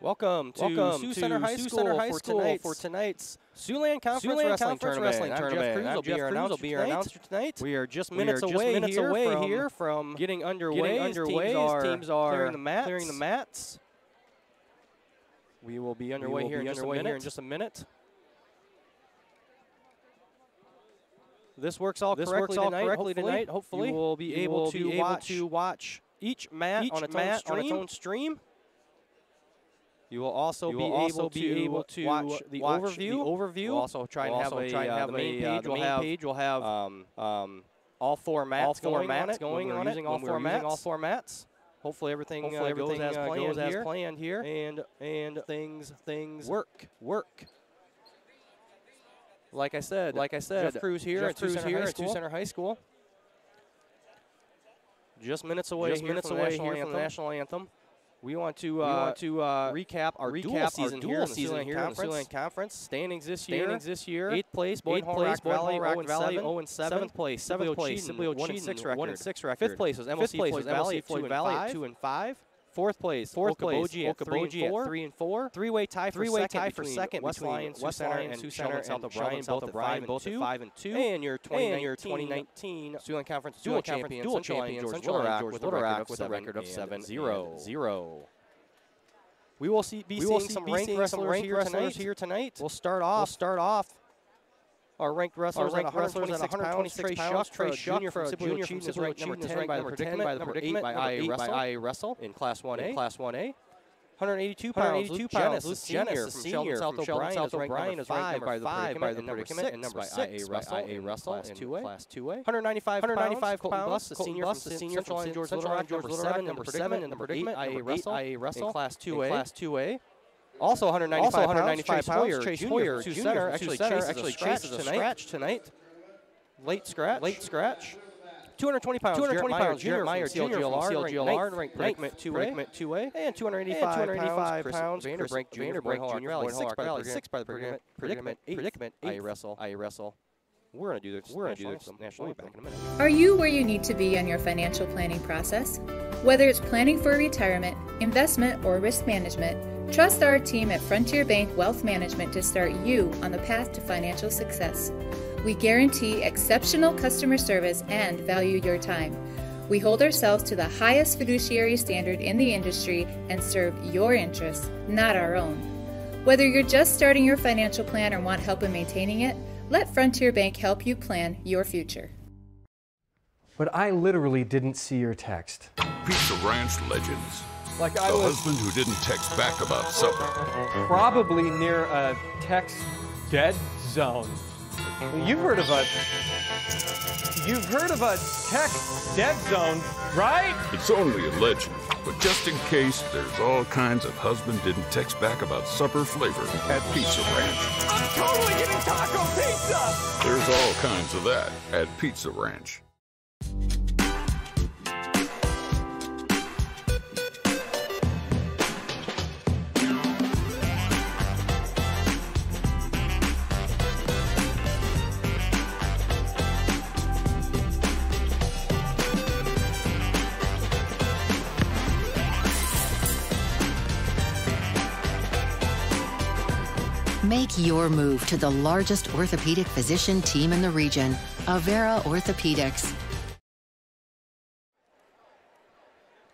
Welcome to Siouxland High School for tonight's Siouxland Conference Wrestling Tournament. I'm Jeff Cruz. I'll be your announcer tonight. We are just minutes away here from getting underway. Teams are clearing the mats. We will be underway here in just a minute. This works all correctly tonight. Hopefully, you will be able to watch each mat on its own stream. You will also be able to watch the overview. We'll also try and have the main page. We'll have all four mats going on it. Using all four mats. Hopefully everything goes as planned here. And things work. Like I said, Jeff Cruz here at Siouxland High School. Just minutes away from the national anthem. We want to recap our dual season here in the Siouxland Conference. Standings this year: 8th place, Boyd Valley, 0-7. 7th place, Sibley 1-6 record. 5th place was MLC Floyd Valley at 2-5. 4th place, Okoboji at 3-4. Three-way tie for second between West Lion, Sioux Center, and South O'Brien, both at 5-2. And your 2019 Siouxland Conference dual champion, George Little Rock, with a record of 7-0. We will be seeing some ranked wrestlers here tonight. We'll start off. Our ranked wrestlers at 126 pounds. Trey Shuck from Sibley Achievement is ranked number 10 by the Predicament, number 8 by IA Wrestle in Class 1A. 182 pounds. Luke Jennis, the senior from Sheldon, South O'Brien, is ranked number 5 by the Predicament and number 6 by IA Wrestle in Class 2A. 195 pounds. The senior from Central Line, George Little Rock, number 7 and number 8 IA Wrestle in Class 2A. Also 195 pounds, Chase Hoyer, Sioux Center, actually chases a scratch tonight. Late scratch. 220 pounds, Jarrett Meyer, CLGLR, ranked Predicament 2A. And 285 pounds, Vanderbrink Jr., Junior Valley, 6 by the Predicament 8, IA Wrestle. We're going to do this nationally back in a minute. Are you where you need to be on your financial planning process? Whether it's planning for retirement, investment, or risk management, trust our team at Frontier Bank Wealth Management to start you on the path to financial success. We guarantee exceptional customer service and value your time. We hold ourselves to the highest fiduciary standard in the industry and serve your interests, not our own. Whether you're just starting your financial plan or want help in maintaining it, let Frontier Bank help you plan your future. But I literally didn't see your text. Pizza Ranch legends. Like the husband who didn't text back about supper. Probably near a text dead zone. You've heard of a text dead zone, right? It's only a legend, but just in case, there's all kinds of husband didn't text back about supper flavor at Pizza Ranch. I'm totally getting taco pizza! There's all kinds of that at Pizza Ranch. Make your move to the largest orthopedic physician team in the region, Avera Orthopedics.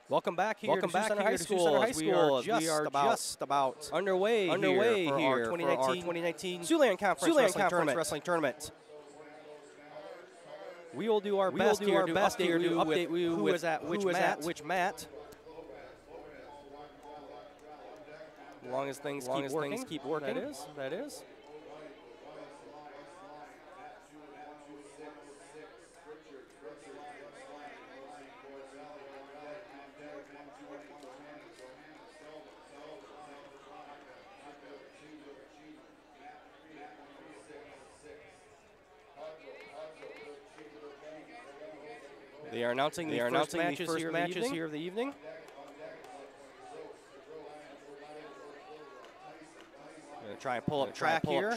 Welcome back here to Siouxland High School. We are just about underway here for our 2019 Siouxland Conference Wrestling Tournament. We will do our best here to update you who is at which mat. As long as things keep working. That is. They are announcing the first matches here of the evening. Try and pull up track here.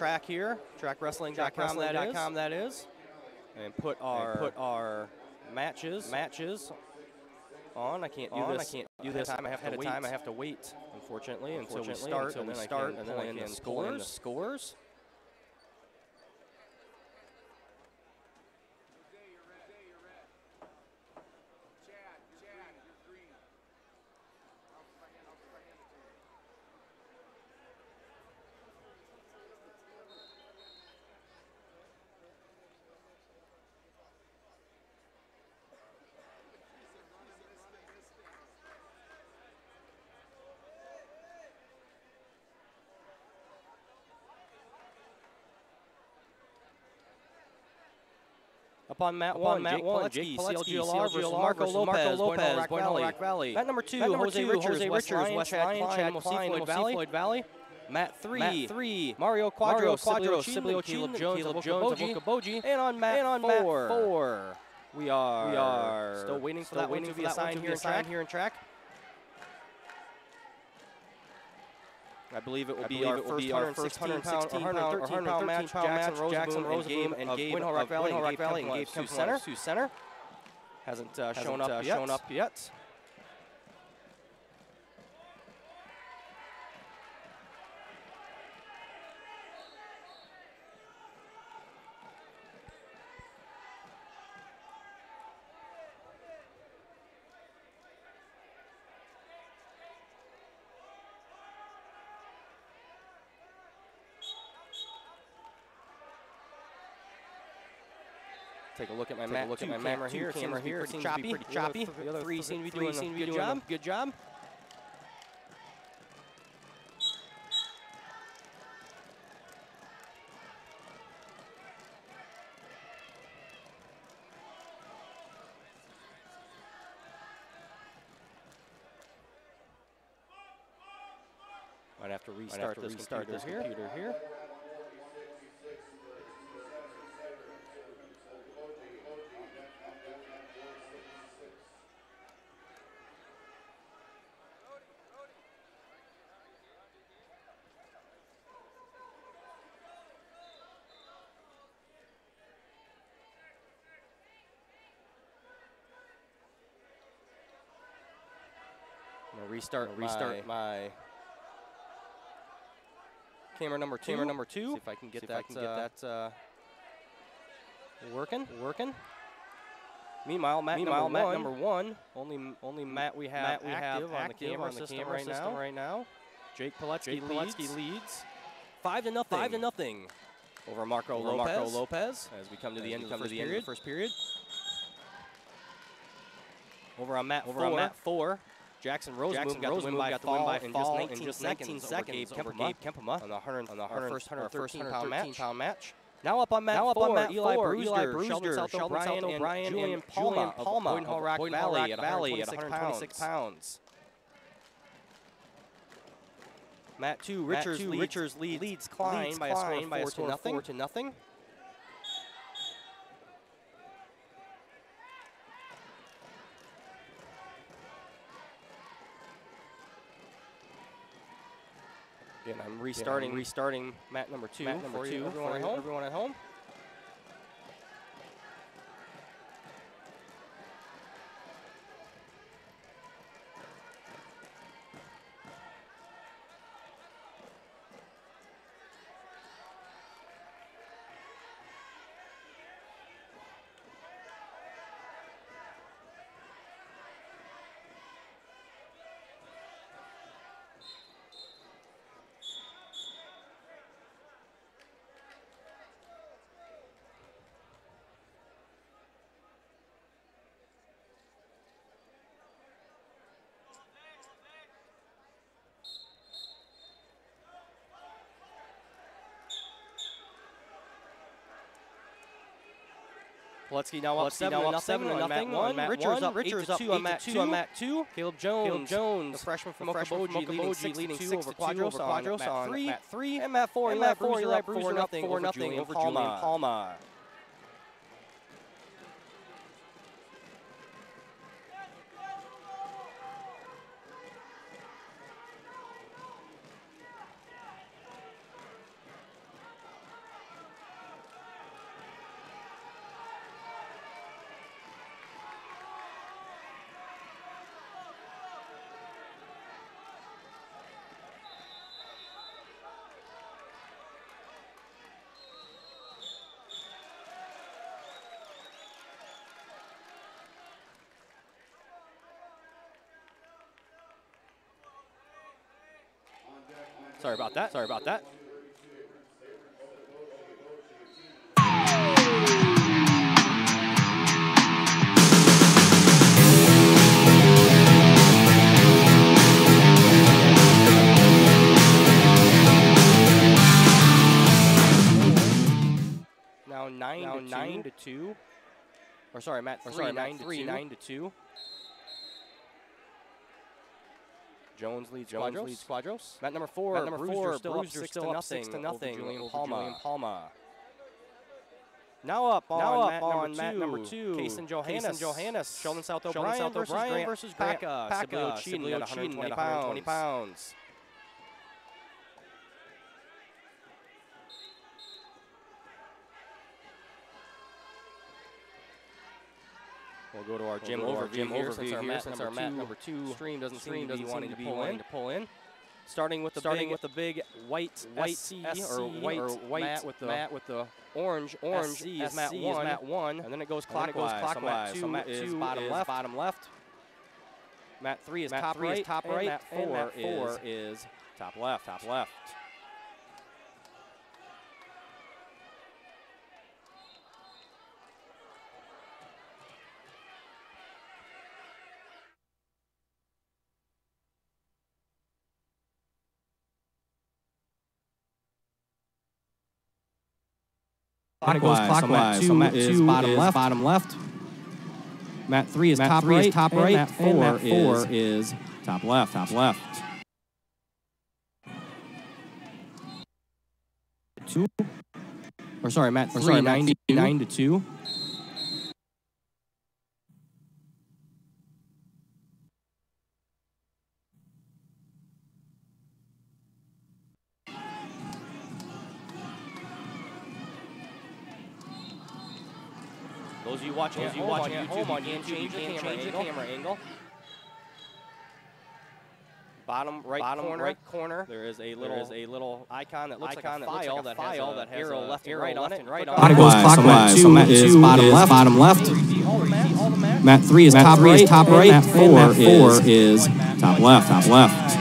TrackWrestling.com that is. And put our matches on. I can't do this. I have to wait. unfortunately, until we start, and then I can pull in the scores. Up on mat one, Jake Pilecki, CLGLR versus Marco Lopez, Boynton Rock Valley. Mat number 2, Jose Richards, West Lion, Chad Klein, Floyd Valley. Mat 3, Mario Quadros, Siblio Caleb Jones, Boji. And on mat 4, we are still waiting for that one to be assigned here in track. I believe it will be our first 116-pound match. Jackson Rosenboom and Gabe Rock Valley and Gabe Kemp Sioux Center. Hasn't shown up yet. Take a look at my camera here. It seems to be pretty choppy. The other three seem to be doing a good job. Might have to restart this computer here. I'm gonna restart my camera number two. See if I can get that working. Meanwhile, mat number one. Only mat we have active on the camera system right now. Jake Pilecki leads 5-0 over Marco Lopez as we come to the end of the first period. Over on mat 4. Jackson Rosenboom got the win by fall in just 19 seconds over Gabe Kempema on our first 113-pound match. Now up on mat 4, Eli Brewster, Sheldon South O'Brien, and Julian Palma of Boynton Rock Valley at 126 pounds. Mat 2, Richards leads Klein by a score of 4-0. Again, I'm restarting mat number 2 for everyone at home. Pilecki now up 7-0 on mat 1. Richards up 8-2 on mat 2. Caleb Jones, the freshman from Mokoboji, leading 6-2 over Quadros on mat 3. And mat 4, Eli Brewster up 4-0 over Julian Palma. Sorry about that. Sorry about that. Now 9 to 2. Or sorry, Matt. Or sorry, 9 to 2. Jones leads Quadros. Matt number 4. Brewster still up 6 to nothing. Julian Palma. Now up on Matt number 2. Kason Johannes. Sheldon South O'Brien versus Grant Packa. Sibley at 120 pounds. We'll go to our gym overview here since our Matt number 2 stream doesn't seem to be wanting to pull in. Starting with the big white SC or white Matt with the orange SC is Matt 1, and then it goes clockwise. So Matt 2 is bottom left. Matt 3 is top right, and Matt 4 is top left. Clockwise. So Matt 2 is bottom left. Matt 3 is top right, and Matt 4 is top left. 2. Or sorry, Matt 3, 9 to 2. Those of you watching at home on YouTube, you can change the camera angle. Bottom right corner. There is a little icon that looks like a file that has an arrow left and right on it. Clockwise. So Matt 2 is bottom left. Matt 3 is top right. Matt 4 is top left.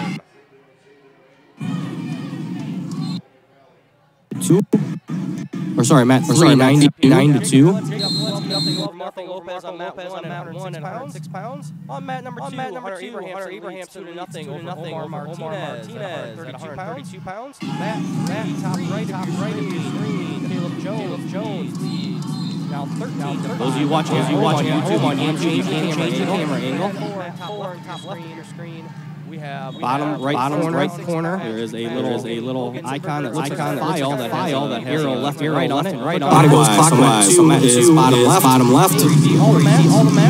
2. Or sorry, Matt 3, 9 to 2. Marco Lopez on Matt 1 at 106 pounds. On Matt number 2, Hunter Abraham 2 to nothing over Martinez at 132 pounds. Matt 3, top right in the screen. Caleb Jones leads. Now 13. Those of you watching at home on YouTube, you can change the camera angle. Matt 4 top left of your screen. We have bottom right corner. There is a little icon that looks like a file that has arrow left and right on it. Clockwise. So Matt 2 is bottom left.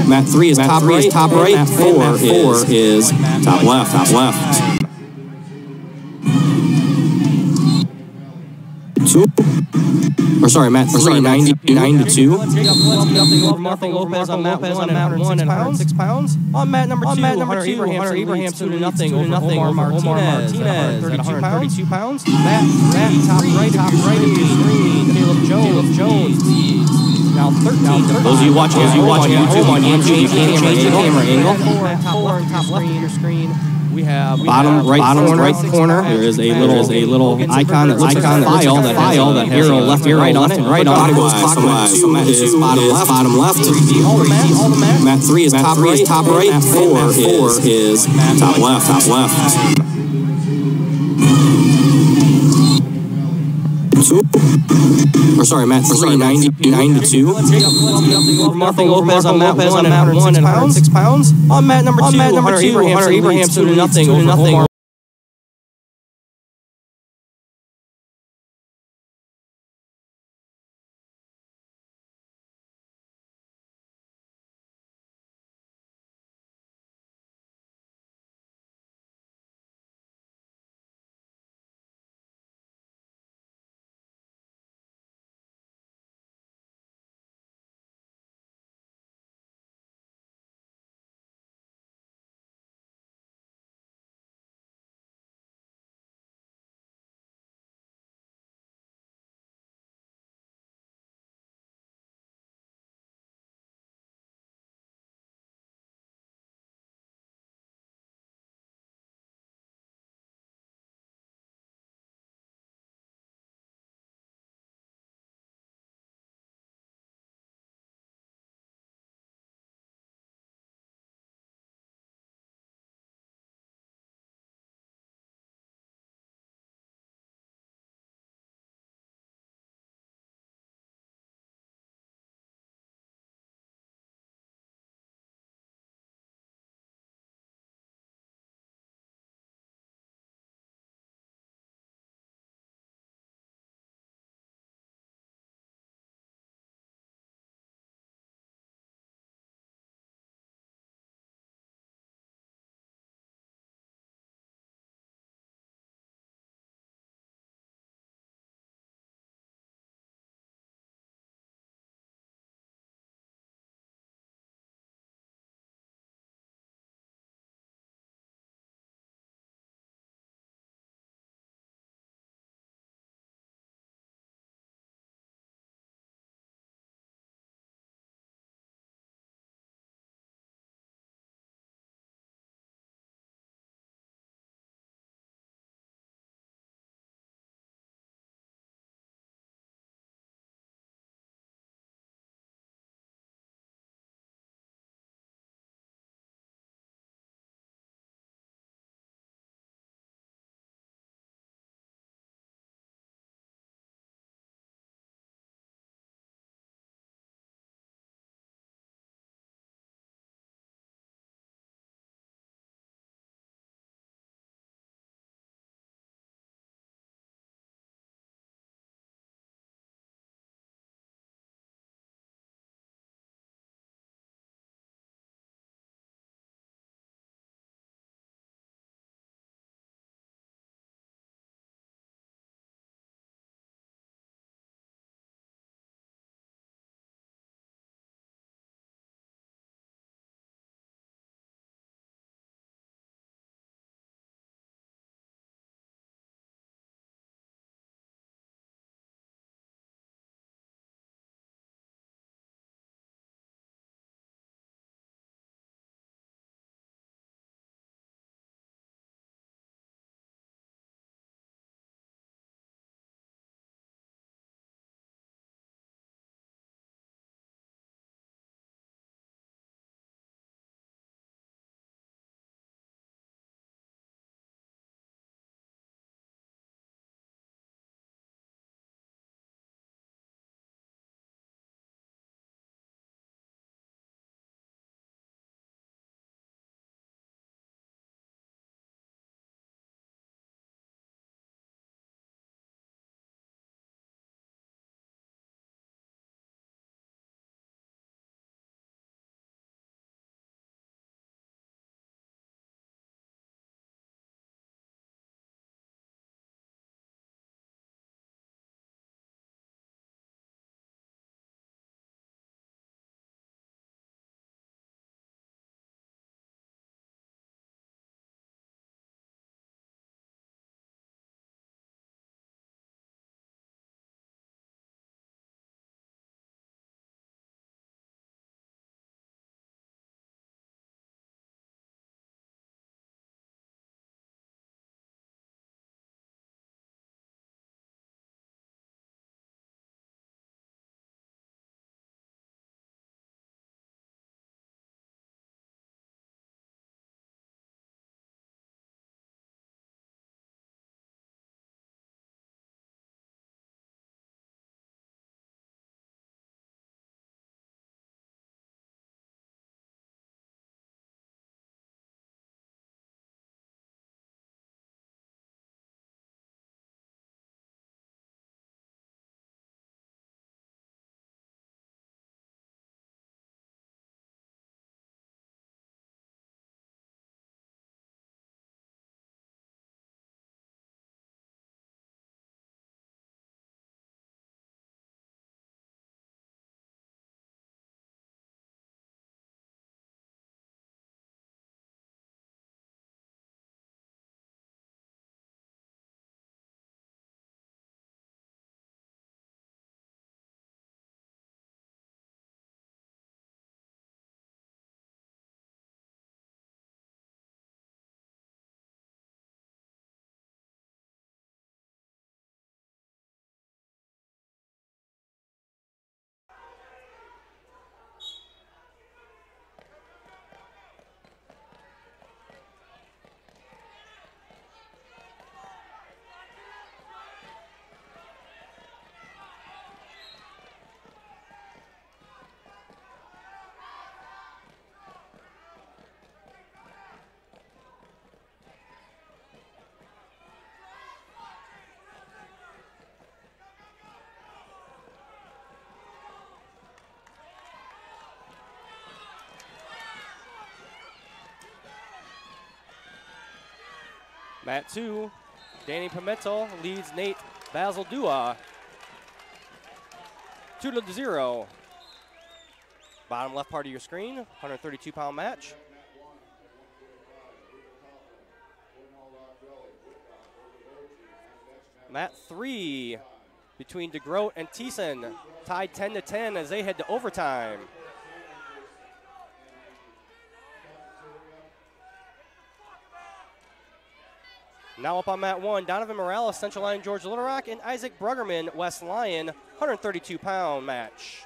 Matt 3 is top right. Matt 4 is top left. 2. Or sorry, Matt 3, 9 to 2. Marco Lopez on Matt 1 at 106 pounds. On Matt number 2, Hunter Abraham 2 to nothing over Martinez at 132 pounds. Matt top right in the screen. Caleb Jones leads. Now 13. Those of you watching at home on YouTube, you can change the camera angle. Top left of your screen. We have bottom right corner. There is a little icon that looks like a file that has arrow left and right on it. Clockwise. So Matt 2 is bottom left. Matt 3 is top right. Matt 4 is top left. 2. Or sorry, Matt 3, 9 to 2. Marco Lopez on Matt 1 at 106 pounds. On Matt number 2, Hunter Abraham 2 to nothing Mat 2, Danny Pimentel leads Nate Basildua 2-0. Bottom left part of your screen, 132-pound match. Mat 3 between DeGroat and Thiessen, tied 10-10 as they head to overtime. Now up on mat 1, Donovan Morales, Central Lyon, George Little Rock, and Isaac Bruggerman, West Lyon, 132-pound match.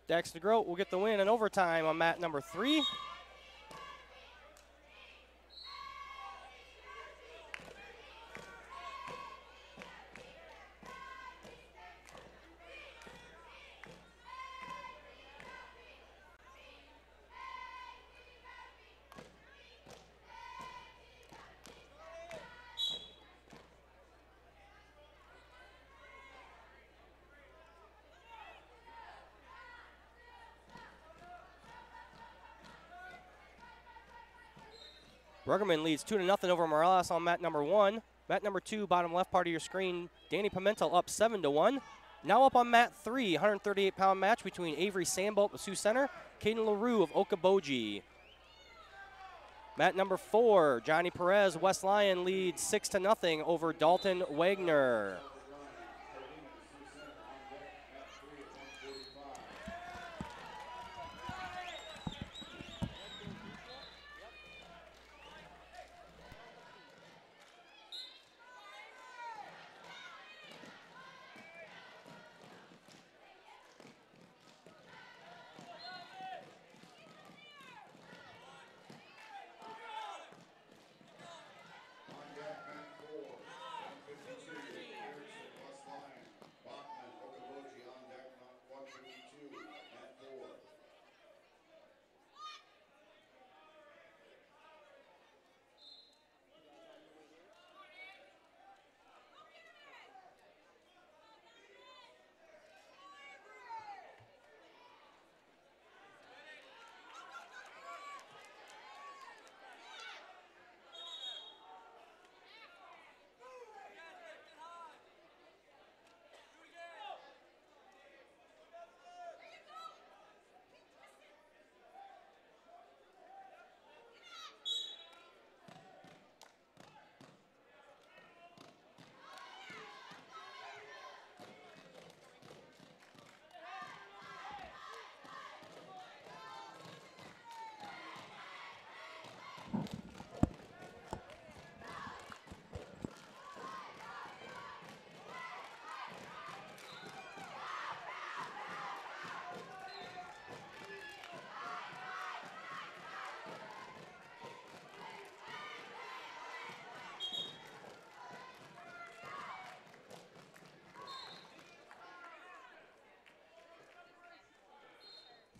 Dax DeGroat will get the win in overtime on mat number 3. Bruggerman leads 2-0 over Morales on mat number 1. Mat number 2, bottom left part of your screen, Danny Pimentel up 7-1. Now up on mat 3, 138-pound match between Avery Sandbolt of Sioux Center, Caden LaRue of Okoboji. Mat number 4, Johnny Perez, West Lyon leads 6-0 over Dalton Wagner.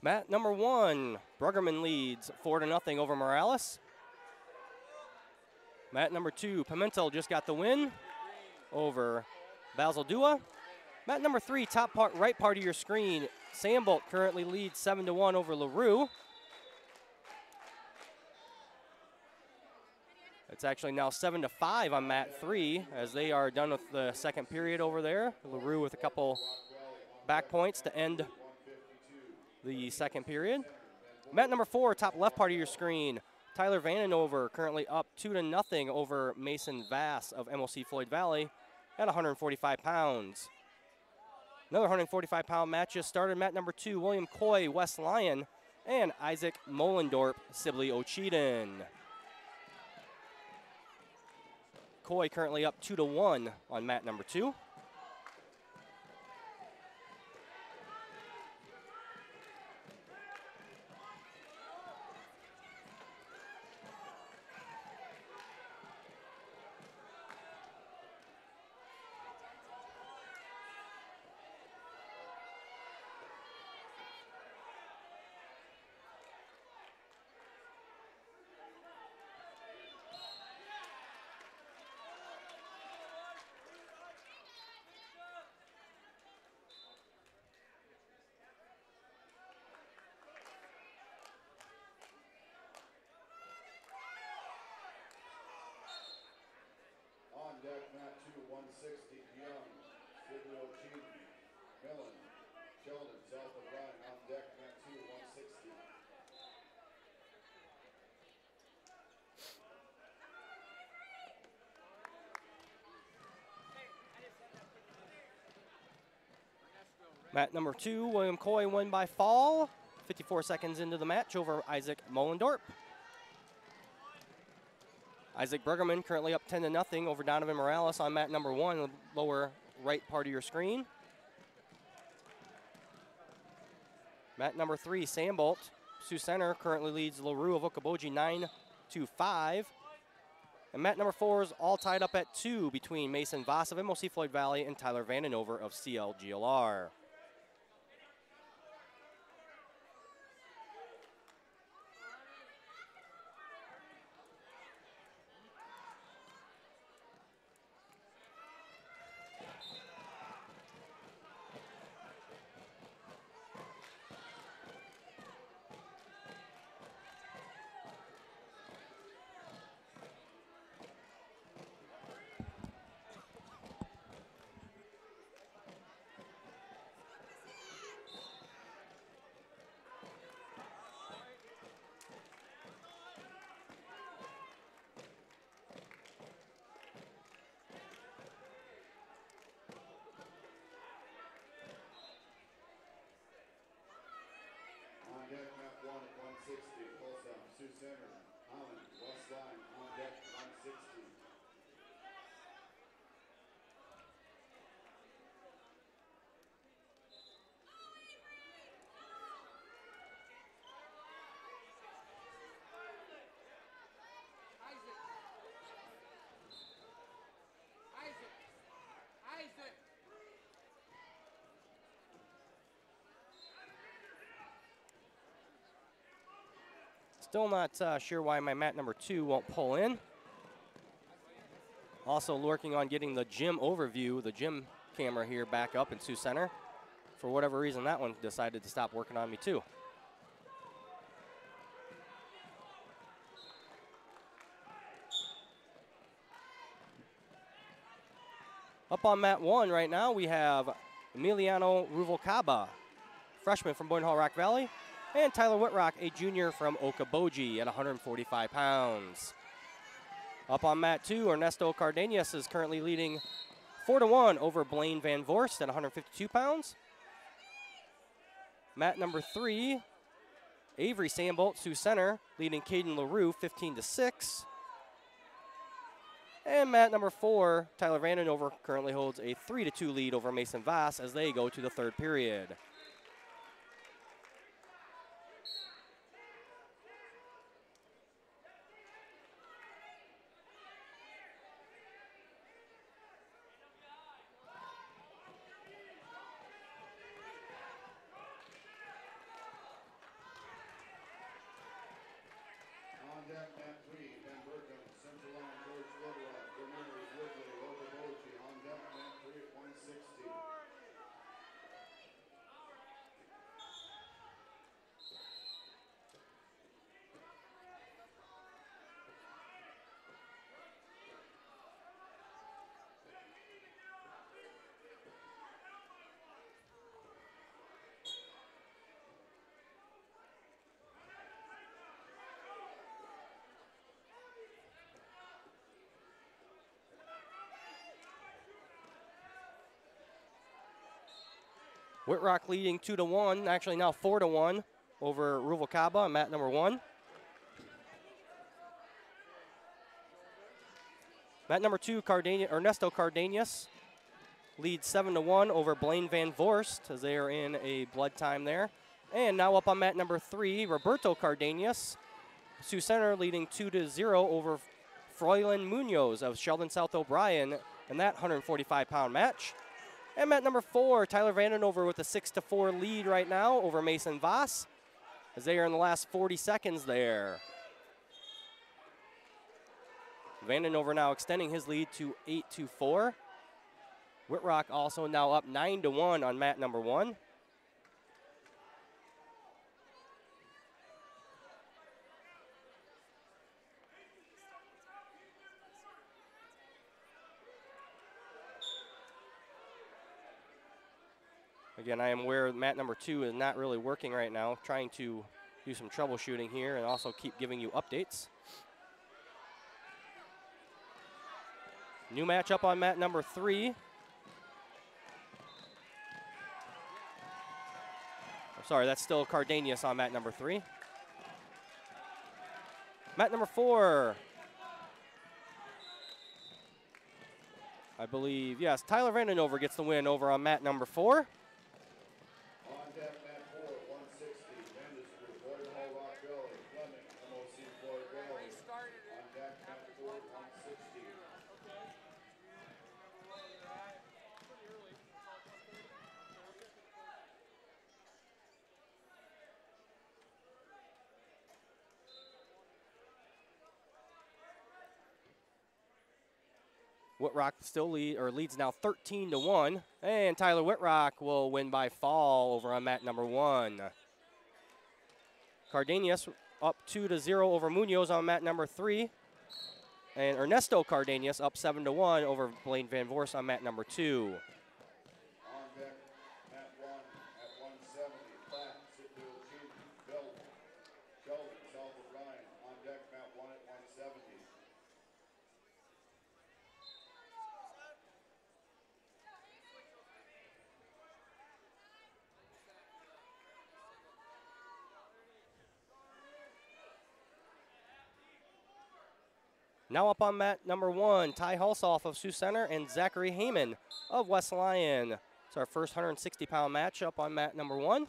Mat number 1, Bruggerman leads 4-0 over Morales. Mat number 2, Pimentel just got the win over Basildua. Mat number 3, top part, right part of your screen, Sandbolt currently leads 7-1 over LaRue. It's actually now 7-5 on mat 3 as they are done with the second period over there. LaRue with a couple back points to end the second period. Mat number 4, top left part of your screen, Tyler Vandenhover currently up 2-0 over Mason Vass of MOC Floyd Valley at 145 pounds. Another 145-pound match just started. Mat number 2, William Coy, West Lyon, and Isaac Mollendorp, Sibley Ocheyedan. McCoy currently up 2-1 on mat number 2. Deck mat 2, 160, Young, Silvio Chin, Millen, Sheldon, south of Ryan, on deck mat 2, 160. Mat number 2, William Coy won by fall. 54 seconds into the match over Isaac Mollendorp. Isaac Bergerman currently up 10-0 over Donovan Morales on mat number 1, the lower right part of your screen. Mat number 3, Sambolt, Sioux Center currently leads LaRue of Okoboji 9-5. And mat number 4 is all tied up at 2 between Mason Voss of MOC Floyd Valley and Tyler Vandenover of CLGLR. On deck mat 1 at 160, Folsom, Sioux Center, Holland, West Line, on deck 160. Still not sure why my mat number 2 won't pull in. Also working on getting the gym overview, the gym camera here back up in Sioux Center. For whatever reason, that one decided to stop working on me too. Up on mat 1 right now, we have Emiliano Ruvalcaba, freshman from Boyden Hall Rock Valley, and Tyler Whitrock, a junior from Okoboji at 145 pounds. Up on mat 2, Ernesto Cardenas is currently leading 4-1 over Blaine Van Vorst at 152 pounds. Mat number 3, Avery Sambolt, Sioux Center, leading Caden LaRue 15-6. And mat number 4, Tyler Vandenover currently holds a 3-2 lead over Mason Voss as they go to the third period. On deck mat 3, Ben Burkham, Central Line, George Little, Ramirez, Woodley, Okoboji, on deck mat 3 at 160. Whitrock leading 2-1, actually now 4-1 over Ruvalcaba, mat number 1. Mat number 2, Ernesto Cardenas leads 7-1 over Blaine Van Vorst as they are in a blood time there. And now up on mat number 3, Roberto Cardenas, Sioux Center leading 2-0 over Froylan Munoz of Sheldon South O'Brien in that 145-pound match. And mat number 4, Tyler Vandenover with a 6-4 lead right now over Mason Voss as they are in the last 40 seconds there. Vandenover now extending his lead to 8-4. Whitrock also now up 9-1 on mat number 1. Again, I am aware mat number 2 is not really working right now. Trying to do some troubleshooting here and also keep giving you updates. New matchup on mat number 3. Sorry, that's still Cardenas on mat number 3. Mat number 4. I believe, yes, Tyler Vandenover gets the win over on mat number 4. On deck, mat 4, 160. Vendors Group, Boyer Hall, Rock Valley, Fleming, MOC Floyd Valley. On deck, mat 4, 160. Whitrock still leads now 13-1, and Tyler Whitrock will win by fall over on mat number 1. Cardenas up 2-0 over Munoz on mat number 3, and Ernesto Cardenas up 7-1 over Blaine Van Vorst on mat number 2. On deck, mat 1 at 170. Platt, Siouxland, Belton, Sheldon, South O'Brien. On deck, mat 1 at 170. Now up on mat number 1, Ty Hulsoff of Sioux Center and Zachary Heyman of West Lyon. It's our first 160-pound match up on mat number 1.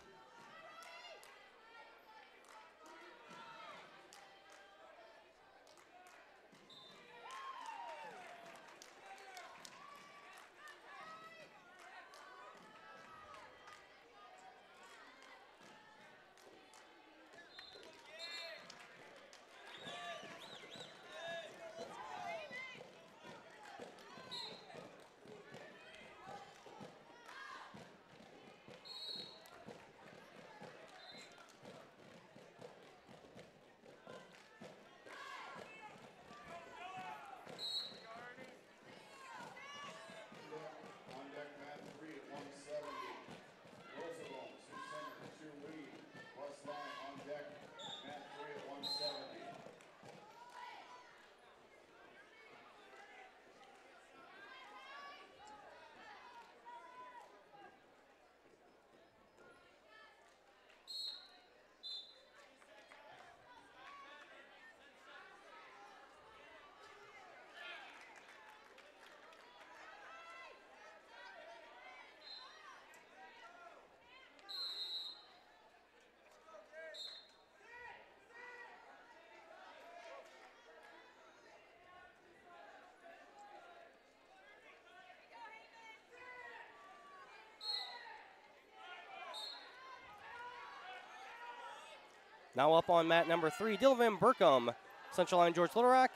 Now up on mat number 3, Dilvan Burkham, Central Line George Little Rock,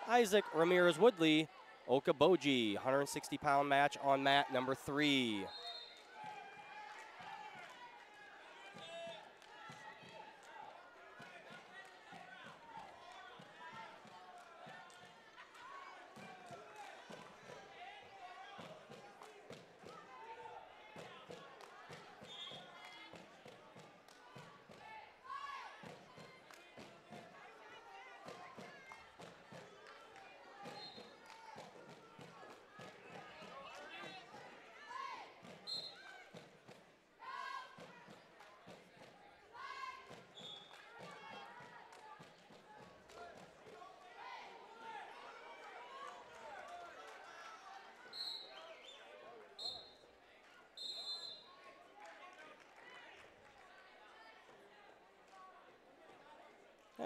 Isaac Ramirez Woodley, Okaboji, 160-pound match on mat number 3.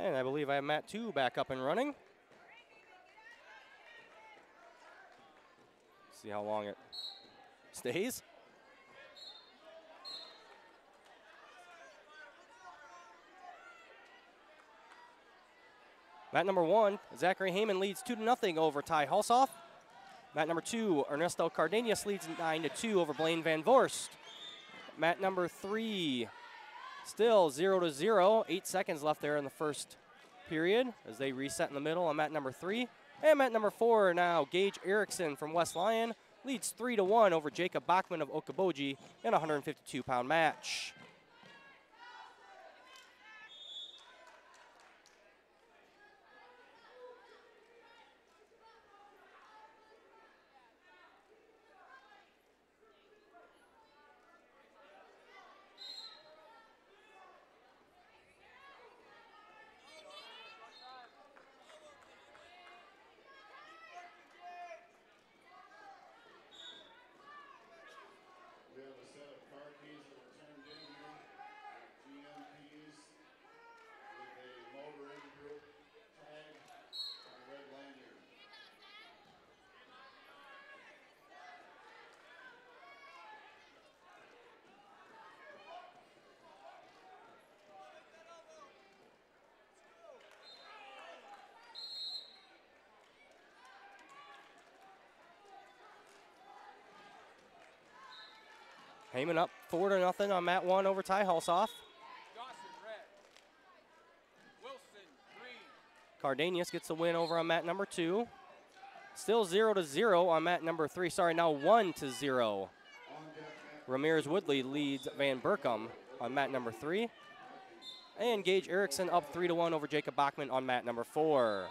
And I believe I have mat 2 back up and running. See how long it stays. Mat number 1, Zachary Heyman leads 2-0 over Ty Hulsoff. Mat number 2, Ernesto Cardenas leads 9-2 over Blaine Van Vorst. Mat number 3, still 0-0. 8 seconds left there in the first period as they reset in the middle on mat number 3. And mat number 4 now, Gage Erickson from West Lyon leads 3-1 over Jacob Bachman of Okoboji in a 152-pound match. Heyman up 4-0 on mat 1 over Ty Hulsoff. Cardenas gets the win over on mat number 2. Still 0-0 on mat number 3. Sorry, now 1-0. Ramirez Woodley leads Van Berkom on mat number 3. And Gage Erickson up 3-1 over Jacob Bachman on mat number 4.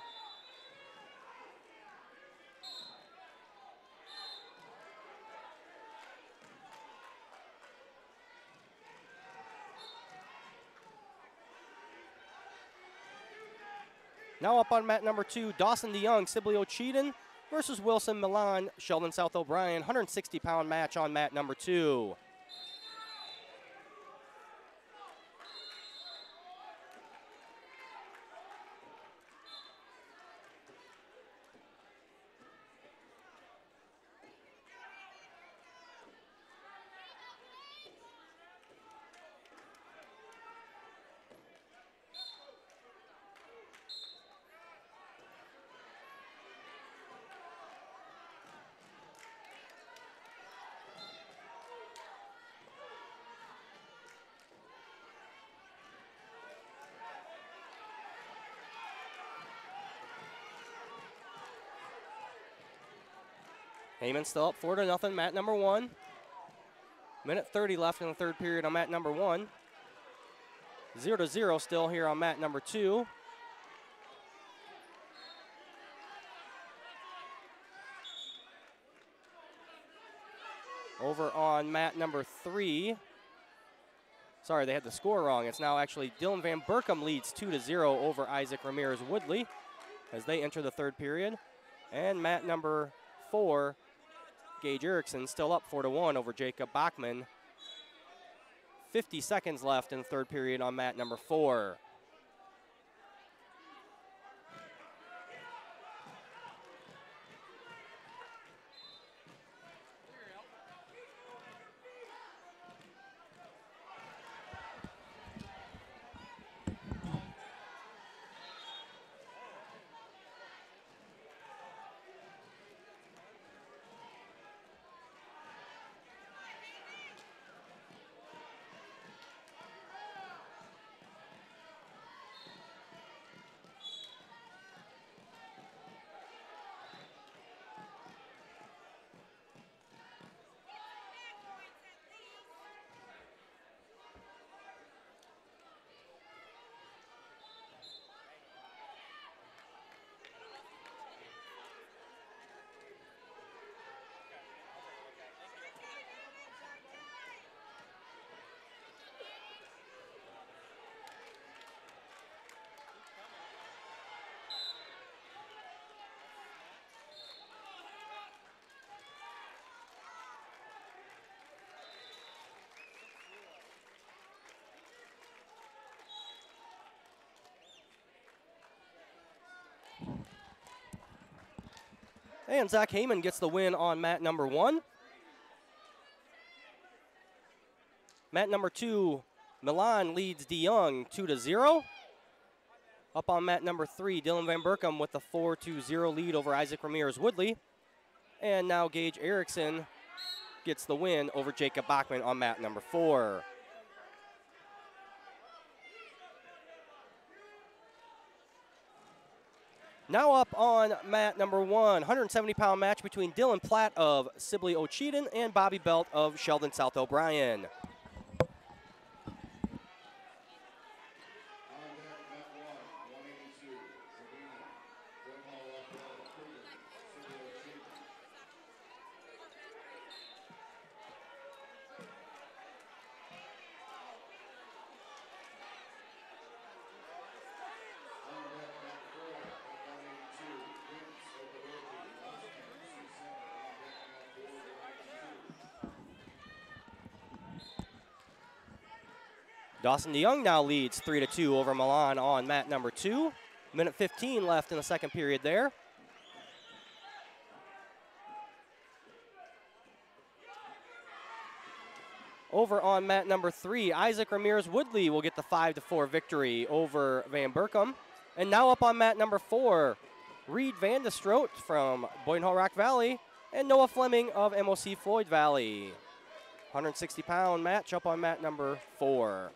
Now up on mat number 2, Dawson DeYoung, Sibley Cheaton versus Wilson Milan, Sheldon South O'Brien, 160-pound match on mat number 2. Heyman still up 4-0, mat number 1. Minute 30 left in the third period on mat number 1. 0-0 still here on mat number 2. Over on mat number 3. Sorry, they had the score wrong. It's now actually Dylan Van Berkom leads 2-0 over Isaac Ramirez Woodley as they enter the third period. And mat number 4, Gage Erickson still up 4-1 over Jacob Bachman. 50 seconds left in the third period on mat number 4. And Zach Heyman gets the win on mat number 1. Mat number 2, Milan leads DeYoung 2-0. Up on mat number 3, Dylan Van Berkom with the 4-0 lead over Isaac Ramirez Woodley. And now Gage Erickson gets the win over Jacob Bachman on mat number 4. Now up on mat number 1, 170-pound match between Dylan Platt of Sibley Ocheyedan and Bobby Belt of Sheldon South O'Brien. Dawson DeYoung now leads 3-2 over Milan on mat number 2. Minute 15 left in the second period there. Over on mat number 3, Isaac Ramirez Woodley will get the 5-4 victory over Van Berkom. And now up on mat number 4, Reed Van de Stroot from Boyden Hall Rock Valley and Noah Fleming of MOC Floyd Valley. 160-pound match up on mat number 4.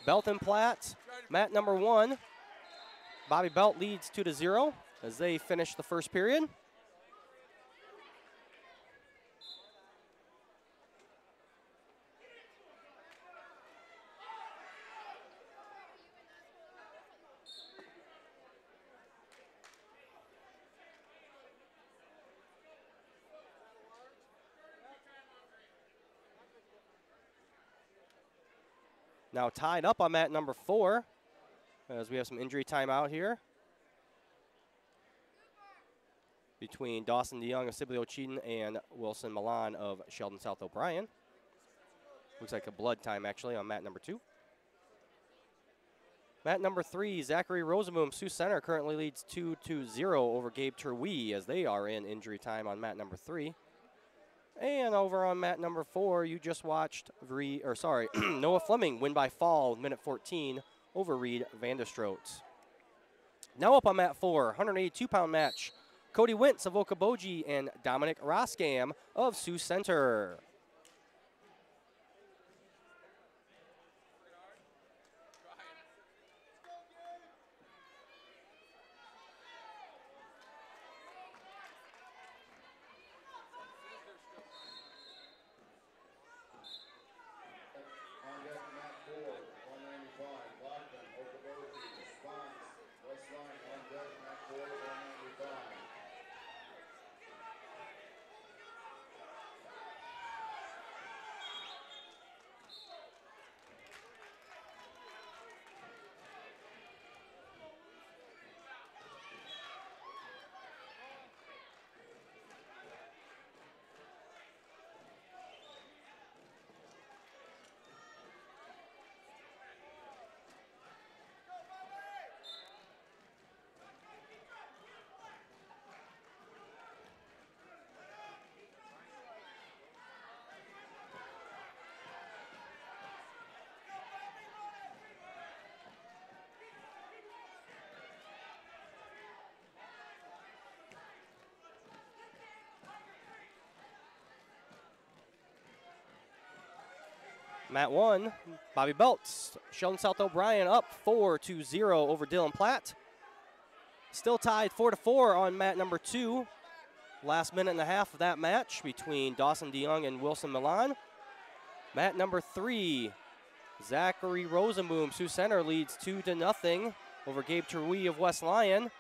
Belt and Platt, mat number 1. Bobby Belt leads 2-0 as they finish the first period. Now tied up on mat number 4 as we have some injury time out here between Dawson DeYoung of Sibley Ocheyedan and Wilson Milan of Sheldon South O'Brien. Looks like a blood time actually on mat number 2. Mat number 3, Zachary Rosenboom, Sioux Center currently leads 2-0 over Gabe Terwee as they are in injury time on mat number 3. And over on mat number 4, you just watched Noah Fleming win by fall, minute 14, over Reed Vanderstroot. Now up on mat 4, 182-pound match, Cody Wentz of Okoboji and Dominic Roskam of Sioux Center. Mat 1, Bobby Belts, Sheldon South O'Brien up 4-0 over Dylan Platt. Still tied 4-4 on mat number 2. last minute and a half of that match between Dawson DeYoung and Wilson Milan. Mat number 3, Zachary Rosenboom. Sioux Center leads 2-0 over Gabe Terwee of West Lyon.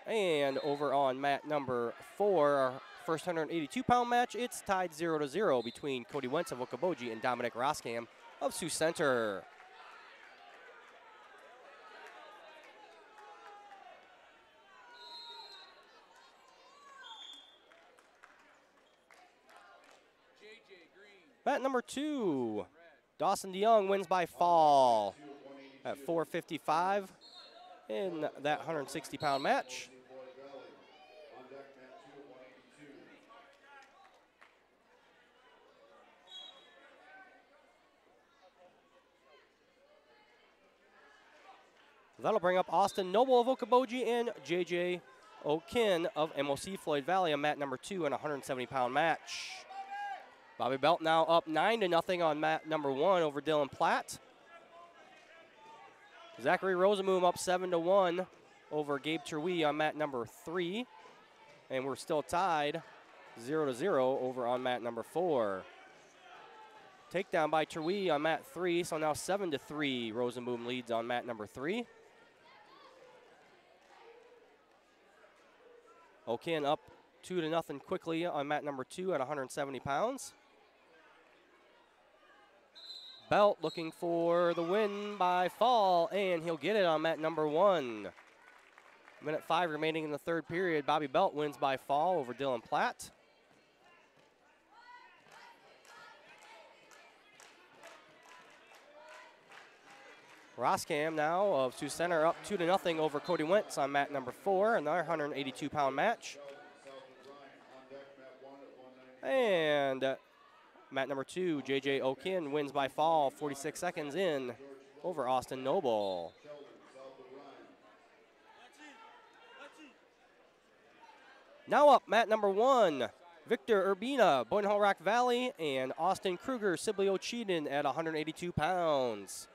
And over on mat number 4, our first 182-pound match, it's tied 0-0 between Cody Wentz of Okoboji and Dominic Roskam of Sioux Center. Mat number 2, Dawson DeYoung wins by fall at 4:55 in that 160-pound match. That'll bring up Austin Noble of Okoboji and JJ O'Kin of MOC Floyd Valley on mat number 2 in a 170-pound match. Bobby Belt now up 9-0 on mat number 1 over Dylan Platt. Zachary Rosenboom up 7-1 over Gabe Terwee on mat number 3. And we're still tied 0-0 over on mat number 4. Takedown by Terwee on mat 3, so now 7-3. Rosenboom leads on mat number 3. O'Kin up 2-0 quickly on mat number 2 at 170 pounds. Belt looking for the win by fall, and he'll get it on mat number 1. Minute 5 remaining in the third period. Bobby Belt wins by fall over Dylan Platt. Roskam now of Sioux Center up 2-0 over Cody Wentz on mat number 4, another 182-pound match. And mat number 2, JJ O'Kin wins by fall 46 seconds in over Austin Noble. Now up mat number 1, Victor Urbina, Boynton Hall Rock Valley, and Austin Kruger, Sibley Ocheyedan at 182 pounds.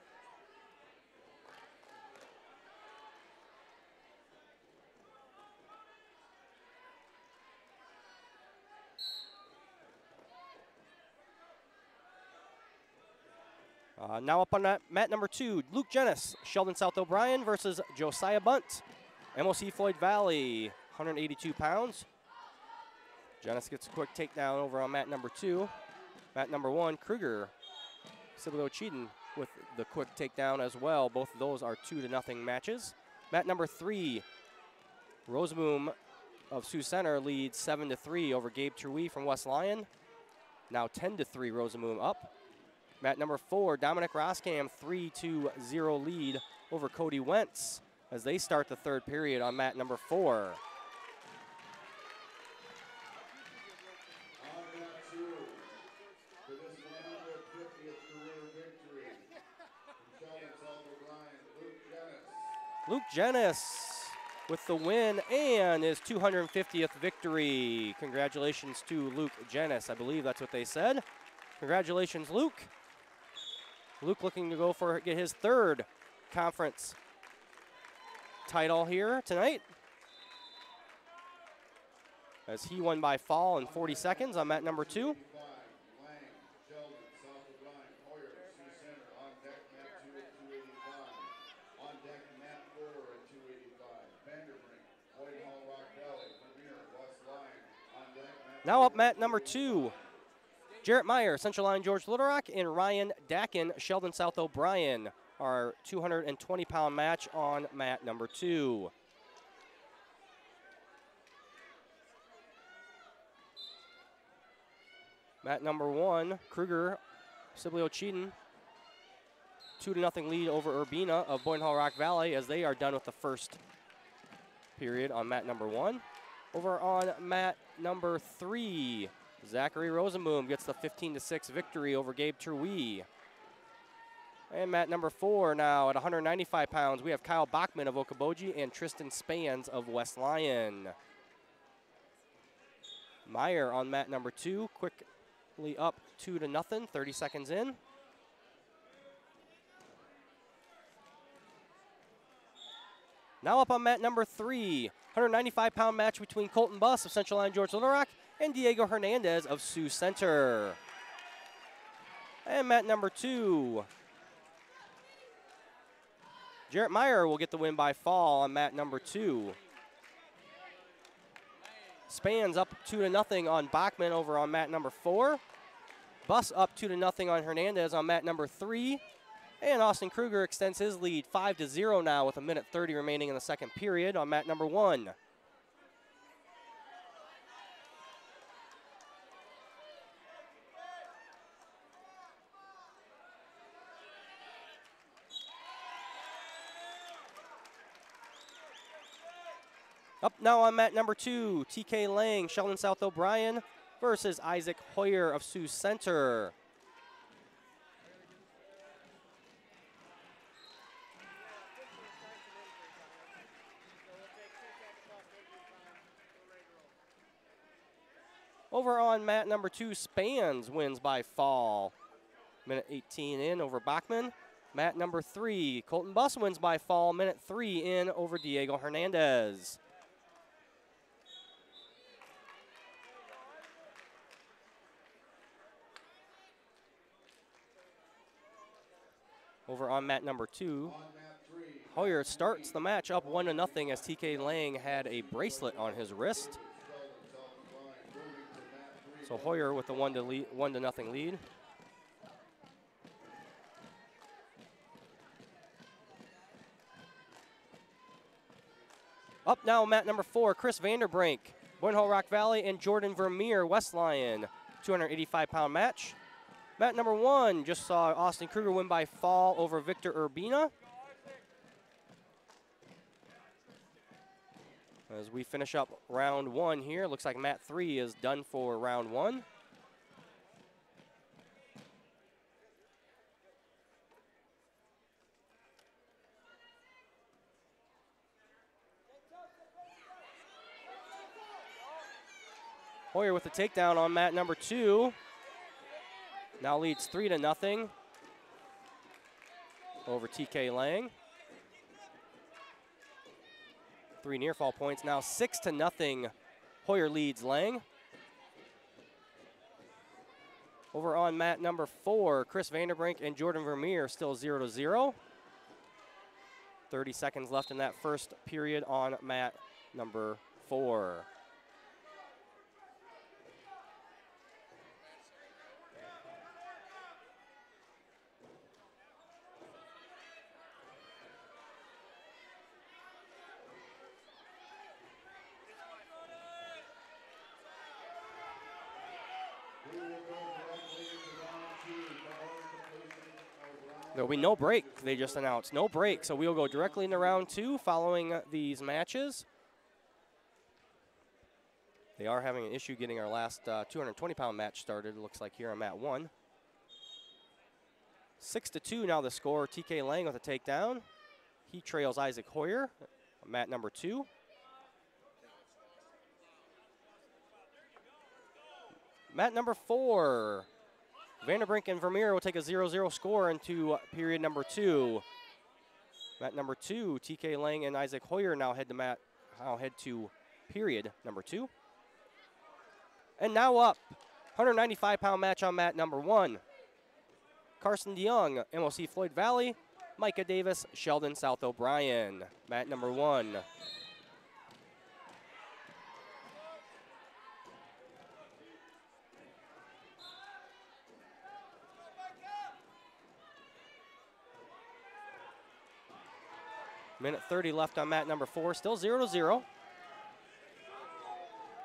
Now up on mat number 2, Luke Jennis, Sheldon South O'Brien versus Josiah Bunt, MOC Floyd Valley, 182 pounds. Jennis gets a quick takedown over on mat number 2. Mat number 1, Kruger, Sibley Ocheyedan with the quick takedown as well. Both of those are 2-0 matches. Mat number 3, Rosenboom of Sioux Center leads 7-3 over Gabe Terwee from West Lyon. Now 10-3 Rosenboom up. Mat number 4, Dominic Roskam, 3-0 lead over Cody Wentz as they start the third period on mat number 4. On mat 2, for this 150th career victory from Sheldon South O'Brien, Luke Jennis. Luke Jennis with the win and his 250th victory. Congratulations to Luke Jennis. I believe that's what they said. Congratulations, Luke. Luke looking to get his third conference title here tonight, as he won by fall in 40 seconds on mat number 2. Now up mat number 2, Jarrett Meyer, Central Line George Little Rock, and Ryan Dakin, Sheldon South O'Brien, our 220-pound match on mat number 2. Mat number 1, Kruger, Sibley Ocheyedan, 2-0 lead over Urbina of Boynton Hall Rock Valley as they are done with the first period on mat number 1. Over on mat number 3, Zachary Rosenboom gets the 15-6 victory over Gabe Terwee. And mat number 4 now at 195 pounds, we have Kyle Bachman of Okoboji and Tristan Spans of West Lyon. Meyer on mat number 2, quickly up 2-0, 30 seconds in. Now up on mat number 3, 195-pound match between Colton Buss of Central Line George Little Rock and Diego Hernandez of Sioux Center. And mat number 2. Jarrett Meyer will get the win by fall on mat number 2. Spans up 2-0 on Bachman over on mat number 4. Buss up 2-0 on Hernandez on mat number 3. And Austin Kruger extends his lead 5-0 now with 1:30 remaining in the second period on mat number 1. Up now on mat number 2, TK Lang, Sheldon South O'Brien versus Isaac Hoyer of Sioux Center. Over on mat number 2, Spans wins by fall. Minute 18 in over Bachman. Mat number 3, Colton Buss wins by fall. Minute 3 in over Diego Hernandez. Over on mat number 2, Hoyer starts the match up 1-0 as TK Lang had a bracelet on his wrist. So Hoyer with the 1-0 lead. Up now, mat number 4, Chris Vanderbrink, Boynhall Rock Valley, and Jordan Vermeer, West Lyon, 285-pound match. Mat number 1 just saw Austin Kruger win by fall over Victor Urbina. As we finish up round 1 here, looks like mat 3 is done for round 1. Hoyer with the takedown on mat number 2. Now leads 3-0 over TK Lang. 3 near fall points. Now 6-0. Hoyer leads Lang. Over on mat number 4, Chris Vanderbrink and Jordan Vermeer still 0-0. 30 seconds left in that first period on mat number 4. There'll be no break, they just announced. No break, so we'll go directly into round 2 following these matches. They are having an issue getting our last 220-pound match started, it looks like here on mat 1. 6-2 now the score. TK Lang with a takedown. He trails Isaac Hoyer on mat number 2. Mat number 4. Vanderbrink and Vermeer will take a 0-0 score into period number 2. Mat number 2, TK Lang and Isaac Hoyer now head to period number 2. And now up, 195-pound match on mat number 1. Carson DeYoung, MOC Floyd Valley, Micah Davis, Sheldon South O'Brien. Mat number 1. Minute 30 left on mat number 4, still 0-0.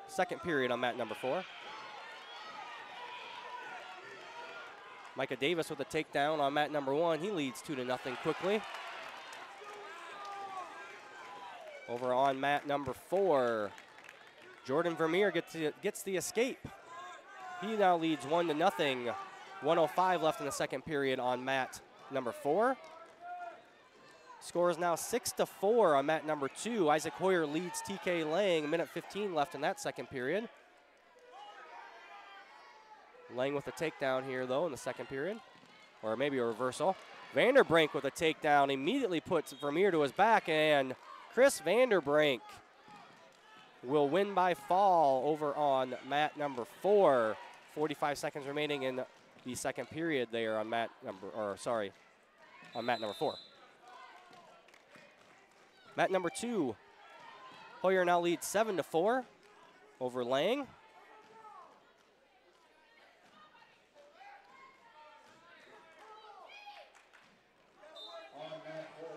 Second period on mat number 4. Micah Davis with a takedown on mat number 1. He leads 2-0 quickly. Over on mat number 4, Jordan Vermeer gets the escape. He now leads 1-0. 1:05 left in the second period on mat number 4. Score is now 6-4 on mat number 2. Isaac Hoyer leads TK Lang. Minute 15 left in that second period. Lang with a takedown here, though, in the second period. Or maybe a reversal. Vanderbrink with a takedown immediately puts Vermeer to his back, and Chris Vanderbrink will win by fall over on mat number 4. 45 seconds remaining in the second period there on mat number 4. Mat number 2, Hoyer now leads 7-4 over Lang. On mat 4,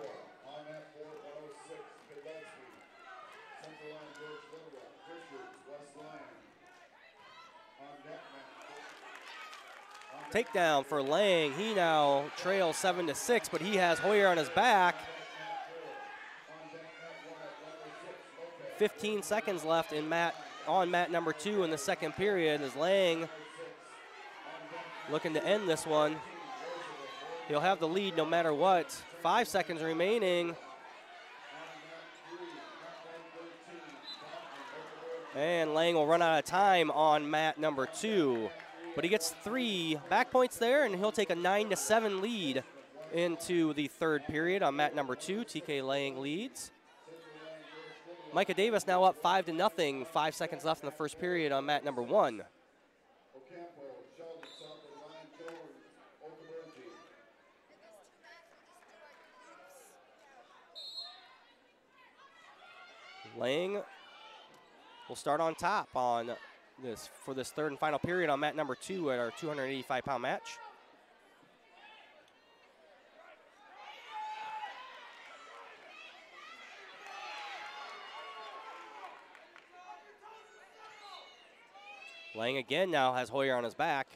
106, Gillespie. Central line, George Little Rock. Richards, West Lion. On deck, mat. Takedown for Lang. He now trails 7-6, but he has Hoyer on his back. 15 seconds left on mat number 2 in the second period as Lang looking to end this one. He'll have the lead no matter what. 5 seconds remaining. And Lang will run out of time on mat number 2. But he gets 3 back points there, and he'll take a 9-7 lead into the third period on mat number 2. TK Lang leads. Micah Davis now up 5-0. 5 seconds left in the first period on mat number 1. Lang will start on top on this for this third and final period on mat number 2 at our 285-pound match. Lang again now has Hoyer on his back.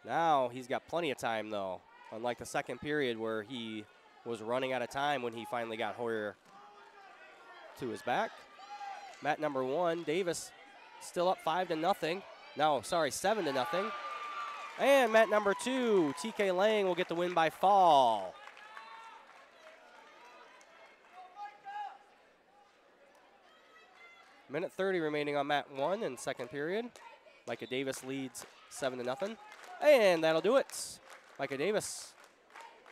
Now he's got plenty of time though, unlike the second period where he was running out of time when he finally got Hoyer to his back. Mat number 1, Davis still up 5-0. No, sorry, 7-0. And mat number 2, TK Lang will get the win by fall. Minute 30 remaining on mat 1 in second period. Micah Davis leads 7-0. And that'll do it. Micah Davis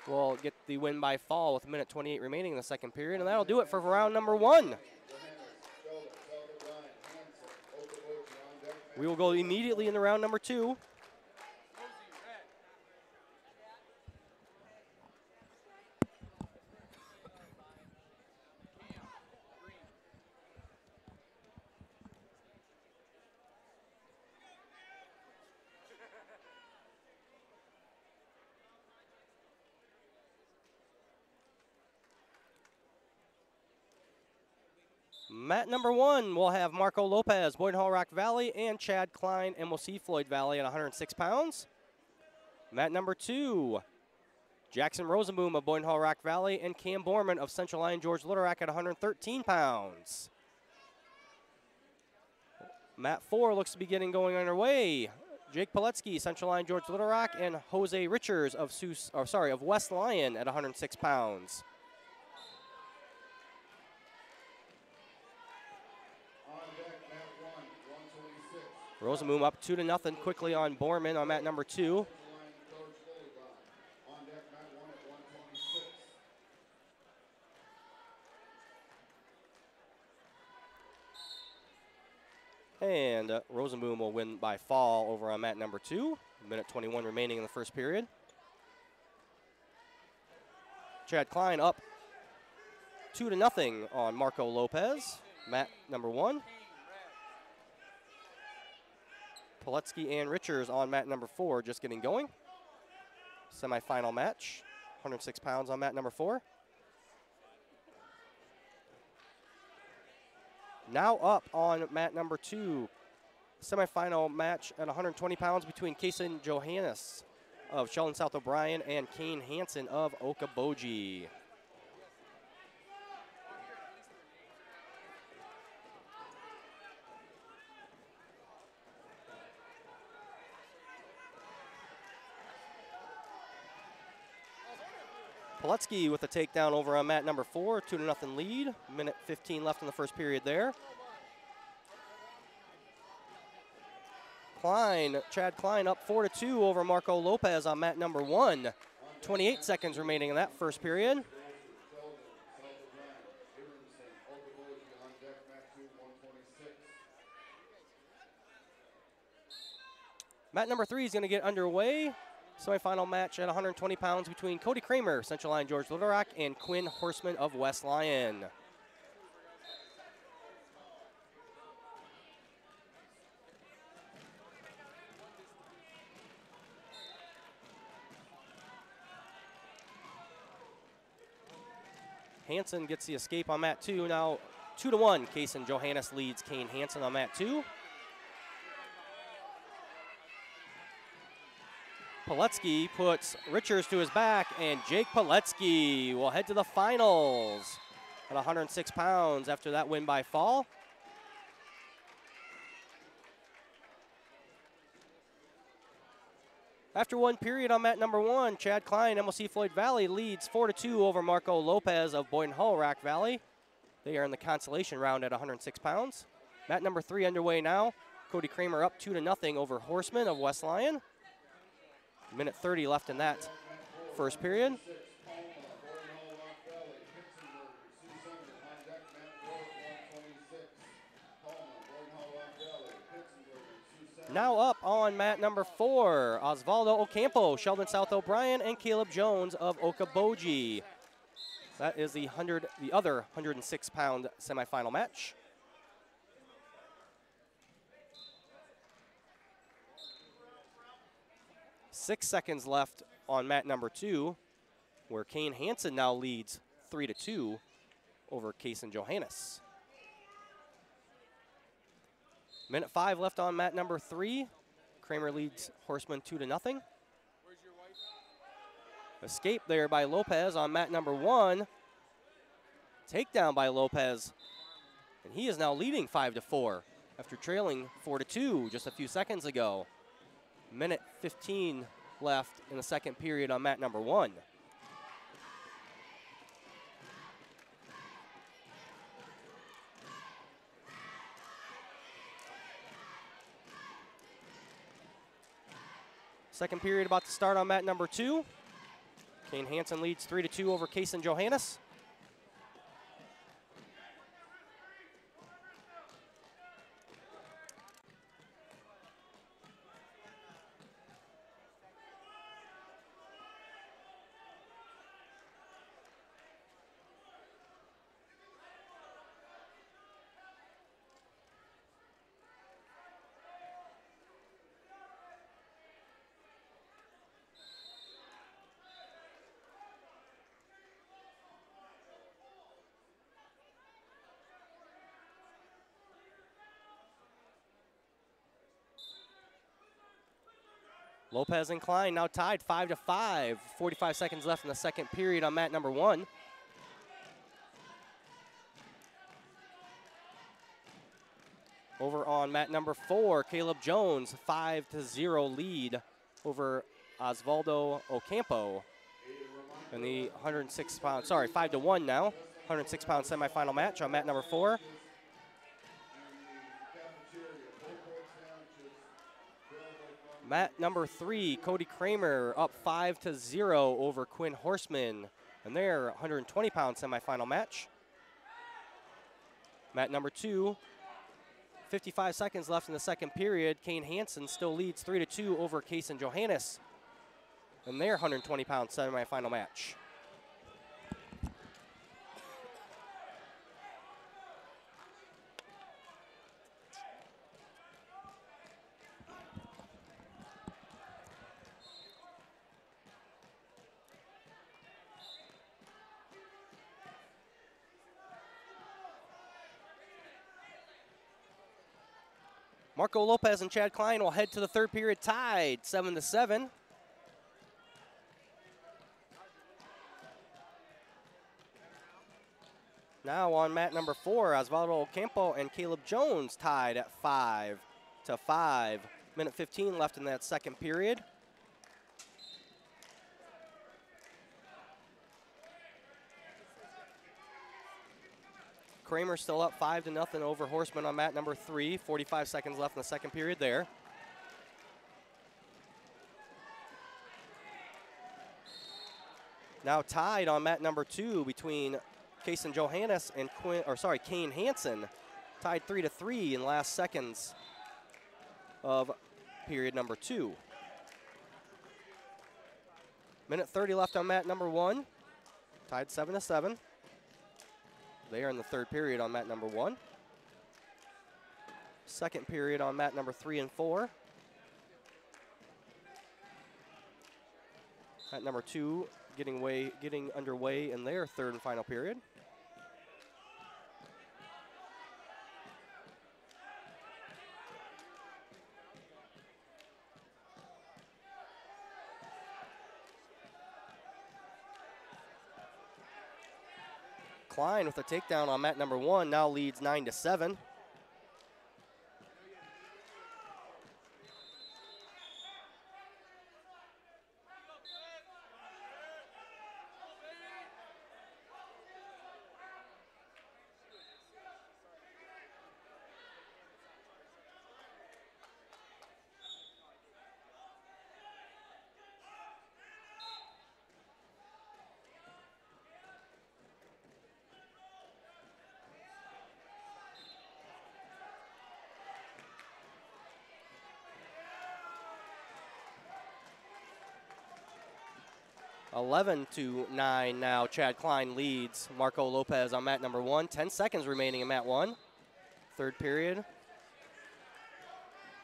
will get the win by fall with a minute 28 remaining in the second period. And that'll do it for round number 1. We will go immediately into round number 2. Mat number 1 will have Marco Lopez, Boyden Hall Rock Valley, and Chad Klein, MOC Floyd Valley at 106 pounds. Mat number 2, Jackson Rosenboom of Boyden Hall Rock Valley and Cam Borman of Central Line George Little Rock at 113 pounds. Mat 4 looks to be going underway. Jake Piletsky, Central Line George Little Rock, and Jose Richards of West Lion at 106 pounds. Rosenboom up 2-0 quickly on Borman on mat number 2. And Rosenboom will win by fall over on mat number 2. Minute 21 remaining in the first period. Chad Klein up 2-0 on Marco Lopez, mat number 1. Piletsky and Richards on mat number 4 just getting going. Semi-final match, 106 pounds on mat number 4. Now up on mat number 2, semi-final match at 120 pounds between Kason Johannes of Sheldon South O'Brien and Kane Hansen of Okoboji. Piletsky with a takedown over on mat number 4, 2-0 lead. Minute 15 left in the first period there. Chad Klein up 4-2 over Marco Lopez on mat number 1. 28 seconds remaining in that first period. Mat number 3 is going to get underway. Semifinal match at 120 pounds between Cody Kramer, Central Line George Little Rock, and Quinn Horseman of West Lyon. Hansen gets the escape on mat 2. Now 2-1. Kaysen Johannes leads Kane Hansen on mat 2. Poletsky puts Richards to his back, and Jake Poletsky will head to the finals at 106 pounds after that win by fall. After one period on mat number 1, Chad Klein, MLC Floyd Valley, leads 4-2 over Marco Lopez of Boynton Hull Rock Valley. They are in the consolation round at 106 pounds. Mat number 3 underway now. Cody Kramer up 2-0 over Horseman of West Lyon. Minute 30 left in that first period. Now up on mat number 4, Osvaldo Ocampo, Sheldon South O'Brien, and Caleb Jones of Okoboji. That is the other 106-pound semifinal match. Six seconds left on mat number 2, where Kane Hansen now leads 3-2 over Kaysen Johannes. Minute 5 left on mat number 3. Kramer leads Horseman 2-0. Escape there by Lopez on mat number 1. Takedown by Lopez. And he is now leading 5-4 after trailing 4-2 just a few seconds ago. Minute 15 left in the second period on mat number 1. Second period about to start on mat number 2. Kane Hansen leads 3-2 over Kaysen Johannes. Lopez and Klein now tied 5-5. 45 seconds left in the second period on mat number 1. Over on mat number 4, Caleb Jones, 5-0 lead over Osvaldo Ocampo. In the 106-pound, 5-1 now. 106-pound semifinal match on mat number 4. Mat number 3, Cody Kramer up 5-0 over Quinn Horseman in their 120-pound semifinal match. Mat number 2, 55 seconds left in the second period. Kane Hansen still leads 3-2 over Kaysen Johannes in their 120-pound semifinal match. Marco Lopez and Chad Klein will head to the third period tied, 7-7. Now on mat number 4, Osvaldo Ocampo and Caleb Jones tied at 5-5. Minute 15 left in that second period. Kramer still up 5-0 over Horseman on mat number 3. 45 seconds left in the second period there. Now tied on mat number 2 between Kaysen Johannes and Kane Hansen. Tied 3-3 in last seconds of period number 2. Minute 30 left on mat number 1. Tied 7-7. They are in the 3rd period on mat number 1. 2nd period on mat number 3 and 4. Mat number 2 getting underway in their 3rd and final period. Klein with a takedown on mat number 1 now leads 9-7. Eleven to 9 now. Chad Klein leads Marco Lopez on mat number 1. 10 seconds remaining in mat 1. 3rd period.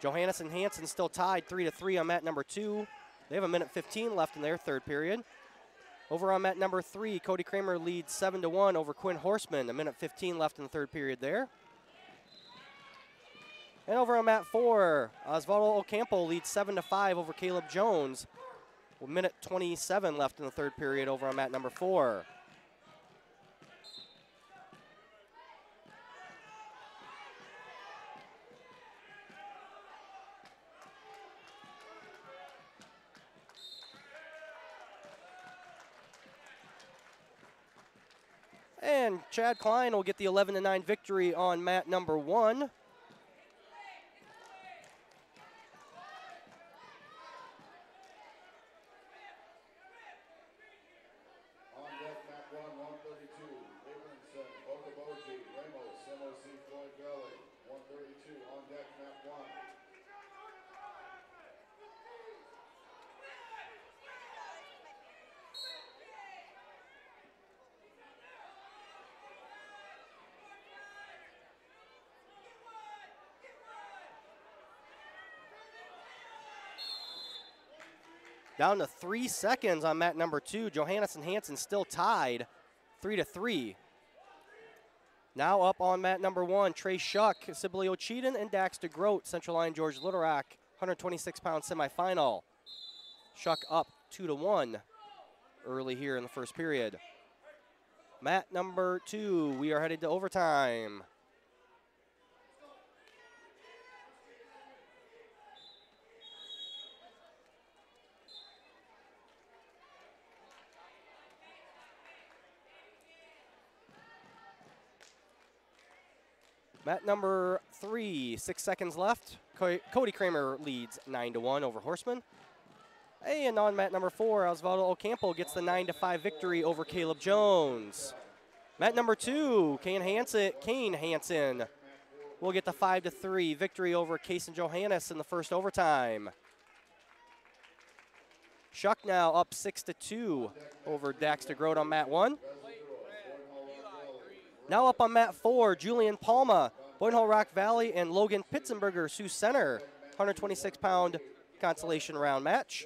Johannes and Hansen still tied 3-3 on mat number 2. They have a minute 15 left in their 3rd period. Over on mat number 3, Cody Kramer leads 7-1 over Quinn Horseman. A minute 15 left in the 3rd period there. And over on mat 4, Osvaldo Ocampo leads 7-5 over Caleb Jones. Well, minute 27 left in the 3rd period over on mat number 4. And Chad Klein will get the 11-9 victory on mat number 1. Down to 3 seconds on mat number 2. Johannes and Hansen still tied 3-3. Now up on mat number 1, Trey Shuck, Sibley Cheaton, and Dax DeGroat, Central Line George Little Rock, 126-pound semifinal. Shuck up 2-1 early here in the 1st period. Mat number 2, we are headed to overtime. Mat number 3, 6 seconds left. Cody Kramer leads 9-1 over Horseman. And on mat number 4, Osvaldo Ocampo gets the 9-5 victory over Caleb Jones. Mat number 2, Kane Hansen will get the 5-3 victory over Kason Johannes in the 1st overtime. Shuck now up 6-2 over Dax DeGroat on mat 1. Now up on mat 4, Julian Palma, Boyne Hall Rock Valley, and Logan Pitzenberger, Sioux Center, 126-pound consolation round match.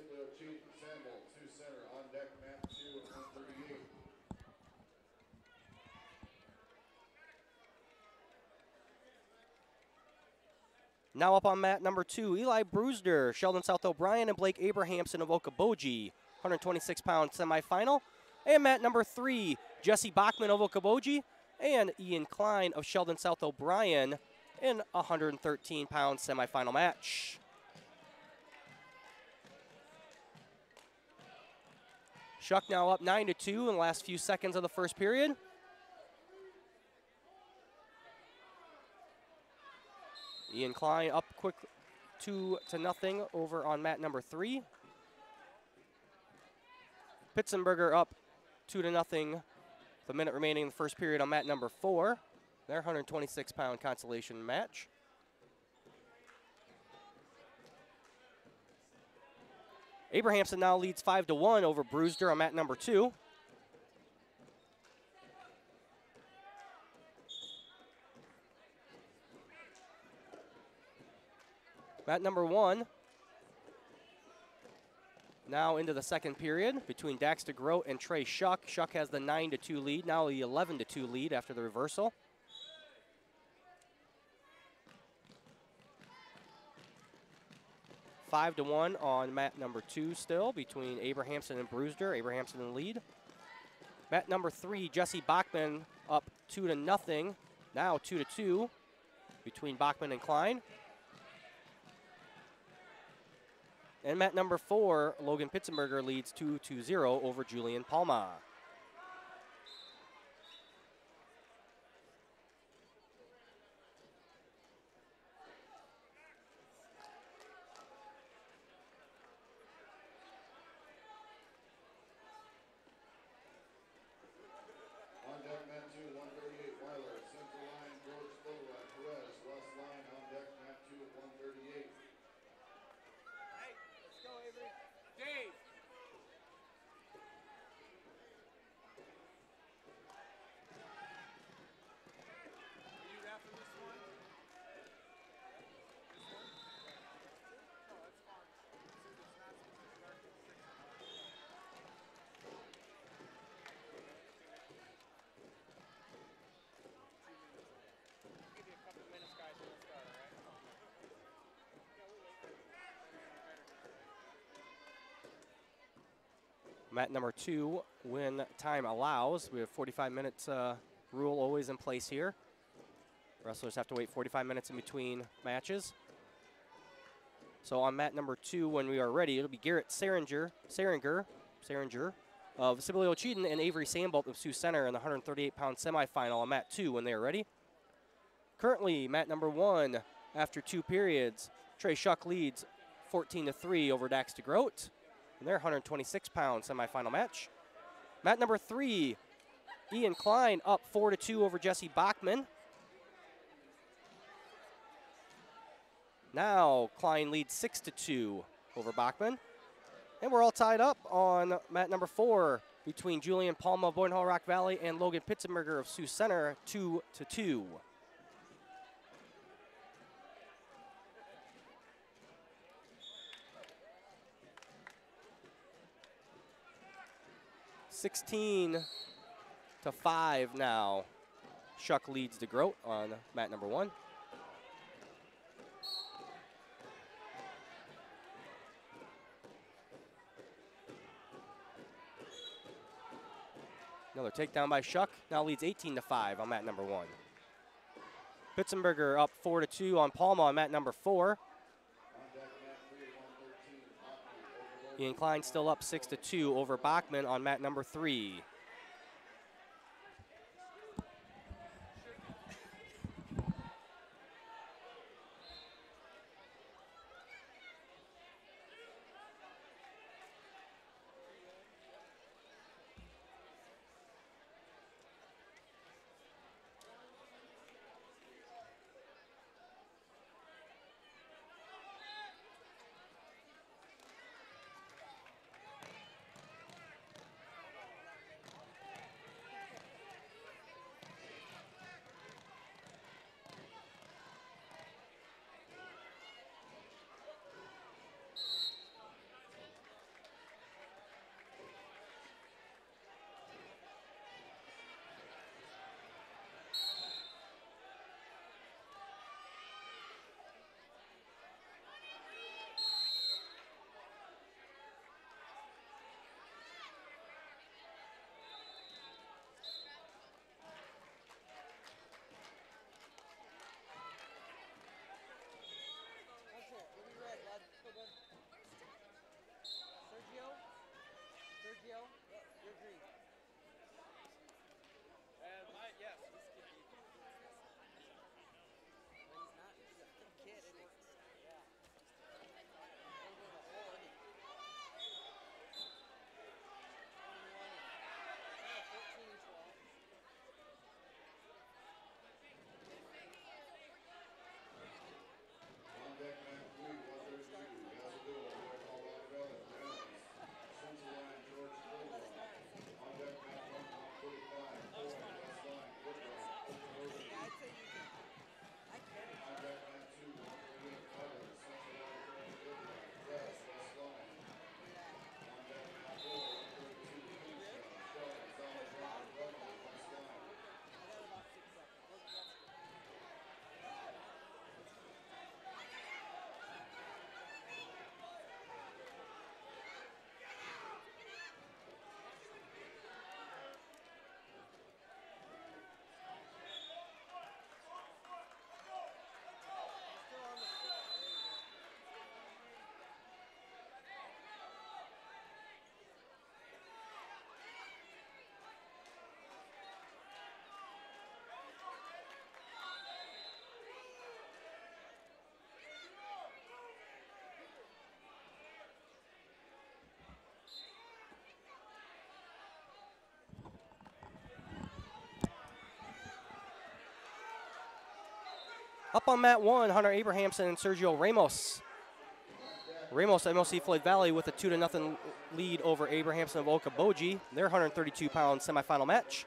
Now up on mat number 2, Eli Brewster, Sheldon South O'Brien, and Blake Abrahamson of Okoboji, 126-pound semifinal. And mat number 3, Jesse Bachman of Okoboji, and Ian Klein of Sheldon South O'Brien in a 113-pound semifinal match. Shuck now up 9-2 in the last few seconds of the 1st period. Ian Klein up quick 2-0 over on mat number 3. Pitzenberger up 2-0. The minute remaining in the 1st period on mat number 4. Their 126-pound consolation match. Abrahamson now leads 5-1 over Brewster on mat number 2. Mat number 1. Now into the second period between Dax DeGroat and Trey Shuck. Shuck has the 9-2 lead, now the 11-2 lead after the reversal. Five to 1 on mat number 2 still between Abrahamson and Brewster. Abrahamson in the lead. Mat number 3, Jesse Bachman up 2-0. Now 2-2 between Bachman and Klein. And mat number 4, Logan Pitzenberger leads 2-0 over Julian Palma. On deck, mat 2, 138, Weiler. Central line, George Little, Perez. West line, on deck, mat 2, 138. Dave. Are you after this one? This one? No, that's fine. Since it's not supposed to start at 6. I'll give you a couple minutes, guys, and we'll start, all right? Yeah, we'll wait. Mat number 2, when time allows. We have 45 minutes rule always in place here. Wrestlers have to wait 45 minutes in between matches. So on mat number 2, when we are ready, it'll be Garrett Seringer of Sibilio Cheaton and Avery Sambolt of Sioux Center in the 138-pound semifinal on mat 2 when they are ready. Currently, mat number 1, after 2 periods, Trey Shuck leads 14-3 over Dax DeGroat in their 126-pound semifinal match. Mat number 3, Ian Klein up 4-2 over Jesse Bachman. Now Klein leads 6-2 over Bachman. And we're all tied up on mat number 4 between Julian Palma of Boyden Hall Rock Valley and Logan Pitzenberger of Sioux Center, 2-2. (16-5) now. Shuck leads DeGroat on mat number 1. Another takedown by Shuck. Now leads 18-5 on mat number 1. Pitzenberger up 4-2 on Palma on mat number 4. Ian Klein still up 6-2 over Bachman on mat number 3. Up on mat 1, Hunter Abrahamson and Sergio Ramos. Ramos, MLC Floyd Valley with a 2-0 lead over Abrahamson of Okoboji. Their 132-pound semifinal match.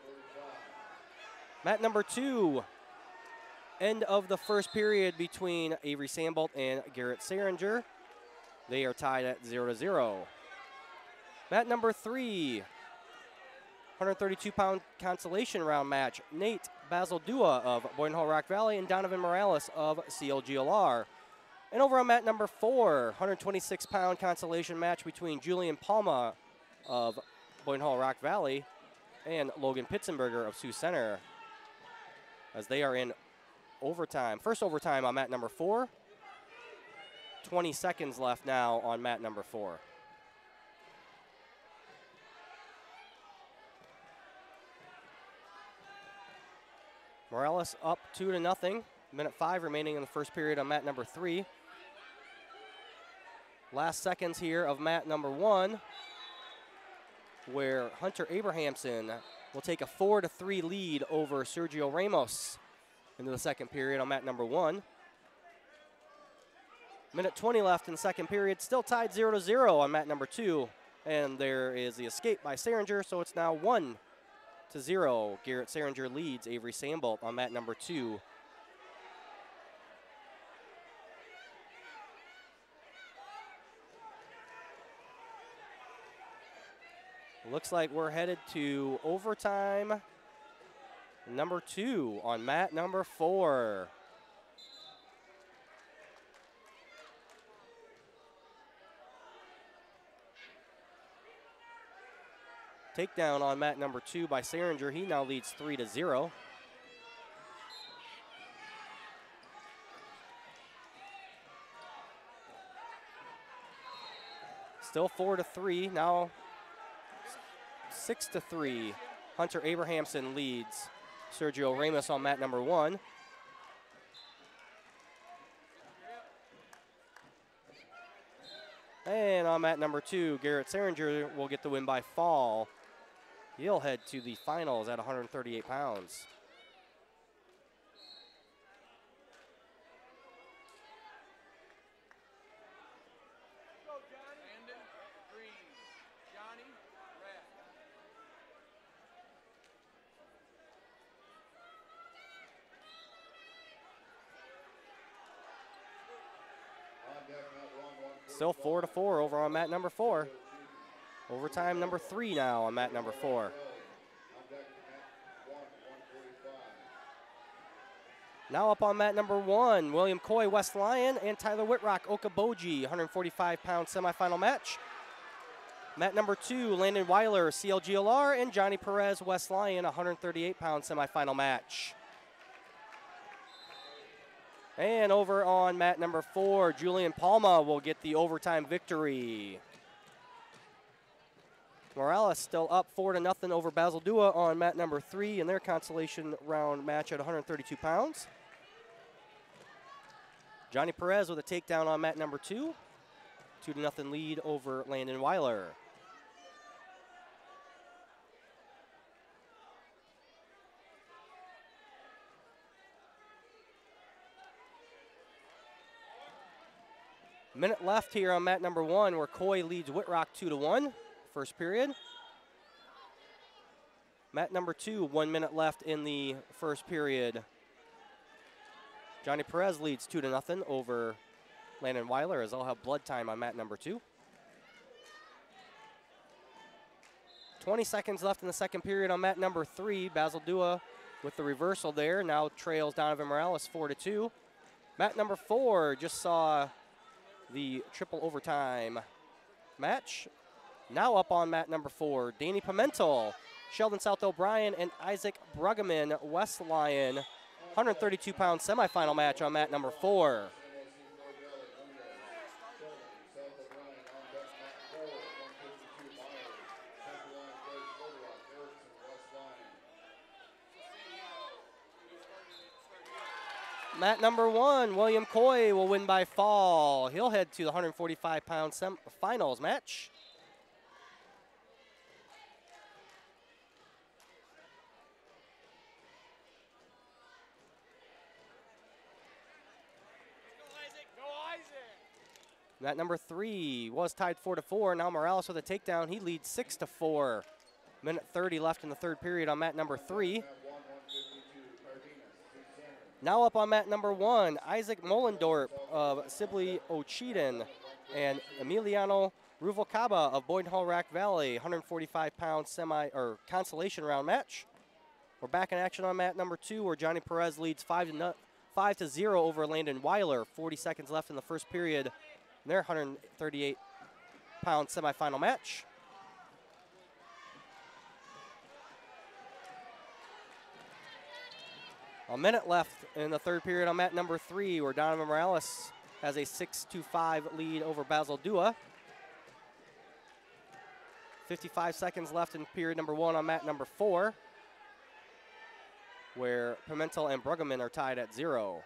Mat number 2, end of the first period between Avery Sambolt and Garrett Seringer. They are tied at 0-0. Mat number 3, 132-pound consolation round match. Nate Bazaldua of Boynton Hall Rock Valley and Donovan Morales of CLGLR. And over on mat number 4, 126-pound consolation match between Julian Palma of Boynton Hall Rock Valley and Logan Pitzenberger of Sioux Center, as they are in overtime. First overtime on mat number 4. 20 seconds left now on mat number 4. Morales up 2-0. Minute 5 remaining in the first period on mat number 3. Last seconds here of mat number 1, where Hunter Abrahamson will take a 4-3 lead over Sergio Ramos into the second period on mat number 1. Minute 20 left in the second period, still tied 0-0 on mat number 2. And there is the escape by Seringer, so it's now 1-0. Garrett Seringer leads Avery Sambolt on mat number 2. Looks like we're headed to overtime number 2 on mat number 4. Takedown on mat number 2 by Seringer. He now leads 3-0. Still 4-3. Now 6-3. Hunter Abrahamson leads Sergio Ramos on mat number 1. And on mat number 2, Garrett Seringer will get the win by fall. He'll head to the finals at 138 pounds. Still 4-4 over on mat number 4. Overtime number 3 now on mat number 4. Now up on mat number 1, William Coy, West Lyon, and Tyler Whitrock, Okoboji, 145-pound semifinal match. Mat number 2, Landon Weiler, CLGLR, and Johnny Perez, West Lyon, 138-pound semifinal match. And over on mat number 4, Julian Palma will get the overtime victory. Morales still up 4-0 over Bazaldua on mat number 3 in their consolation round match at 132 pounds. Johnny Perez with a takedown on mat number 2. 2-0 lead over Landon Weiler. Minute left here on mat number 1, where Coy leads Whitrock 2-1, first period. Mat number 2, 1 minute left in the first period. Johnny Perez leads 2-0 over Landon Weiler, as they'll have blood time on mat number 2. 20 seconds left in the second period on mat number 3. Bazaldua with the reversal there, now trails Donovan Morales 4-2. Mat number 4 just saw the triple overtime match. Now up on mat number 4, Danny Pimentel, Sheldon South O'Brien, and Isaac Bruggeman, West Lyon, 132-pound semifinal match on mat number 4. Mat number 1, William Coy will win by fall. He'll head to the 145-pound finals match. Mat number 3 was tied 4-4. Now Morales with a takedown. He leads 6-4. Minute 30 left in the third period on mat number 3. Now up on mat number 1, Isaac Mollendorp of Sibley Ochiden and Emiliano Ruvalcaba of Boyden Hall Rack Valley, 145-pound consolation round match. We're back in action on mat number 2, where Johnny Perez leads 5-0 over Landon Weiler. 40 seconds left in the first period. Their 138-pound semifinal match. A minute left in the third period on mat number 3, where Donovan Morales has a 6-5 lead over Basil Dua. 55 seconds left in period number 1 on mat number 4, where Pimentel and Bruggeman are tied at 0.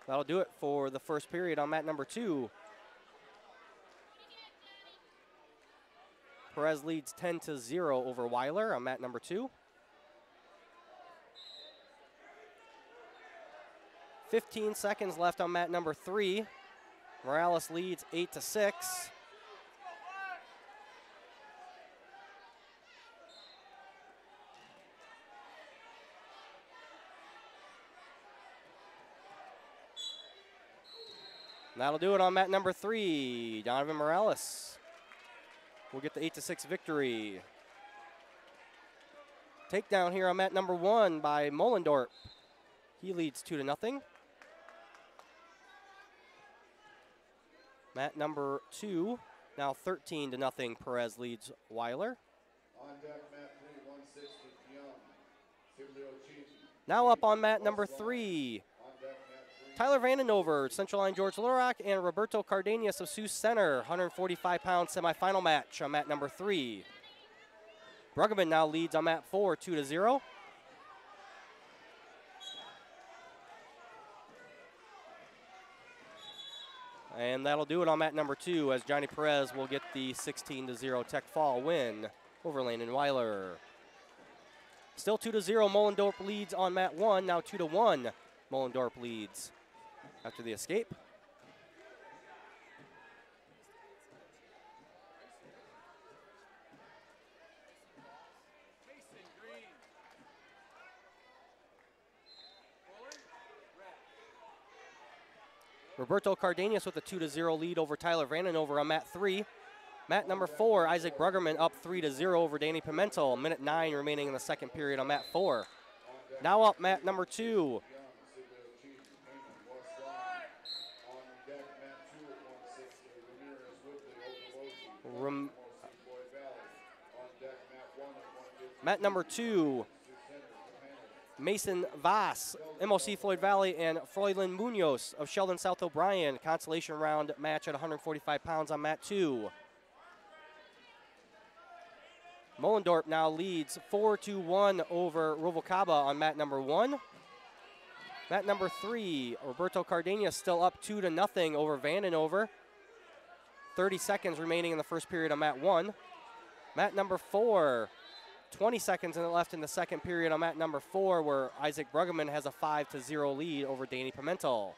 That'll do it for the first period on mat number 2. Perez leads 10-0 over Weiler on mat number 2. 15 seconds left on mat number 3. Morales leads 8-6. That'll do it on mat number 3. Donovan Morales will get the 8-6 victory. Takedown here on mat number 1 by Mollendorp. He leads 2-0. Mat number 2, now 13-0. Perez leads Weiler. On deck, mat 3, 160, Young, Sibley Ochiden. Now up on mat number 3. Tyler Vandenover, Central Line George Little Rock, and Roberto Cardenas of Sioux Center, 145-pound semifinal match on mat number 3. Bruggeman now leads on mat 4, 2-0. And that'll do it on mat number 2, as Johnny Perez will get the 16-0 Tech Fall win over Landon Weiler. Still 2-0, Mollendorp leads on mat 1, now 2-1. Mollendorp leads after the escape. Roberto Cardenas with a 2-0 lead over Tyler Vandenover on mat 3. Mat number 4, Isaac Bruggeman up 3-0 over Danny Pimentel. Minute 9 remaining in the second period on mat 4. Now up mat number 2. Mat number 2, Mason Voss, MOC Floyd Valley, and Froylin Munoz of Sheldon South O'Brien. Consolation round match at 145 pounds on mat 2. Mollendorp now leads 4-1 over Ruvalcaba on mat number 1. Mat number 3, Roberto Cardenas still up 2-0 over Vandenover. 30 seconds remaining in the first period on mat 1. Mat number 4, 20 seconds left in the second period on mat number 4, where Isaac Bruggeman has a 5-0 lead over Danny Pimentel.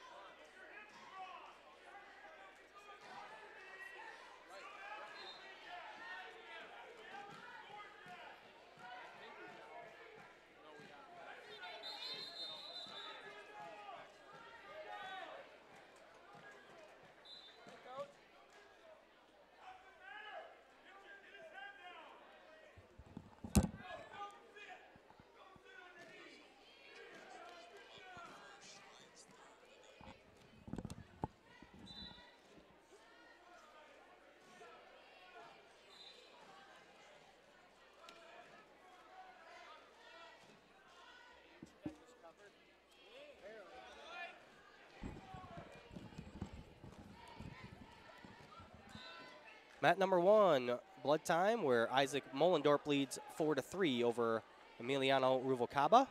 Mat number 1, blood time, where Isaac Mollendorp leads 4-3 over Emiliano Ruvalcaba.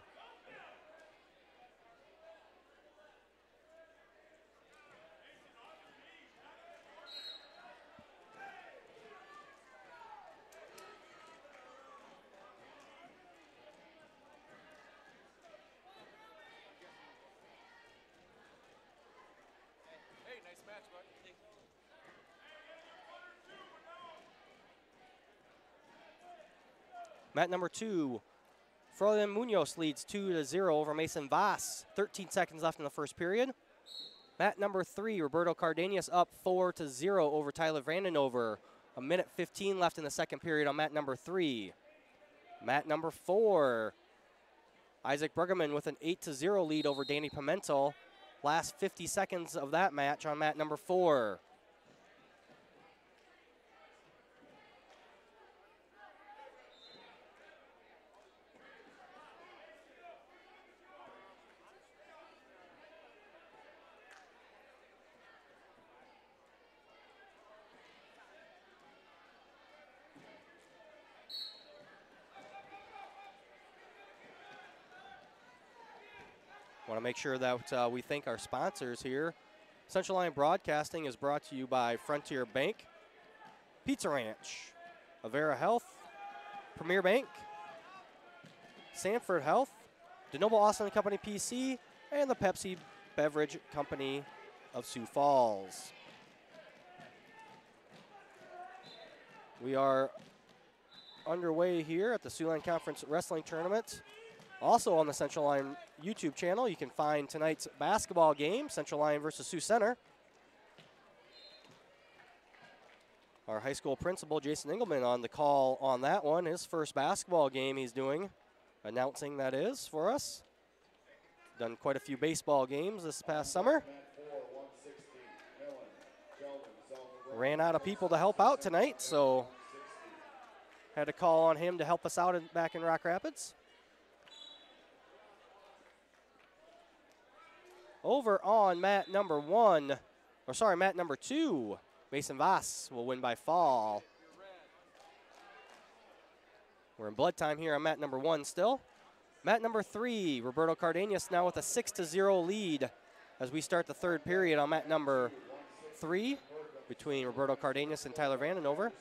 Mat number 2, Frolian Munoz leads 2-0 over Mason Voss. 13 seconds left in the first period. Mat number 3, Roberto Cardenas up 4-0 over Tyler Vandenover. 1:15 left in the second period on mat number 3. Mat number 4, Isaac Bruggeman with an 8-0 lead over Danny Pimentel. Last 50 seconds of that match on mat number 4. Want to make sure that we thank our sponsors here. Central Line Broadcasting is brought to you by Frontier Bank, Pizza Ranch, Avera Health, Premier Bank, Sanford Health, DeNoble Austin Company PC, and the Pepsi Beverage Company of Sioux Falls. We are underway here at the Siouxland Conference Wrestling Tournament. Also on the Central Line YouTube channel, you can find tonight's basketball game, Central Line versus Sioux Center. Our high school principal, Jason Engelman, on the call on that one. His first basketball game he's doing, announcing that is for us. Done quite a few baseball games this past summer. Ran out of people to help out tonight, so had to call on him to help us out back in Rock Rapids. Over on mat number 2, Mason Voss will win by fall. We're in blood time here on mat number 1 still. Mat number 3, Roberto Cardenas now with a 6-0 lead as we start the third period on mat number 3 between Roberto Cardenas and Tyler Vandenover.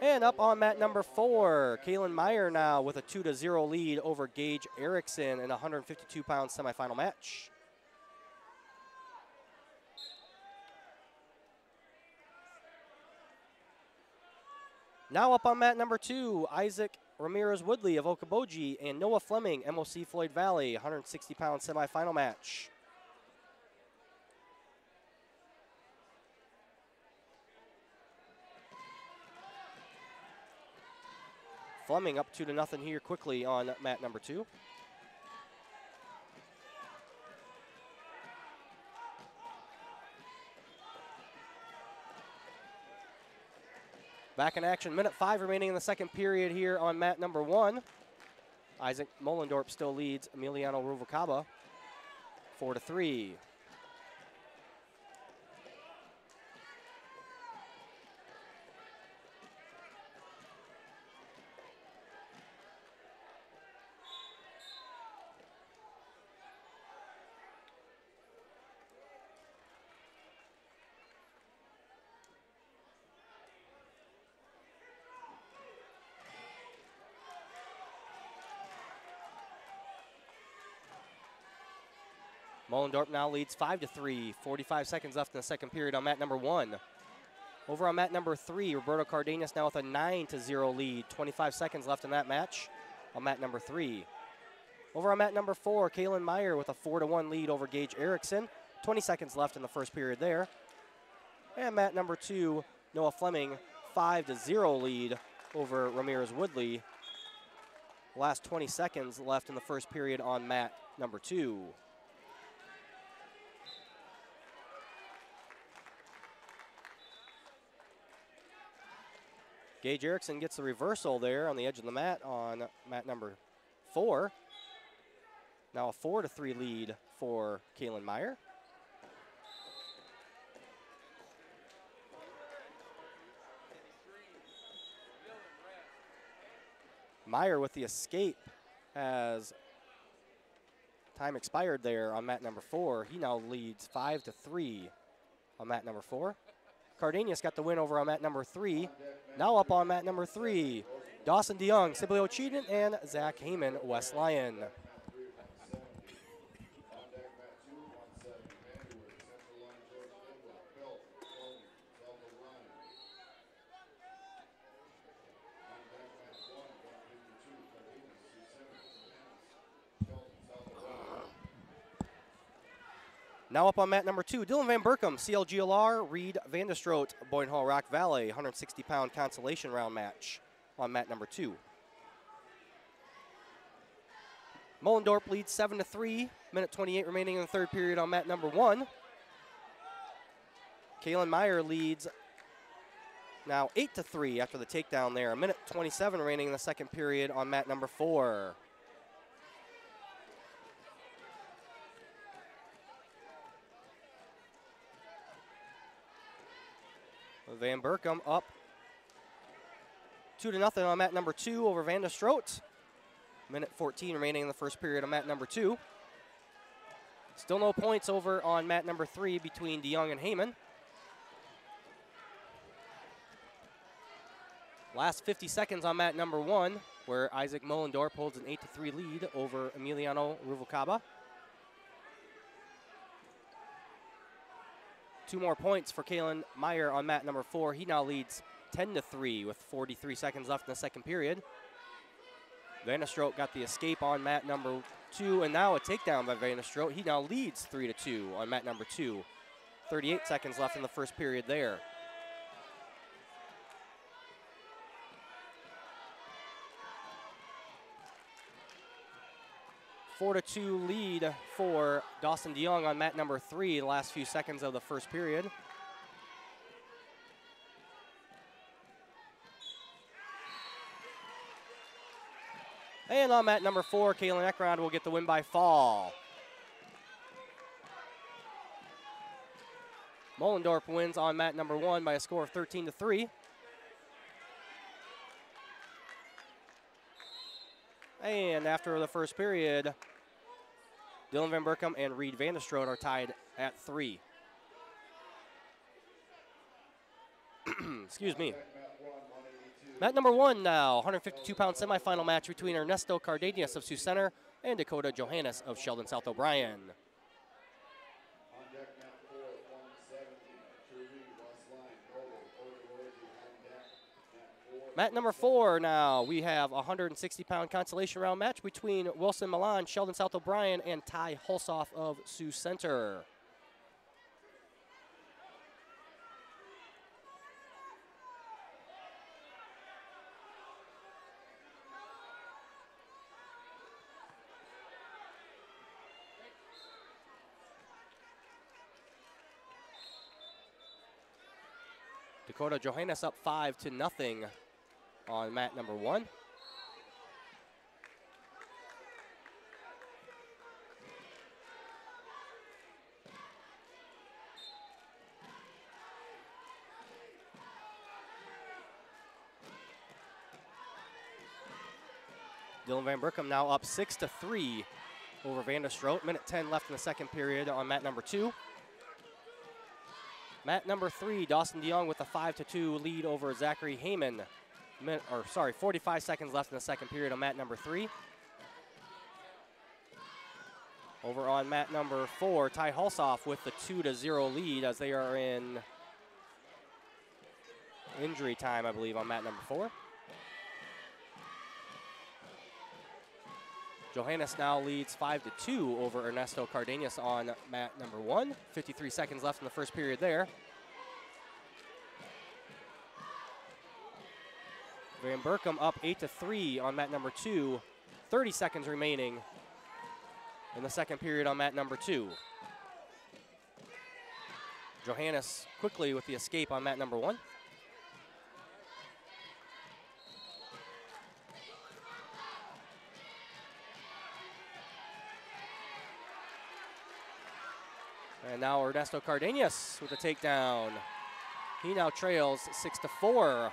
And up on mat number 4, Kalen Meyer now with a 2-0 lead over Gage Erickson in a 152-pound semifinal match. Now up on mat number 2, Isaac Ramirez-Woodley of Okoboji and Noah Fleming, MOC Floyd Valley, 160-pound semifinal match. Fleming up 2-0 here quickly on mat number 2. Back in action, minute 5 remaining in the second period here on mat number 1. Isaac Mollendorp still leads Emiliano Ruvalcaba 4-3. Mollendorp now leads 5-3, 45 seconds left in the second period on mat number 1. Over on mat number 3, Roberto Cardenas now with a 9-0 lead, 25 seconds left in that match on mat number 3. Over on mat number 4, Kalen Meyer with a 4-1 lead over Gage Erickson, 20 seconds left in the first period there. And mat number 2, Noah Fleming, 5-0 lead over Ramirez Woodley. Last 20 seconds left in the first period on mat number 2. Gage Erickson gets the reversal there on the edge of the mat on mat number 4. Now a 4-3 lead for Kalen Meyer. Meyer with the escape as time expired there on mat number 4. He now leads 5-3 on mat number 4. Cardenas got the win over on mat number 3. Now up on mat number 3, Dawson DeYoung, Sibley Cheaton, and Zach Heyman, West Lyon. Now up on mat number 2, Dylan Van Berkom, CLGLR, Reed Vanderstroot, Boyne Hall Rock Valley, 160-pound consolation round match on mat number 2. Mollendorp leads 7-3, minute 28 remaining in the third period on mat number 1. Kalen Meyer leads now 8-3 after the takedown there. A minute 27 remaining in the second period on mat number 4. Van Berkom up 2-0 on mat number 2 over Vanderstroot. Minute 14 remaining in the first period on mat number 2. Still no points over on mat number 3 between DeYoung and Heyman. Last 50 seconds on mat number 1, where Isaac Mollendorp holds an 8-3 lead over Emiliano Ruvalcaba. 2 more points for Kalen Meyer on mat number 4. He now leads 10-3 with 43 seconds left in the second period. Vanderstroot got the escape on mat number 2, and now a takedown by Vanderstroot. He now leads 3-2 on mat number 2. 38 seconds left in the first period there. A 4-2 lead for Dawson DeYoung on mat number 3, the last few seconds of the first period. And on mat number 4, Kalen Eckrond will get the win by fall. Mollendorp wins on mat number 1 by a score of 13-3. And after the first period, Dylan Van Berkom and Reed Vanderstroot are tied at 3. Excuse me. Mat number 1 now, 152-pound semifinal match between Ernesto Cardenas of Sioux Center and Dakota Johannes of Sheldon South O'Brien. Mat number 4 now, we have a 160-pound consolation round match between Wilson Milan, Sheldon South O'Brien, and Ty Hulsoff of Sioux Center. Dakota Johannes up 5-0 on mat number 1. Dylan Van Berkom now up 6-3 over Vanderstroot. Minute 10 left in the second period on mat number 2. Mat number 3, Dawson DeYoung with a 5-2 lead over Zachary Heyman. 45 seconds left in the second period on mat number 3. Over on mat number 4, Ty Hulsoff with the 2-0 lead as they are in injury time, I believe, on mat number 4. Johannes now leads 5-2 over Ernesto Cardenas on mat number 1. 53 seconds left in the first period there. Van Berkom up 8-3 on mat number 2. 30 seconds remaining in the second period on mat number 2. Johannes quickly with the escape on mat number 1. And now Ernesto Cardenas with a takedown. He now trails 6-4.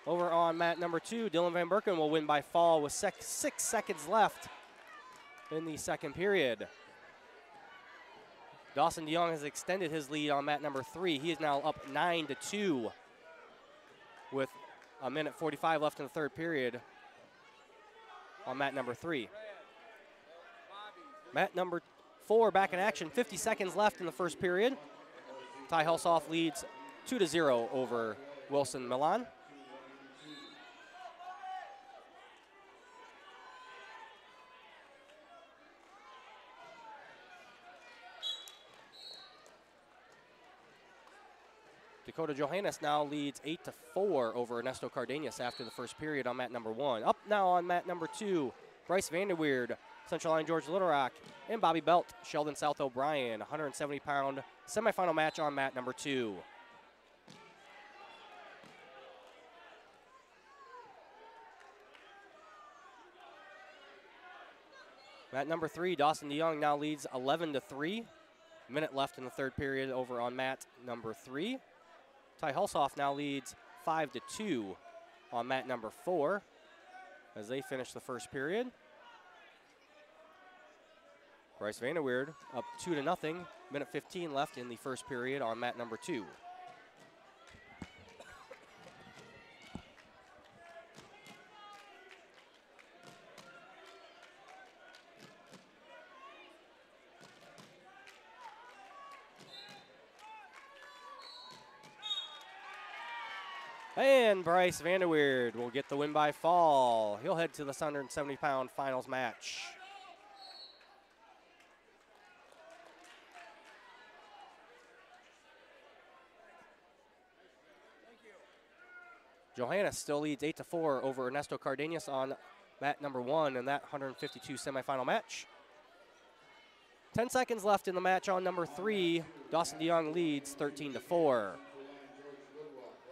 Over on mat number 2, Dylan Van Berkom will win by fall with 6 seconds left in the second period. Dawson DeYoung has extended his lead on mat number 3. He is now up 9-2 with a minute 45 left in the third period on mat number 3. Mat number 4 back in action, 50 seconds left in the first period. Ty Hulsoff leads 2-0 over Wilson Milan. Dakota Johannes now leads 8-4 over Ernesto Cardenas after the first period on mat number 1. Up now on mat number 2, Bryce Vanderweerd, Central Line George Little Rock, and Bobby Belt, Sheldon South O'Brien, 170-pound semifinal match on mat number 2. Mat number 3, Dawson DeYoung now leads 11-3. Minute left in the third period over on mat number 3. Ty Hulsoff now leads 5-2 on mat number 4 as they finish the first period. Bryce Vanderweerd up 2-0. Minute 15 left in the first period on mat number 2. And Bryce Vanderweerd will get the win by fall. He'll head to the 170-pound finals match. Johannes still leads 8-4 over Ernesto Cardenas on mat number 1 in that 152 semifinal match. 10 seconds left in the match on number 3. Dawson DeYoung leads 13-4.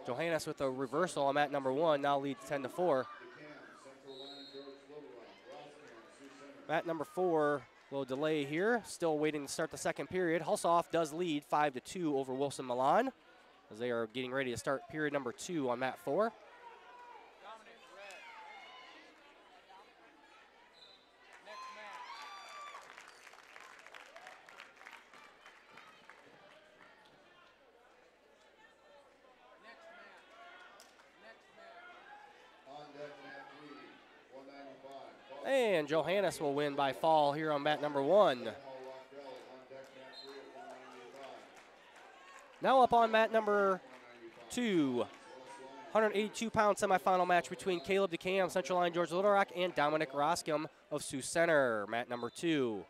Johannes with a reversal on mat number 1 now leads 10-4. Mat number 4, little delay here. Still waiting to start the second period. Hulsoff does lead 5-2 over Wilson Milan as they are getting ready to start period number 2 on mat 4. And Johannes will win by fall here on mat number 1. Now up on mat number 2, 182-pound semifinal match between Caleb DeCam, Central Line George Little Rock, and Dominic Roscom of Sioux Center, mat number 2.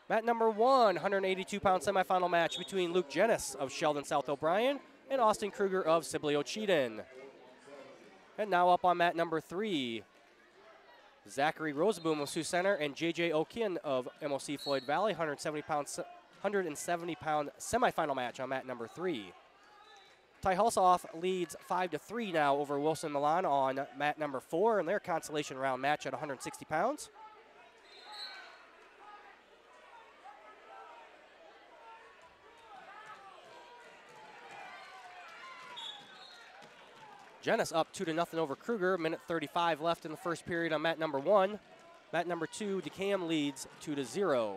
Mat number 1, 182-pound semifinal match between Luke Jennis of Sheldon South O'Brien and Austin Kruger of Sibley Cheaton. And now up on mat number 3, Zachary Roseboom of Sioux Center and J.J. O'Kin of MOC Floyd Valley, 170-pound semifinal match on mat number 3. Ty Hulsoff leads 5-3 now over Wilson Milan on mat number 4 in their consolation round match at 160 pounds. Jennis up 2-0 over Kruger. Minute 35 left in the first period on mat number 1. Mat number 2, DeCam leads 2-0.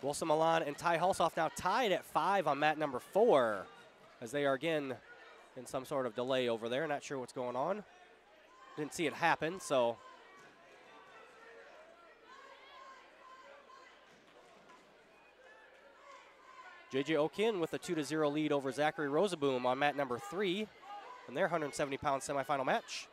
Wilson Milan and Ty Hulsoff now tied at 5 on mat number 4 as they are again in some sort of delay over there. Not sure what's going on. Didn't see it happen, so. J.J. O'Kin with a 2-0 lead over Zachary Roseboom on mat number 3 in their 170-pound semifinal match.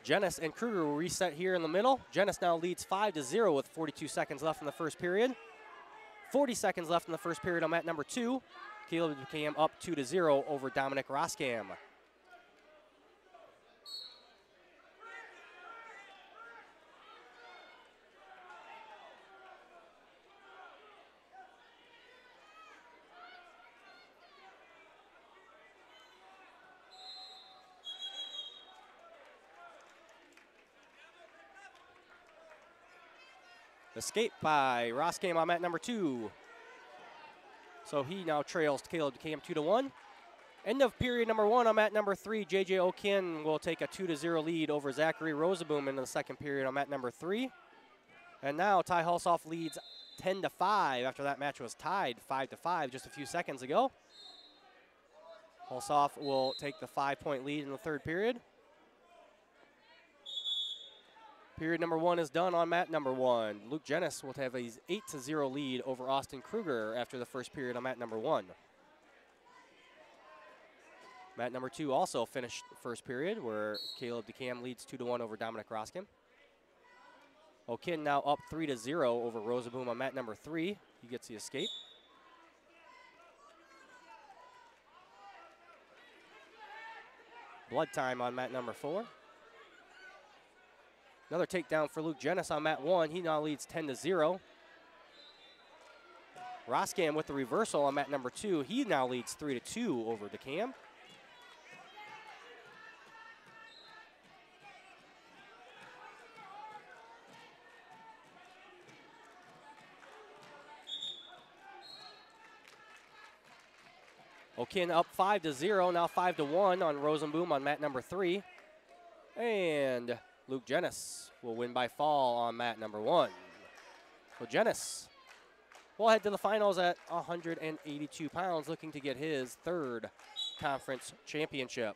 Jennis and Kruger will reset here in the middle. Jennis now leads 5-0 with 42 seconds left in the first period. 40 seconds left in the first period on mat number 2. Caleb DeCam up 2-0 over Dominic Roscam. Escape by Roscam on mat number 2. So he now trails Caleb DeCam 2-1. End of period number 1 on mat number 3. J.J. O'Kin will take a 2-0 lead over Zachary Roseboom in the second period on mat number 3. And now Ty Hulsoff leads 10-5 after that match was tied 5-5 just a few seconds ago. Hulsoff will take the 5-point lead in the third period. Period number 1 is done on mat number 1. Luke Jennis will have a 8-0 lead over Austin Kruger after the first period on mat number 1. Mat number 2 also finished the first period where Caleb DeCam leads 2-1 over Dominic Roskin. O'Kin now up 3-0 over Rosaboom on mat number 3. He gets the escape. Blood time on mat number 4. Another takedown for Luke Jennis on mat 1. He now leads 10-0. Roscam with the reversal on mat number 2. He now leads 3-2 over DeCam. O'Kin up 5-0, now 5-1 on Rosenboom on mat number 3. And Luke Jennis will win by fall on mat number 1. So Jennis will head to the finals at 182 pounds, looking to get his 3rd conference championship.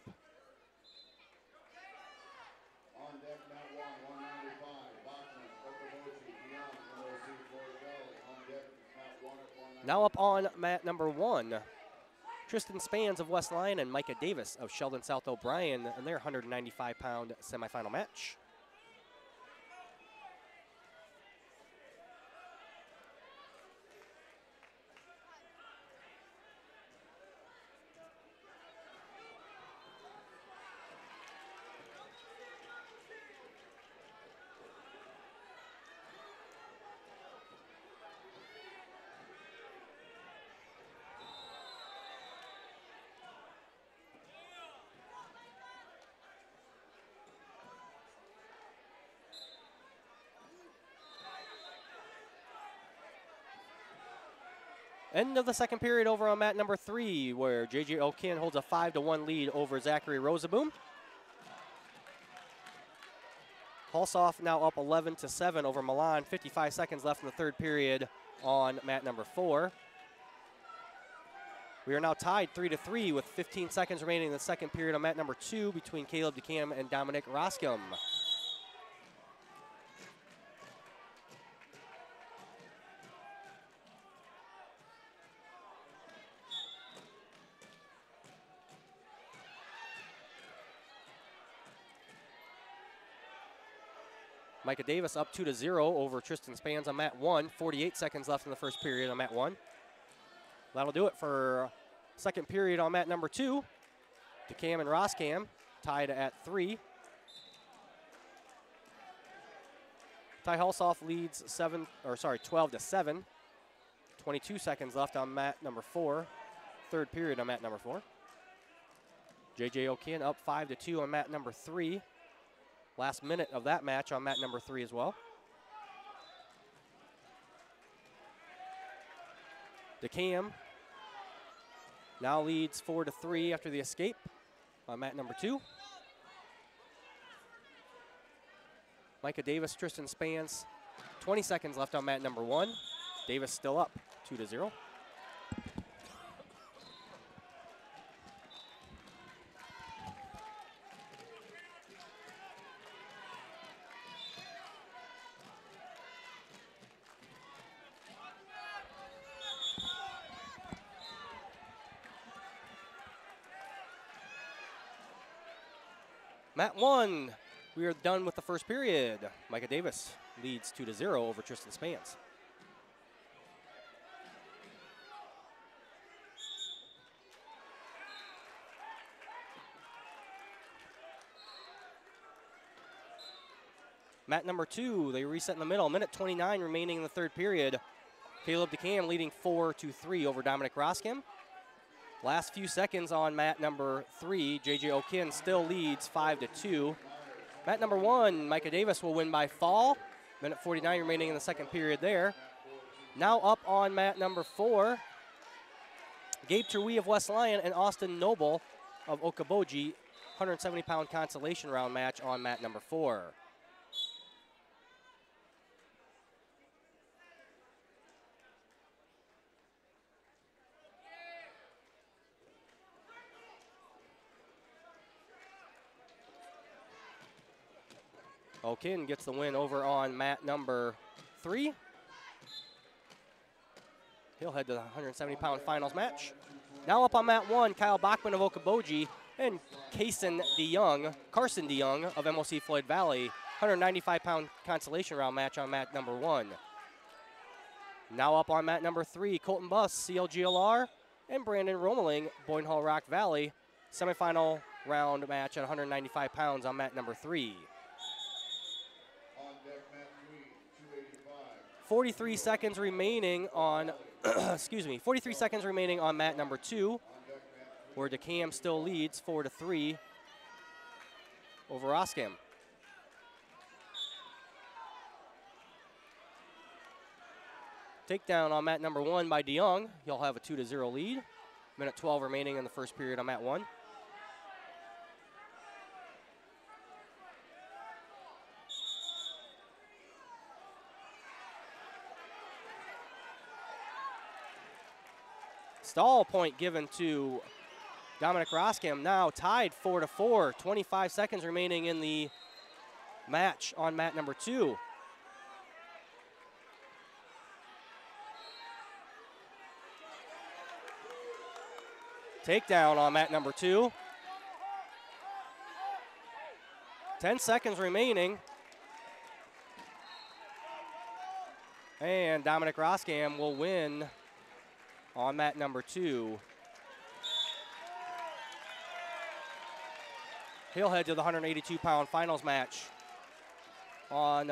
On deck, mat 1, 195, Bachman, Okabochi, Dion, MOC, Florida Valley. On deck, mat 1 at 195. Now up on mat number 1, Tristan Spans of West Lyon and Micah Davis of Sheldon South O'Brien in their 195-pound semifinal match. End of the second period over on mat number 3, where J.J. O'Kin holds a 5-1 lead over Zachary Rosaboom. Hulsoff now up 11-7 over Milan. 55 seconds left in the third period on mat number 4. We are now tied 3-3 with 15 seconds remaining in the second period on mat number 2 between Caleb DeCam and Dominic Roscom. Micah Davis up 2-0 over Tristan Spans on mat 1. 48 seconds left in the first period on mat 1. That'll do it for second period on mat number 2. DeCam and Roscam tied at 3. Ty Hulsoff leads 12-7. 22 seconds left on mat number 4. Third period on mat number 4. J.J. O'Kin up 5-2 on mat number 3. Last minute of that match on mat number 3 as well. DeCam now leads 4-3 after the escape on mat number 2. Micah Davis, Tristan Spans, 20 seconds left on mat number 1. Davis still up 2-0. Mat 1, we are done with the first period. Micah Davis leads 2-0 over Tristan Spans. Mat number 2, they reset in the middle. Minute 29 remaining in the third period. Caleb DeCam leading 4-3 over Dominic Roscam. Last few seconds on mat number 3, J.J. O'Kin still leads 5-2. Mat number 1, Micah Davis will win by fall. Minute 49 remaining in the second period there. Now up on mat number 4, Gabe Terwee of West Lyon and Austin Noble of Okaboji, 170-pound consolation round match on mat number 4. O'Kin gets the win over on mat number 3. He'll head to the 170-pound finals match. Now up on mat 1, Kyle Bachman of Okoboji and Carson DeYoung of MOC Floyd Valley. 195-pound consolation round match on mat number 1. Now up on mat number 3, Colton Buss, CLGLR, and Brandon Romeling, Boyden Hall Rock Valley. Semifinal round match at 195 pounds on mat number 3. 43 seconds remaining on, 43 seconds remaining on mat number 2, where DeCam still leads 4-3 over Oskam. Takedown on mat number 1 by DeYoung. He'll have a 2-0 lead. Minute 12 remaining in the first period on mat 1. Stall point given to Dominic Roskam, now tied 4-4. 25 seconds remaining in the match on mat number 2. Takedown on mat number 2. 10 seconds remaining. And Dominic Roskam will win on mat number 2. He'll head to the 182-pound finals match on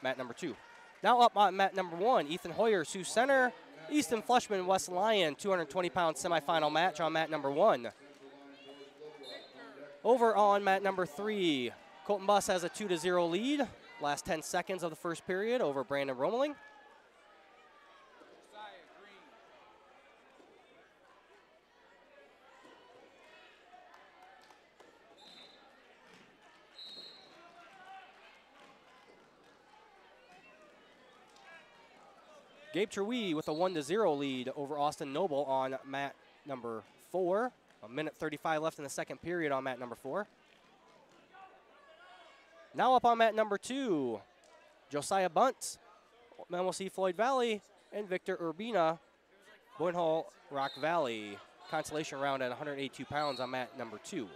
mat number 2. Now up on mat number 1, Ethan Hoyer, Sioux Center, Easton Flushman, West Lyon, 220-pound semifinal match on mat number 1. Over on mat number 3, Colton Buss has a 2-0 lead. Last 10 seconds of the first period over Brandon Romeling. Gabe Terwee with a 1-0 lead over Austin Noble on mat number 4. A minute 35 left in the second period on mat number 4. Now up on mat number 2, Josiah Bunt, MLC Floyd Valley, and Victor Urbina, Boyden Hall Rock Valley. Consolation round at 182 pounds on mat number 2.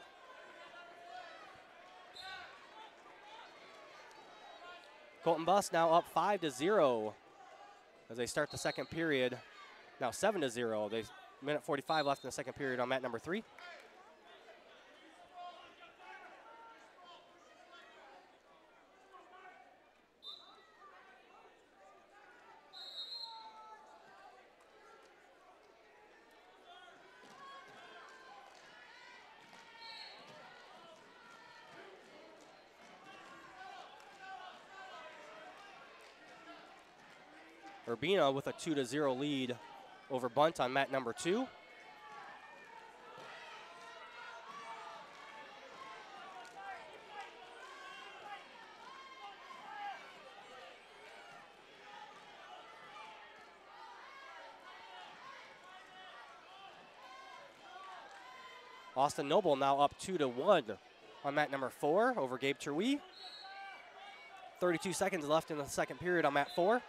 Colton Buss now up 5-0 as they start the second period. Now 7-0. They minute 45 left in the second period on mat number 3. Urbina with a 2-0 lead over Bunt on mat number 2. Austin Noble now up 2-1 on mat number 4 over Gabe Terwee. 32 seconds left in the second period on mat 4.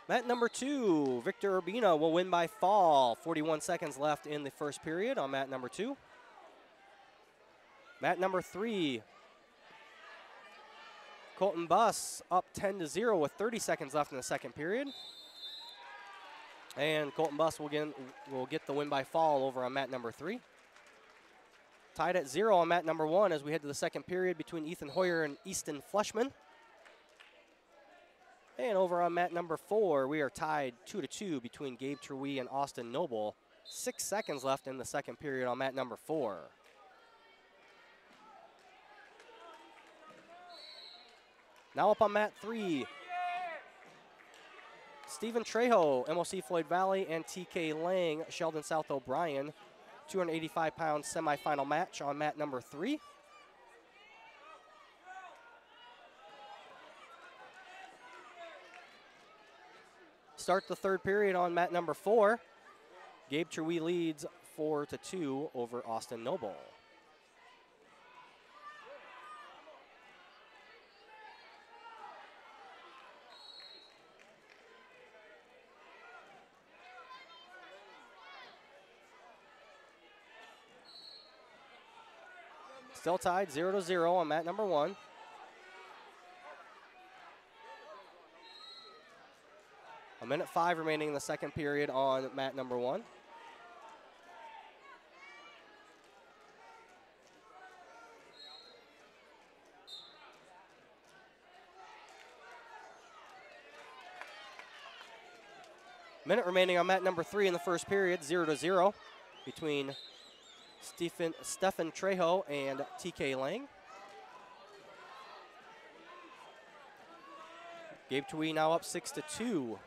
Mat number 2, Victor Urbina will win by fall. 41 seconds left in the first period on mat number 2. Mat number 3, Colton Buss up 10-0 with 30 seconds left in the second period. And Colton Buss will get the win by fall over on mat number 3. Tied at 0 on mat number 1 as we head to the second period between Ethan Hoyer and Easton Flushman. And over on mat number 4, we are tied 2-2 between Gabe Terwee and Austin Noble. 6 seconds left in the second period on mat number 4. Now up on mat 3, Stephen Trejo, MLC Floyd Valley, and TK Lang, Sheldon South O'Brien. 285-pound semifinal match on mat number 3. Start the third period on mat number 4. Gabe Cherwee leads 4-2 over Austin Noble. Still tied 0-0 on mat number 1. A minute 5 remaining in the second period on mat number 1. Minute remaining on mat number 3 in the first period, 0-0 between Stefan Trejo and TK Lang. Gabe Cherwee now up 6-2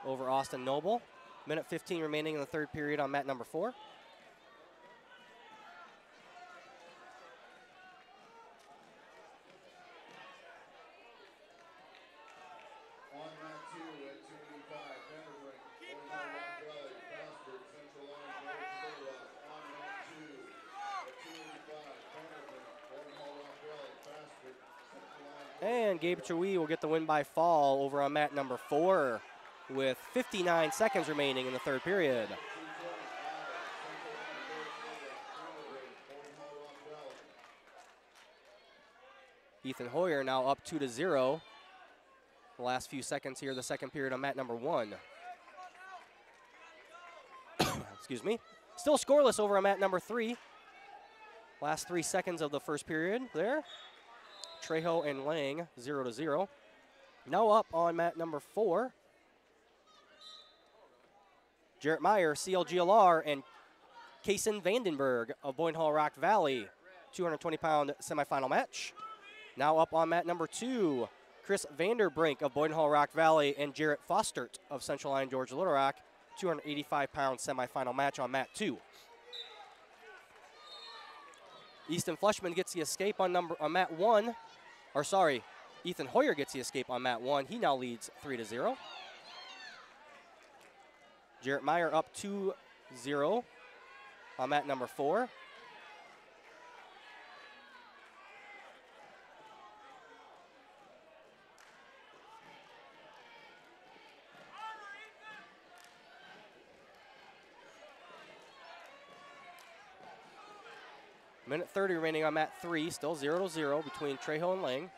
over Austin Noble. Minute 15 remaining in the third period on mat number 4. On mat 2 at 285, Vanderbrink, Boynton Rock Valley, Prosper, Central Line, George Little Rock. On mat 2 at 285, Vanderbrink, Boynton Rock Valley, Prosper, Central Line. And Gabe Cherwee will get the win by fall over on mat number 4 with 59 seconds remaining in the third period. Ethan Hoyer now up 2-0. The last few seconds here, the second period on mat number 1. Excuse me. Still scoreless over on mat number 3. Last 3 seconds of the first period there. Trejo and Lang 0-0. Now up on mat number 4. Jarrett Meyer, CLGLR, and Kaysen Vandenberg of Boynton Rock Valley. 220-pound semifinal match. Now up on mat number 2. Chris Vanderbrink of Boynton Rock Valley and Jarrett Fostert of Central Line George Little Rock. 285-pound semifinal match on mat 2. Easton Fleshman gets the escape on mat 1. Or sorry, Ethan Hoyer gets the escape on mat 1. He now leads 3-0. Jarrett Meyer up 2-0 on mat number 4. Minute 30 remaining on mat 3, still 0-0 between Trejo and Lang.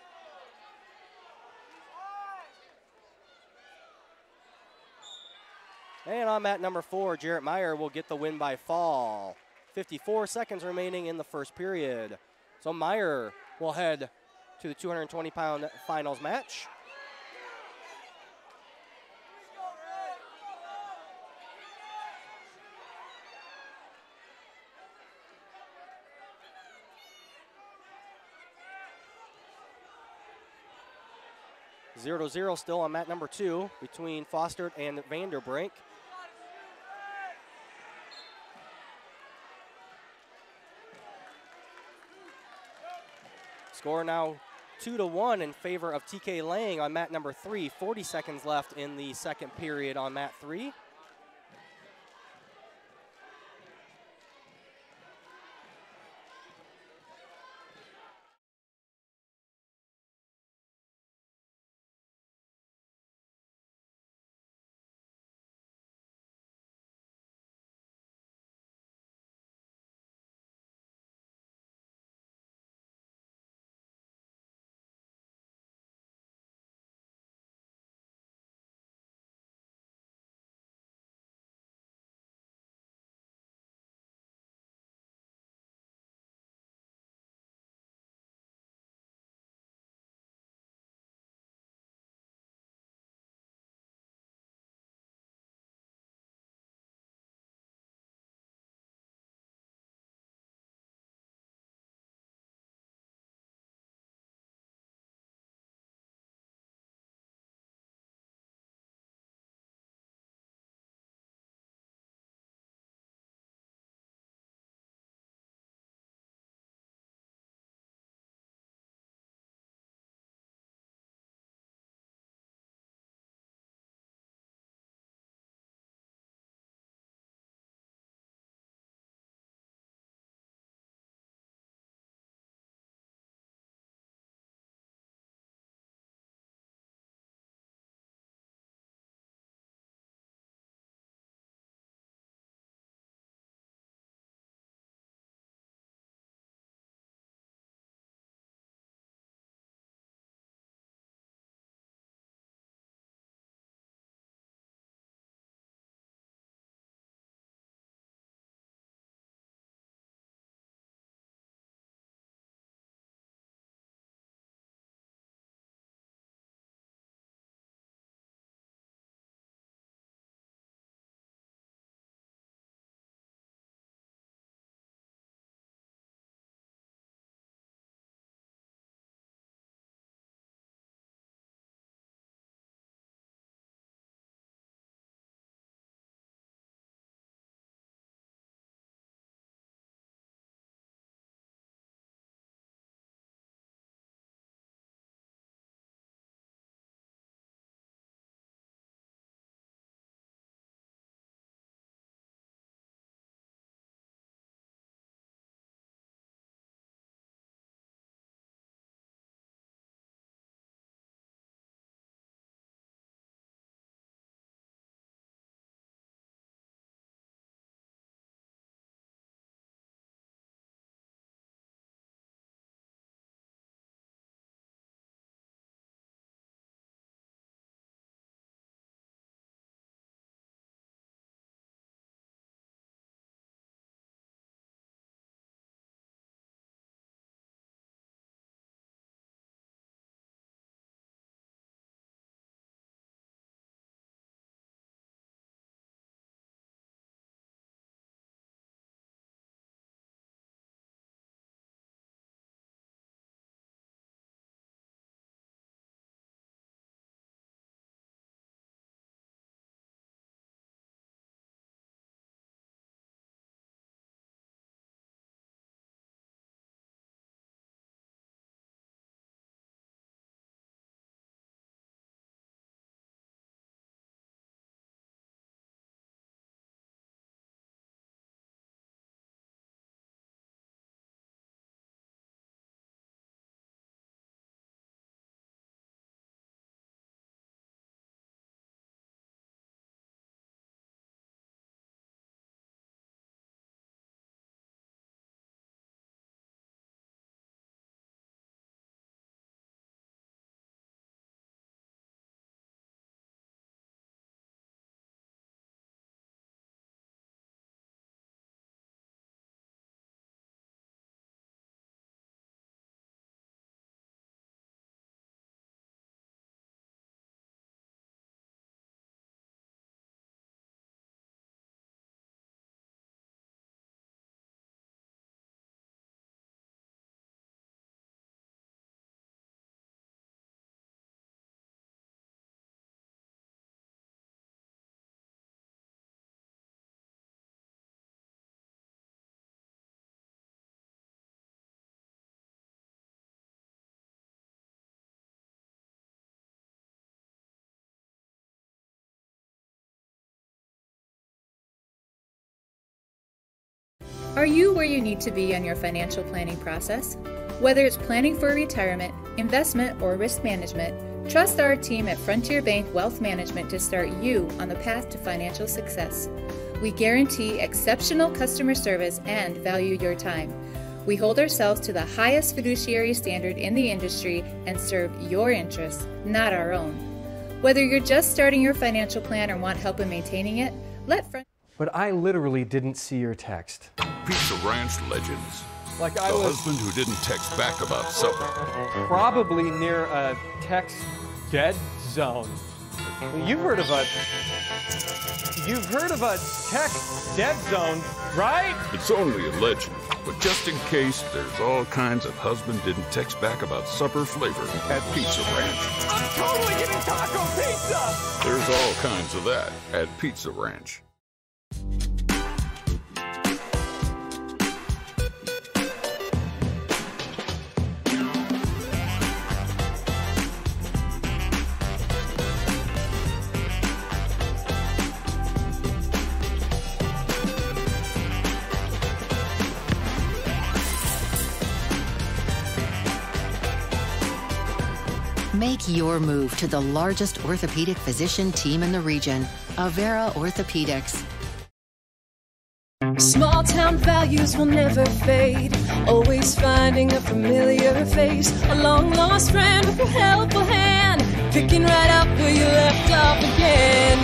And on mat number 4, Jarrett Meyer will get the win by fall. 54 seconds remaining in the first period. So Meyer will head to the 220-pound finals match. Zero to 0 still on mat number 2 between Fostert and Vanderbrink. Score now 2-1 in favor of TK Lang on mat number 3. 40 seconds left in the second period on mat 3. Are you where you need to be on your financial planning process? Whether it's planning for retirement, investment, or risk management, trust our team at Frontier Bank Wealth Management to start you on the path to financial success. We guarantee exceptional customer service and value your time. We hold ourselves to the highest fiduciary standard in the industry and serve your interests, not our own. Whether you're just starting your financial plan or want help in maintaining it, let Frontier... But I literally didn't see your text. Pizza Ranch legends. Like the husband who didn't text back about supper. Probably near a text dead zone. You've heard of a text dead zone, right? It's only a legend, but just in case, there's all kinds of husband didn't text back about supper flavor at Pizza Ranch. I'm totally getting taco pizza! There's all kinds of that at Pizza Ranch. Make your move to the largest orthopedic physician team in the region, Avera Orthopedics. Small town values will never fade. Always finding a familiar face, a long lost friend with a helpful hand, picking right up where you left off again.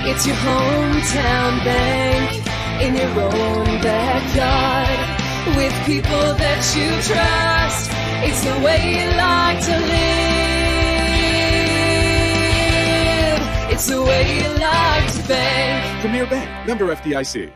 It's your hometown bank in your own backyard, with people that you trust. It's the way you like to live. It's the way you like to bank. Premier Bank, member FDIC.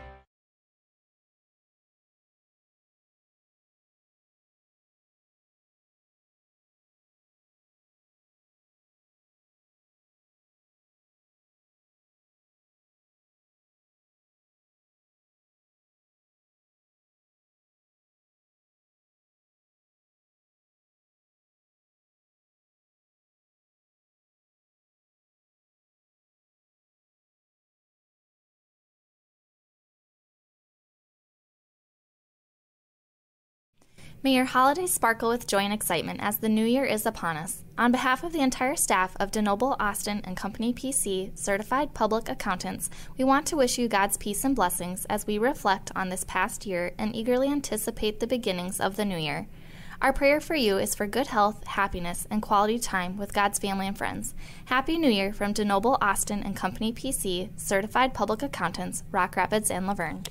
May your holidays sparkle with joy and excitement as the new year is upon us. On behalf of the entire staff of DeNoble, Austin & Company PC, Certified Public Accountants, we want to wish you God's peace and blessings as we reflect on this past year and eagerly anticipate the beginnings of the new year. Our prayer for you is for good health, happiness, and quality time with God's family and friends. Happy New Year from DeNoble, Austin & Company PC, Certified Public Accountants, Rock Rapids and Laverne.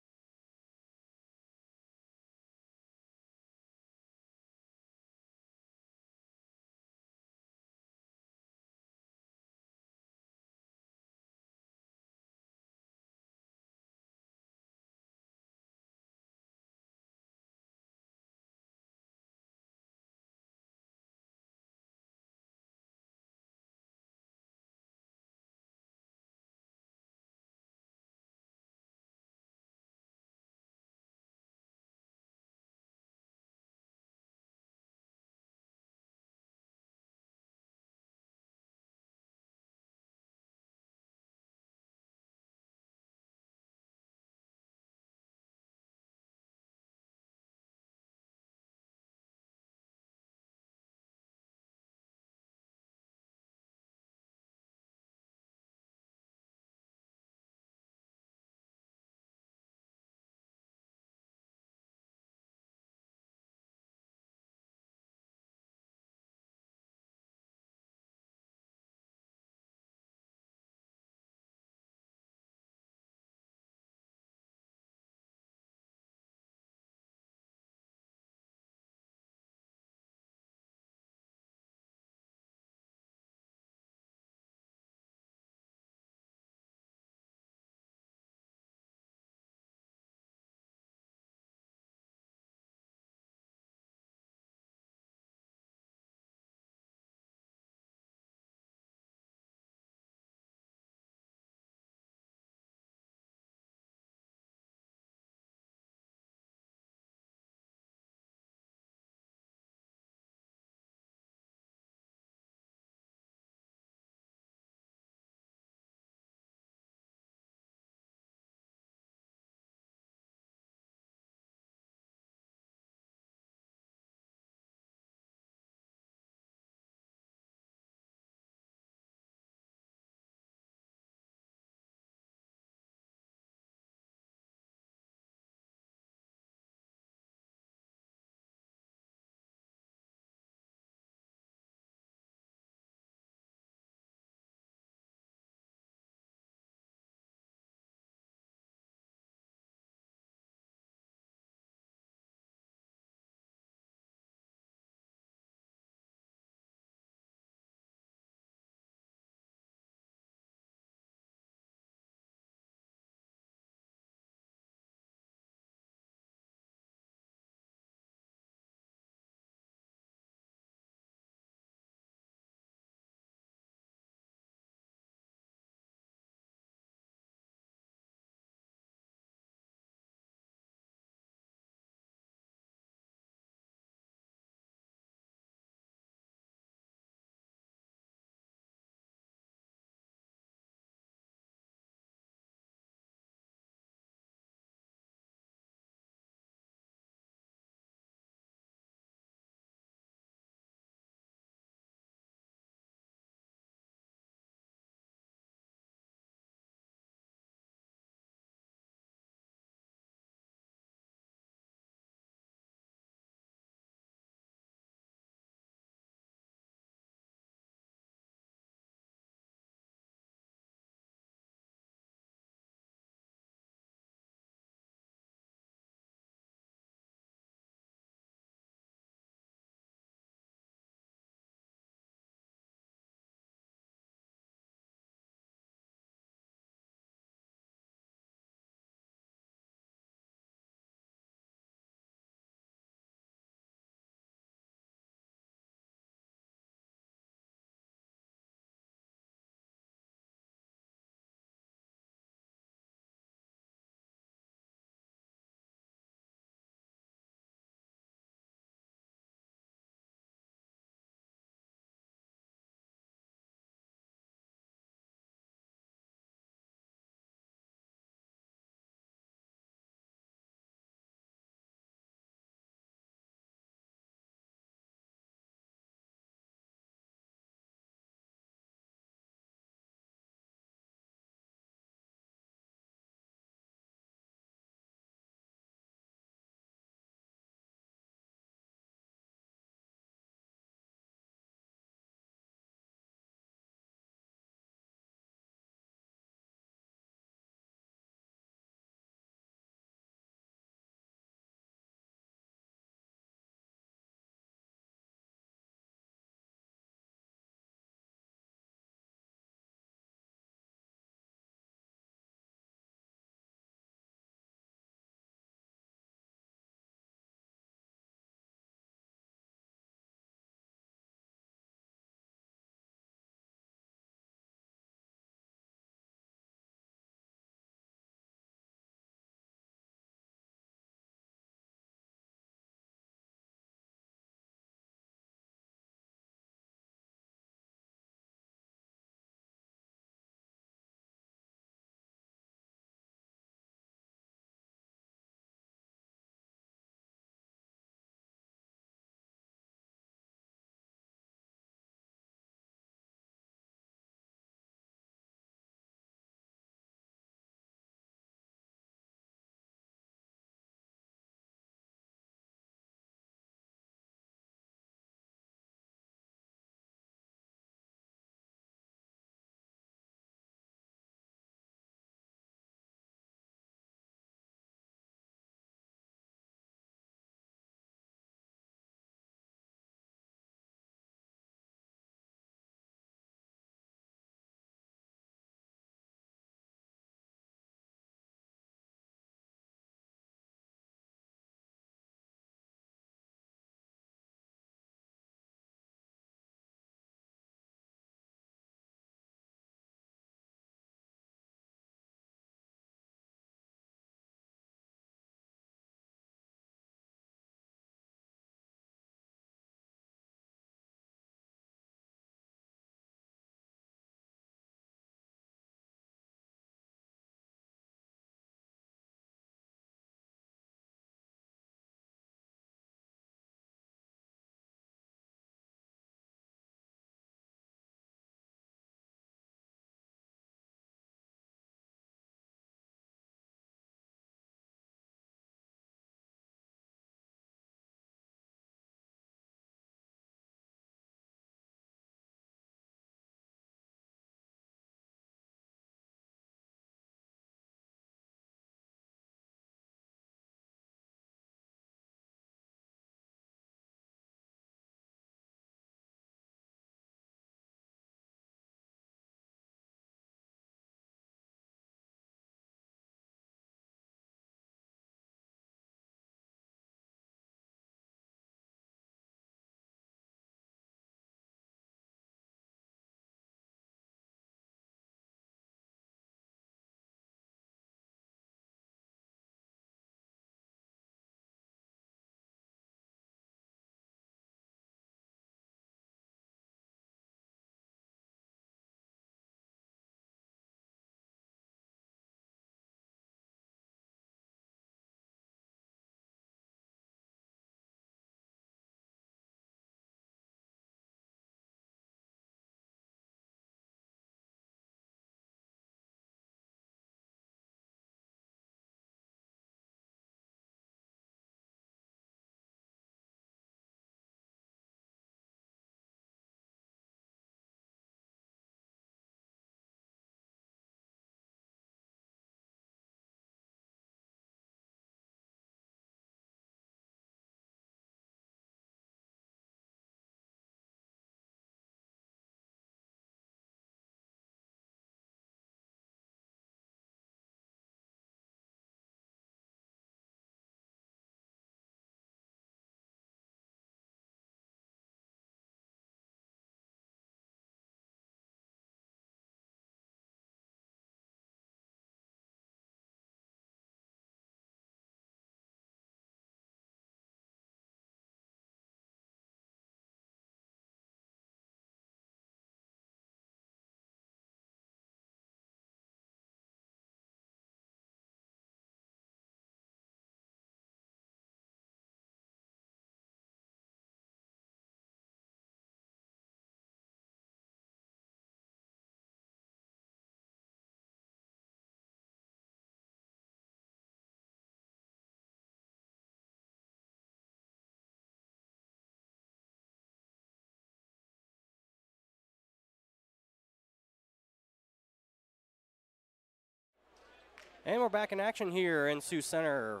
And we're back in action here in Sioux Center.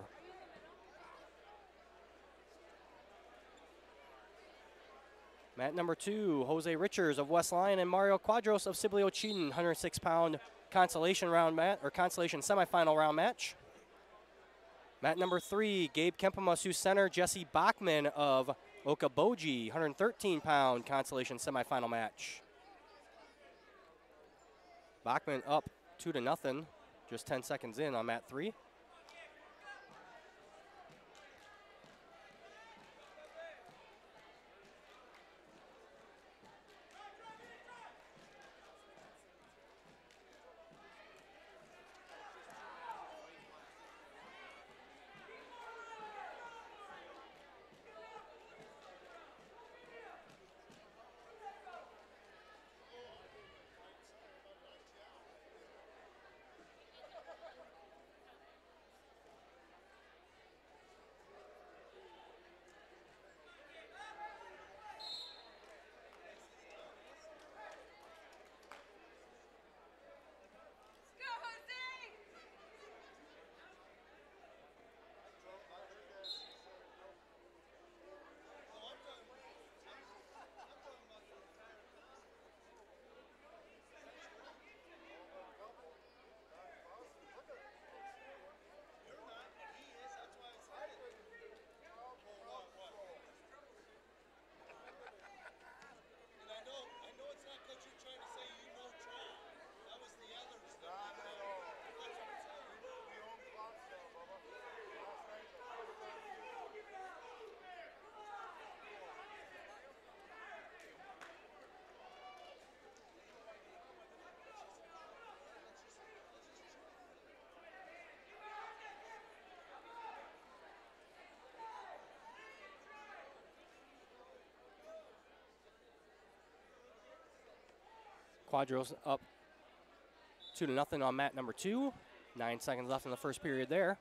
Mat number 2, Jose Richards of West Lyon and Mario Quadros of Sibley Ocheyedan, 106-pound consolation round match or consolation semifinal round match. Mat number 3, Gabe Kempema, Sioux Center, Jesse Bachman of Okoboji, 113-pound consolation semifinal match. Bachman up 2-0, just 10 seconds in on mat 3. Quadros up 2-0 on mat number 2. 9 seconds left in the first period there.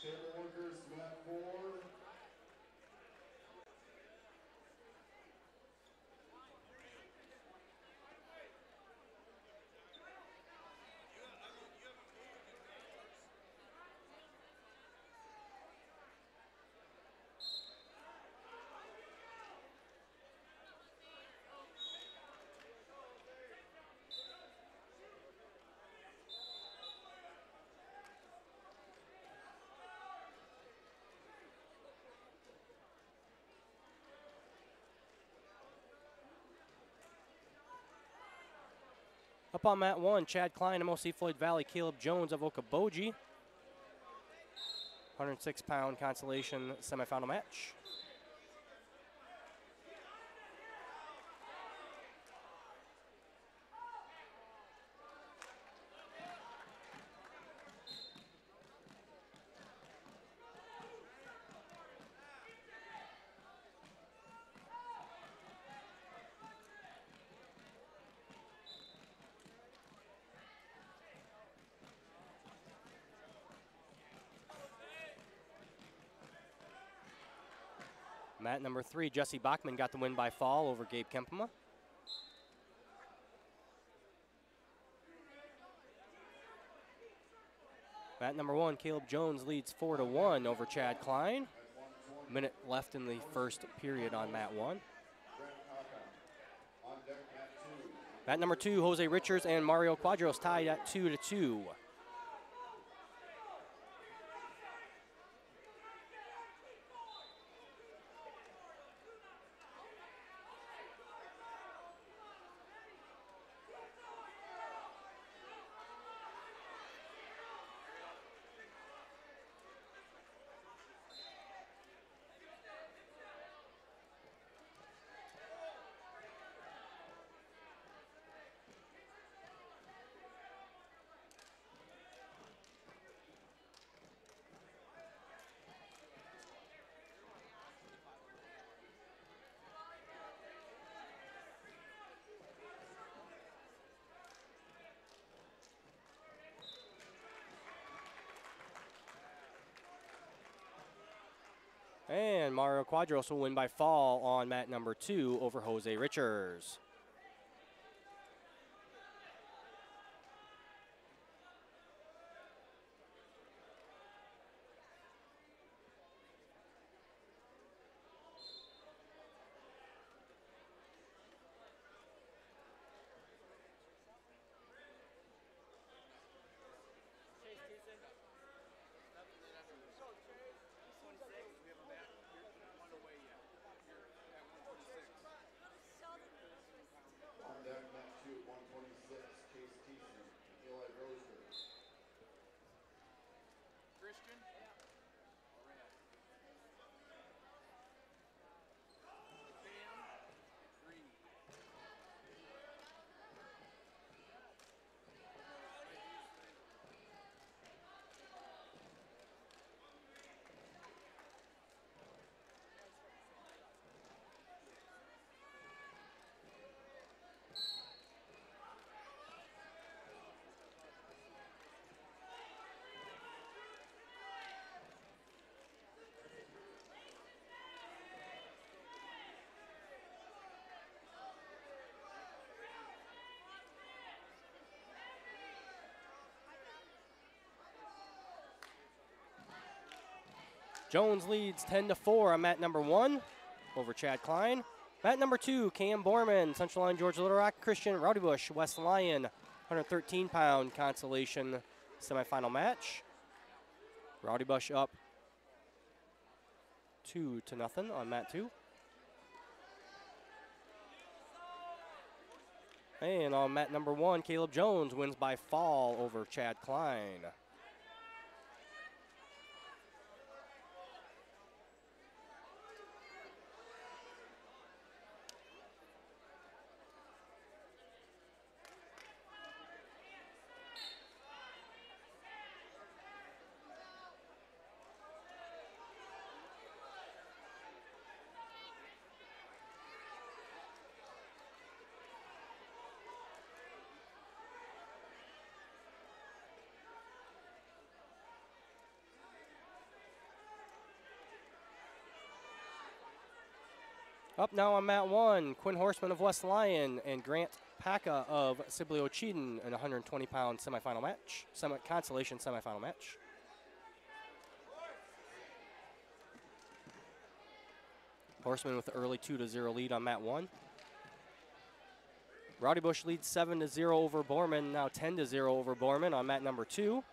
Table workers, mat 4. Up on mat 1, Chad Klein, MOC Floyd Valley, Caleb Jones of Okoboji. 106-pound consolation semifinal match. Mat number 3, Jesse Bachman got the win by fall over Gabe Kempema. Mat number 1, Caleb Jones leads 4-1 over Chad Klein. Minute left in the first period on mat 1. Mat number 2, Jose Richards and Mario Quadros tied at 2-2. And Mario Quadros will win by fall on mat number 2 over Jose Richards. Jones leads 10-4 on mat number 1 over Chad Klein. Mat number 2, Cam Borman, Central Line, Georgia Little Rock Christian, Rowdy Bush, West Lyon, 113-pound consolation semifinal match. Rowdy Bush up 2-0 on mat 2. And on mat number 1, Caleb Jones wins by fall over Chad Klein. Up now on mat 1, Quinn Horseman of West Lyon and Grant Paka of Sibley Ocheden in a 120-pound semifinal match, consolation semifinal match. Horseman with the early 2-0 lead on mat 1. Rowdy Bush leads 7-0 over Borman, now 10-0 over Borman on mat number 2.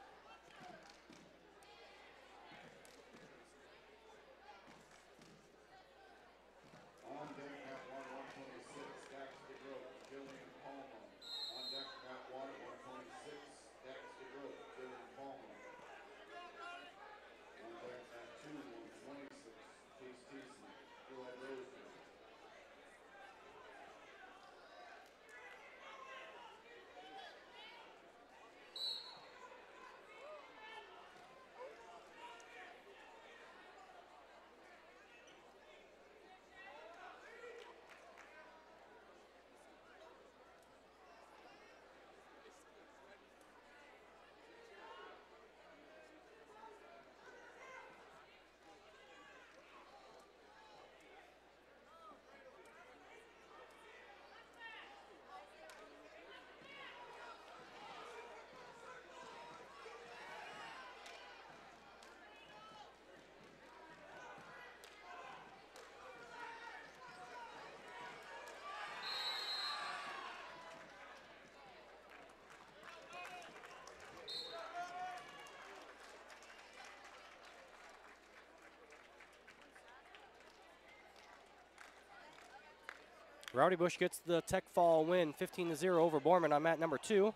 Rowdy Bush gets the tech fall win, 15-0 over Borman on mat number 2.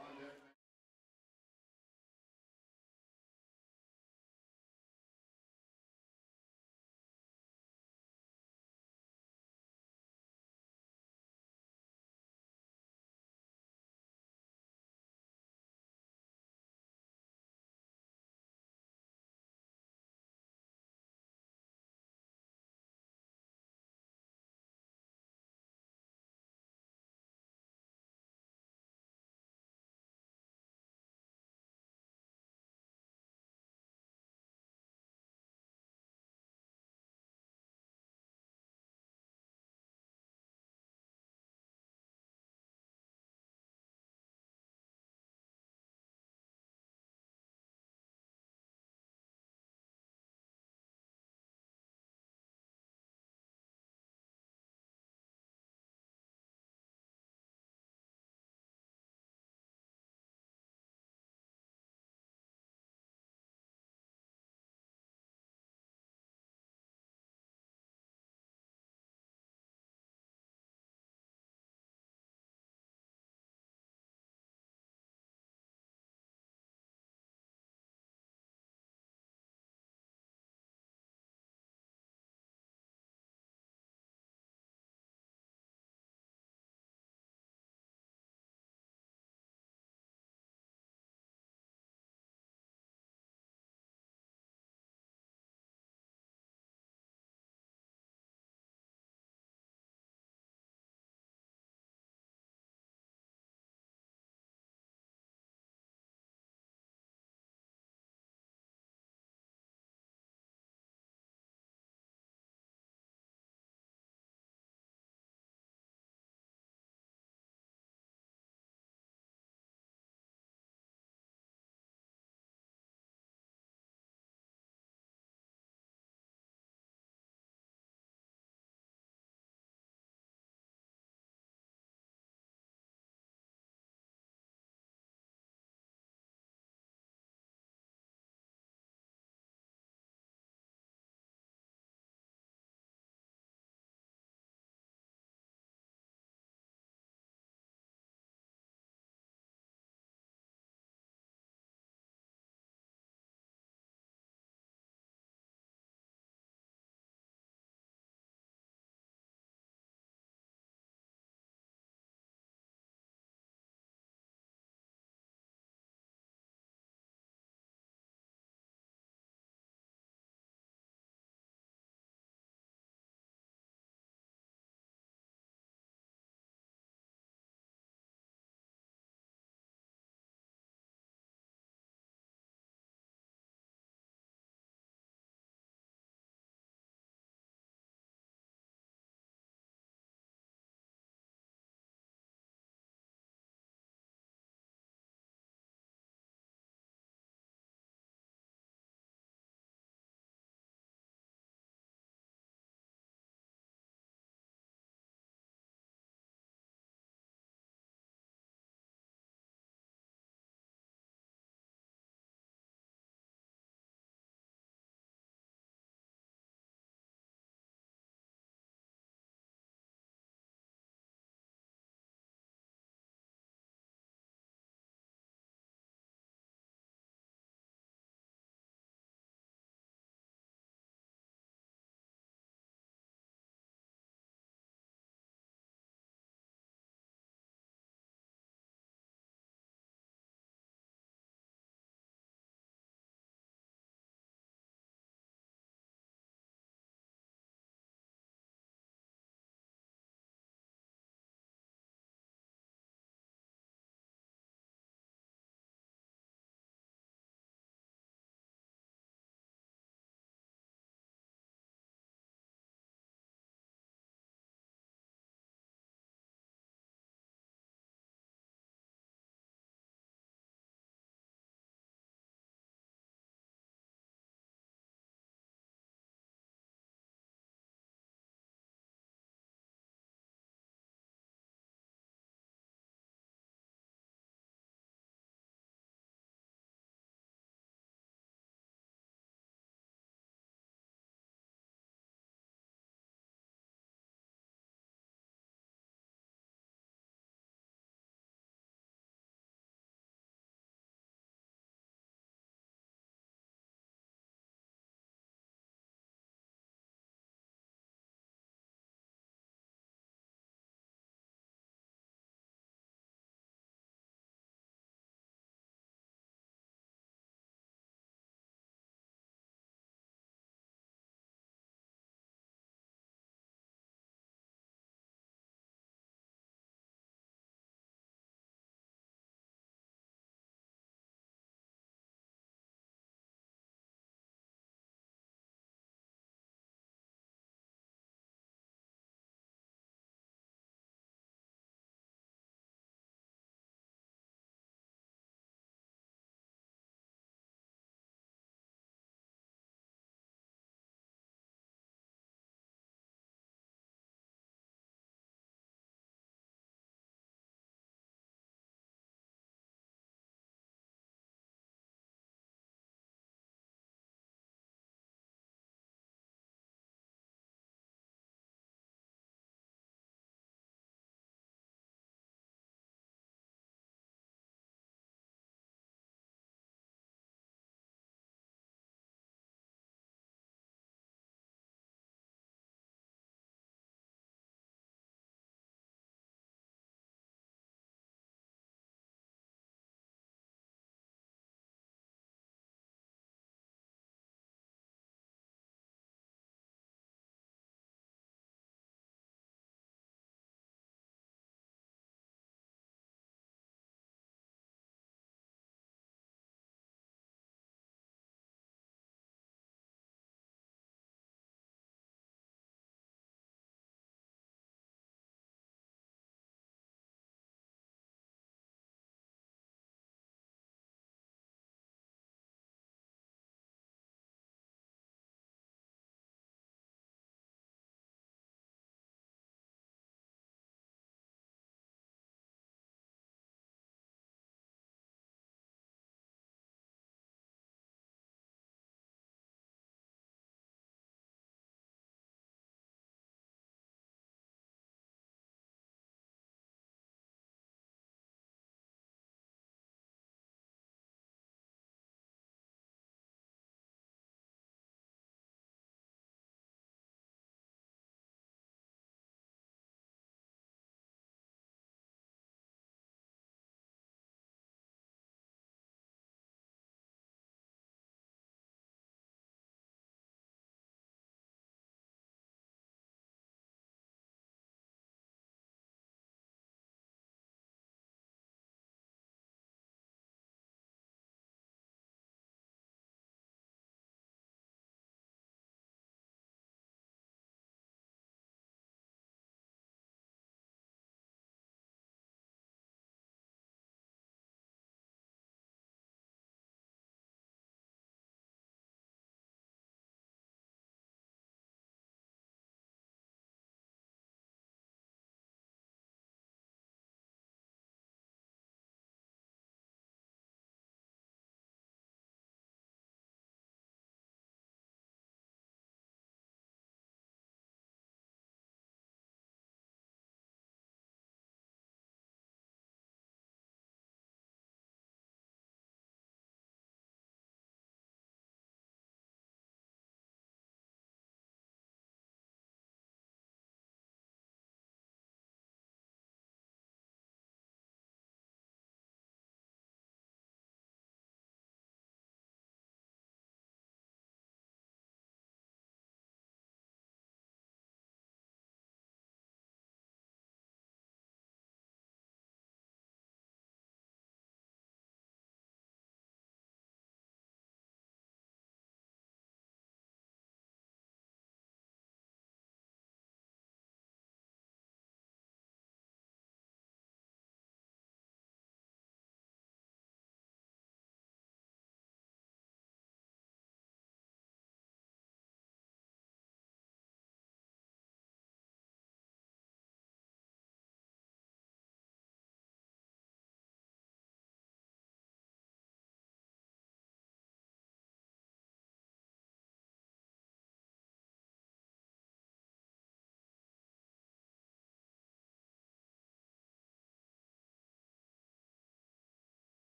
On deck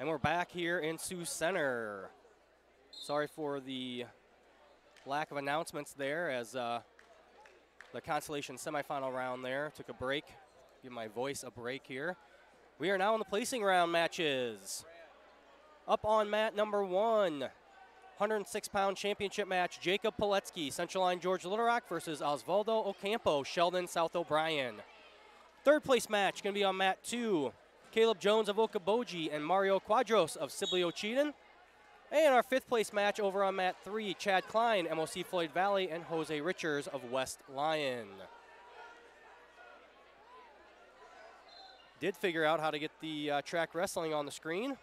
And we're back here in Sioux Center. Sorry for the lack of announcements there as the consolation semifinal round there took a break. Give my voice a break here. We are now in the placing round matches. Up on mat number 1, 106-pound championship match, Jacob Poletsky, Central Line George Little Rock versus Osvaldo Ocampo, Sheldon South O'Brien. Third place match going to be on mat 2, Caleb Jones of Okoboji and Mario Quadros of Sibley Cheatham. And our fifth place match over on mat 3, Chad Klein, MOC Floyd Valley, and Jose Richards of West Lyon. Did figure out how to get the track wrestling on the screen.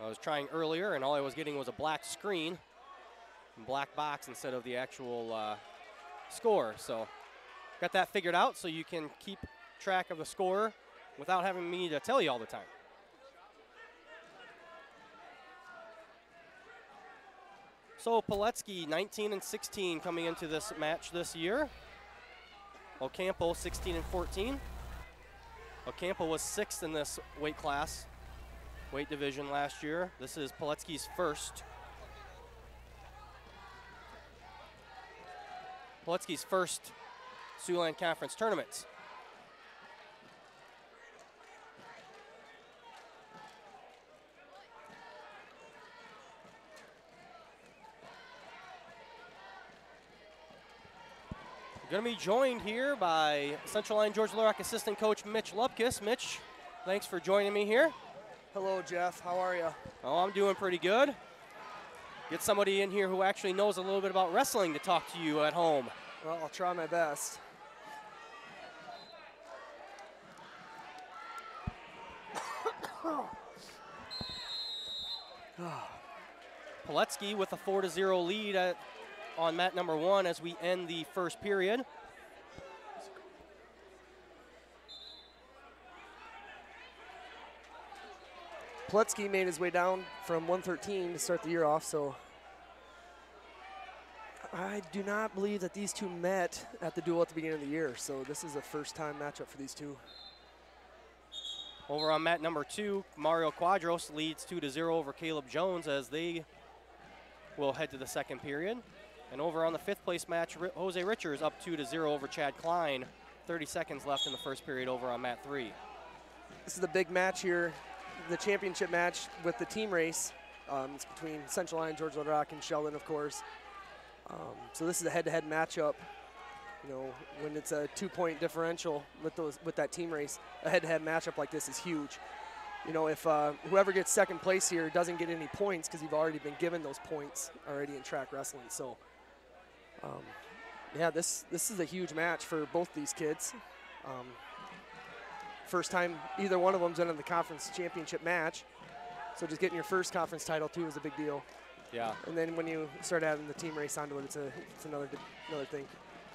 I was trying earlier, and all I was getting was a black screen, black box instead of the actual score. So got that figured out so you can keep track of the score without having me to tell you all the time. So Poletsky, 19-16 coming into this match this year. Ocampo, 16-14. Ocampo was 6th in this weight class, weight division last year. This is Poletsky's first. Poletsky's first Siouxland Conference tournament. Going to be joined here by Central Line George Little Rock assistant coach Mitch Lupkus. Mitch, thanks for joining me here. Hello, Jeff. How are you? Oh, I'm doing pretty good. Get somebody in here who actually knows a little bit about wrestling to talk to you at home. Well, I'll try my best. Poletsky with a 4-0 lead on mat number 1 as we end the first period. Poletsky made his way down from 113 to start the year off, so I do not believe that these two met at the duel at the beginning of the year, so this is a first-time matchup for these two. Over on mat number 2, Mario Quadros leads 2-0 over Caleb Jones as they will head to the second period. And over on the 5th place match, Jose Richards up 2-0 over Chad Klein. 30 seconds left in the first period over on mat 3. This is the big match here, the championship match with the team race. It's between Central Line, George Little Rock, and Sheldon, of course. So this is a head-to-head matchup. You know, when it's a 2-point differential with that team race, a head-to-head matchup like this is huge. You know, if whoever gets second place here doesn't get any points because you've already been given those points already in track wrestling. So, yeah, this is a huge match for both these kids. First time either one of them's been in the conference championship match. So just getting your first conference title, too, is a big deal. Yeah. And then when you start adding the team race onto it, it's another thing.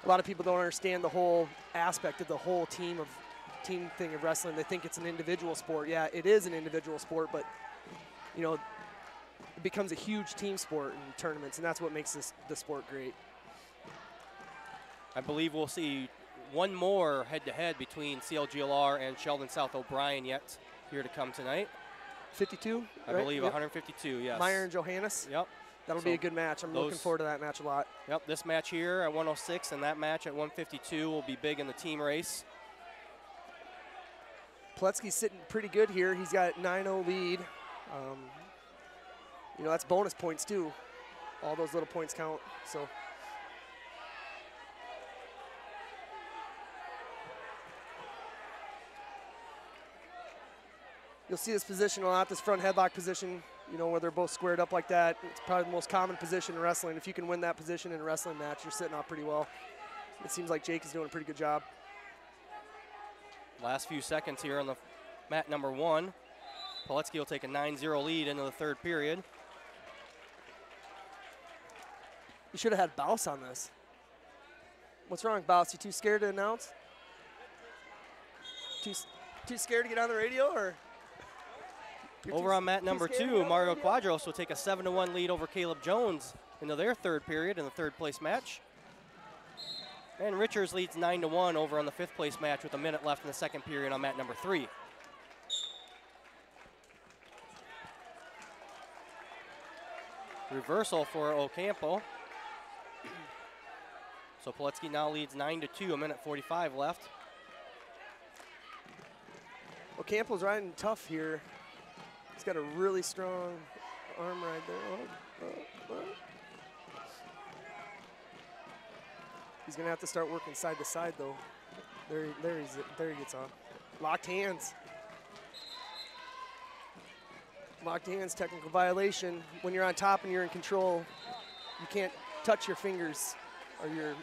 A lot of people don't understand the whole aspect of the whole team thing of wrestling. They think it's an individual sport. Yeah, it is an individual sport, but you know, it becomes a huge team sport in tournaments, and that's what makes the sport great. I believe we'll see one more head-to-head between CLGLR and Sheldon South O'Brien yet here to come tonight. 52, I believe, yep. 152, yes. Meyer and Johannes. Yep. That'll be a good match. I'm looking forward to that match a lot. Yep, this match here at 106 and that match at 152 will be big in the team race. Poletsky's sitting pretty good here. He's got 9-0 lead. You know, that's bonus points too. All those little points count, so. You'll see this position a lot, this front headlock position, you know, where they're both squared up like that. It's probably the most common position in wrestling. If you can win that position in a wrestling match, you're sitting out pretty well. It seems like Jake is doing a pretty good job. Last few seconds here on the mat number 1. Poletsky will take a 9-0 lead into the third period. You should have had Baus on this. What's wrong, Baus? You too scared to announce? Too scared to get on the radio, or? Over on mat number 2, Mario Quadros will take a 7-1 lead over Caleb Jones into their third period in the third place match. And Richards leads 9-1 over on the 5th place match with a minute left in the second period on mat number 3. Reversal for Ocampo. So Pilecki now leads 9-2, a minute 45 left. Ocampo's riding tough here. He's got a really strong arm ride there. He's gonna have to start working side to side though. There he gets off. Locked hands. Locked hands, technical violation. When you're on top and you're in control, you can't touch your fingers or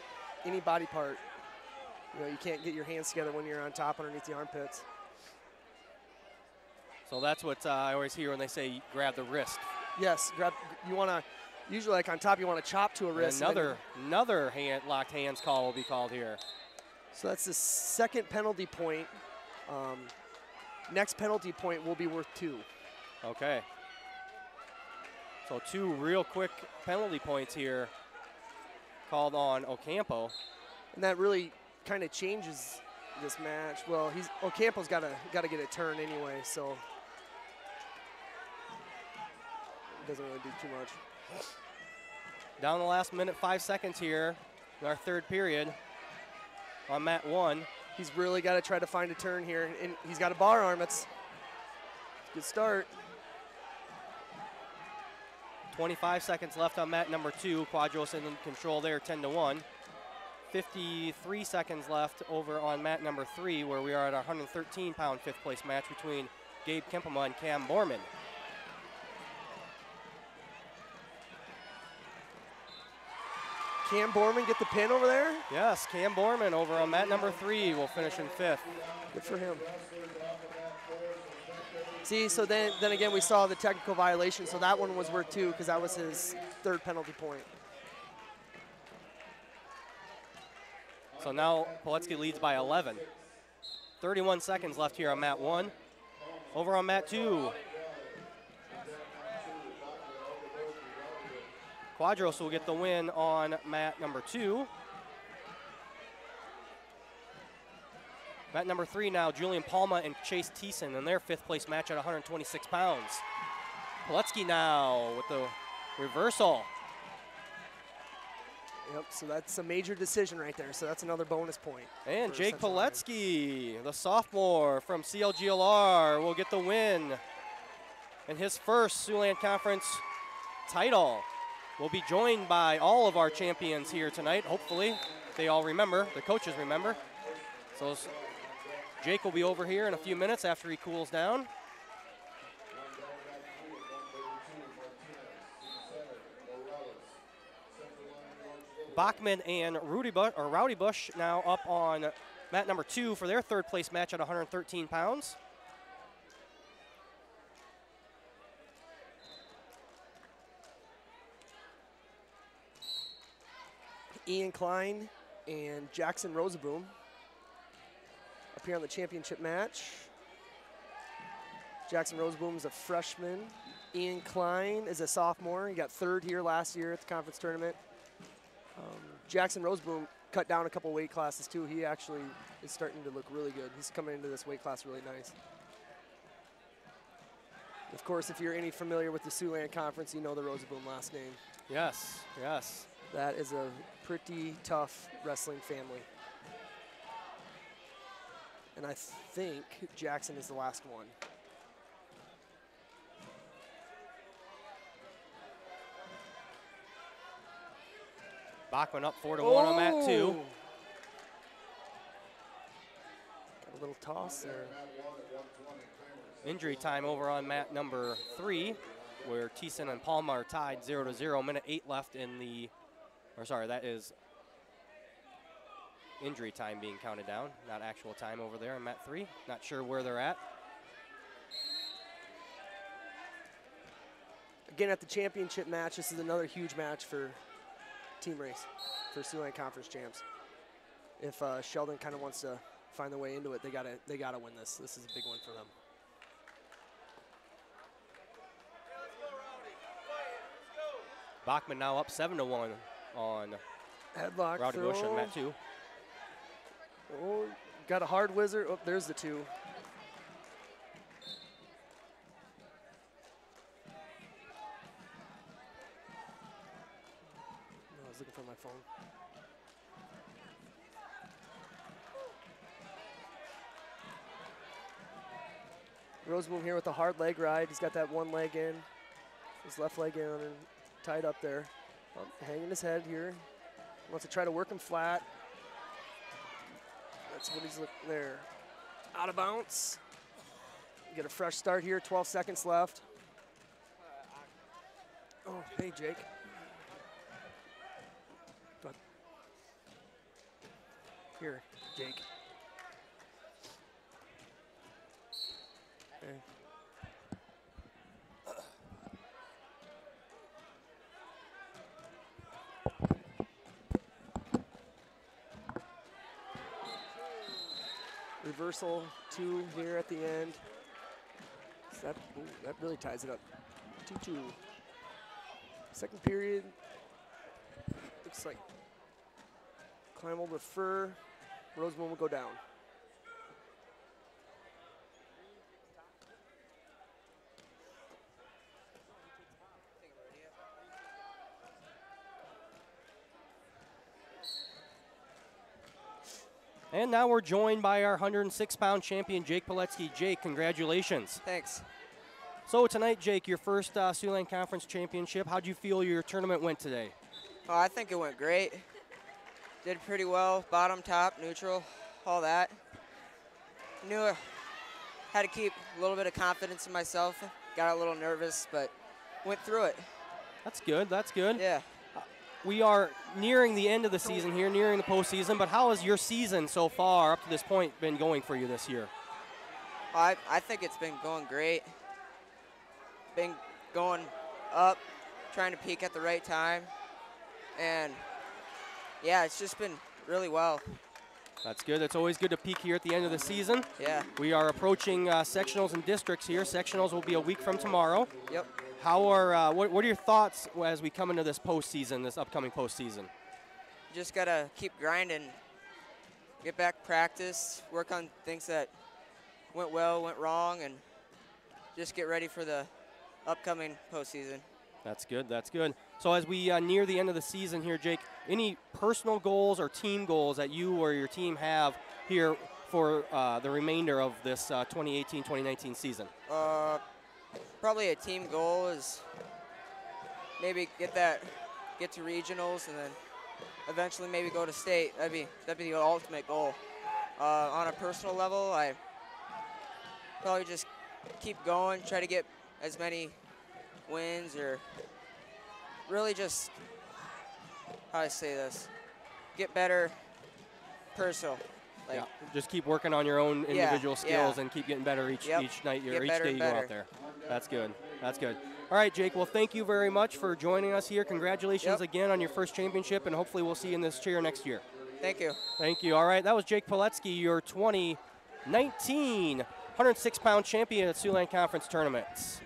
any body part. You know, you can't get your hands together when you're on top underneath the armpits. So that's what I always hear when they say grab the wrist. Yes, you want to, usually like on top, you want to chop to a wrist. Another locked hands call will be called here. So that's the second penalty point. Next penalty point will be worth 2. Okay. So 2 real quick penalty points here called on Ocampo. And that really kind of changes this match. Well, Ocampo's got to get a turn anyway, so it doesn't really do too much. Down the last minute 5 seconds here in our 3rd period on mat 1. He's really got to try to find a turn here, and he's got a bar arm. It's a good start. 25 seconds left on mat number 2. Quadros in control there, 10-1. 53 seconds left over on mat number 3, where we are at our 113-pound 5th place match between Gabe Kempema and Cam Borman. Cam Borman get the pin over there? Yes, Cam Borman over on mat number 3 will finish in 5th. Good for him. See, so then again, we saw the technical violation, so that one was worth 2 because that was his 3rd penalty point. So now Pilecki leads by 11. 31 seconds left here on mat 1. Over on mat 2. Quadros will get the win on mat number 2. Mat number 3 now, Julian Palma and Chase Thiessen in their 5th place match at 126 pounds. Pilecki now with the reversal. Yep, so that's a major decision right there, so that's another bonus point. And Jake Pilecki, the sophomore from CLGLR, will get the win in his first Siouxland Conference title. We'll be joined by all of our champions here tonight, hopefully. They all remember, the coaches remember. So Jake will be over here in a few minutes after he cools down. Bachman and Rowdy Bush now up on mat number 2 for their 3rd place match at 113 pounds. Ian Klein and Jackson Rosaboom up here on the championship match. Jackson Rosaboom is a freshman. Ian Klein is a sophomore. He got 3rd here last year at the conference tournament. Jackson Rosaboom cut down a couple weight classes too. He actually is starting to look really good. He's coming into this weight class really nice. Of course, if you're any familiar with the Siouxland Conference, you know the Rosaboom last name. Yes, yes. That is a pretty tough wrestling family. And I think Jackson is the last one. Bachman up 4-1 on mat 2. Got a little toss there. Injury time over on mat number 3, where Thiessen and Palma are tied 0-0. Minute 8 left in the, or sorry, that is injury time being counted down, not actual time over there on mat 3. Not sure where they're at. Again, at the championship match, this is another huge match for team race for Siouxland Conference champs. If Sheldon kind of wants to find their way into it, they gotta win this. This is a big one for them. Bachman now up 7-1 on headlock Rowdy Bush on mat 2. Oh, got a hard wizard. Oh, there's the 2. I was looking for my phone. Roseboom here with a hard leg ride. He's got that one leg in, his left leg in, and tied up there. Oh, hanging his head here. Wants to try to work him flat. That's what he's looking there. Out of bounds. Get a fresh start here, 12 seconds left. Oh, hey, Jake. But here, Jake. Okay. Reversal 2 here at the end. So that really ties it up. 2-2. Second period. Looks like climb over fur. Roseboom will go down. And now we're joined by our 106-pound champion, Jake Poletsky. Jake, congratulations. Thanks. So tonight, Jake, your first Siouxland Conference Championship. How'd you feel your tournament went today? Oh, I think it went great. Did pretty well, bottom, top, neutral, all that. Knew I had to keep a little bit of confidence in myself. Got a little nervous, but went through it. That's good, that's good. Yeah. We are nearing the end of the season here, nearing the postseason, but how has your season so far up to this point been going for you this year? I think it's been going great. Been going up, trying to peak at the right time. And yeah, it's just been really well. That's good. It's always good to peak here at the end of the season. Yeah. We are approaching sectionals and districts here. Sectionals will be a week from tomorrow. Yep. How are what are your thoughts as we come into this postseason, this upcoming postseason? Just gotta keep grinding, get back practice, work on things that went well, went wrong, and just get ready for the upcoming postseason. That's good, that's good. So as we near the end of the season here, Jake, any personal goals or team goals that you or your team have here for the remainder of this 2018-2019 season? Probably a team goal is maybe get to regionals and then eventually maybe go to state. That'd be the ultimate goal. On a personal level, I probably just keep going, try to get as many wins, or really just, how do I say this, get better personal. Like, yeah, just keep working on your own individual skills and keep getting better each night or each day you go out there. That's good. That's good. All right, Jake. Well, thank you very much for joining us here. Congratulations again on your first championship, and hopefully we'll see you in this chair next year. Thank you. Thank you. All right, that was Jake Poletsky, your 2019 106-pound champion at Siouxland Conference tournaments.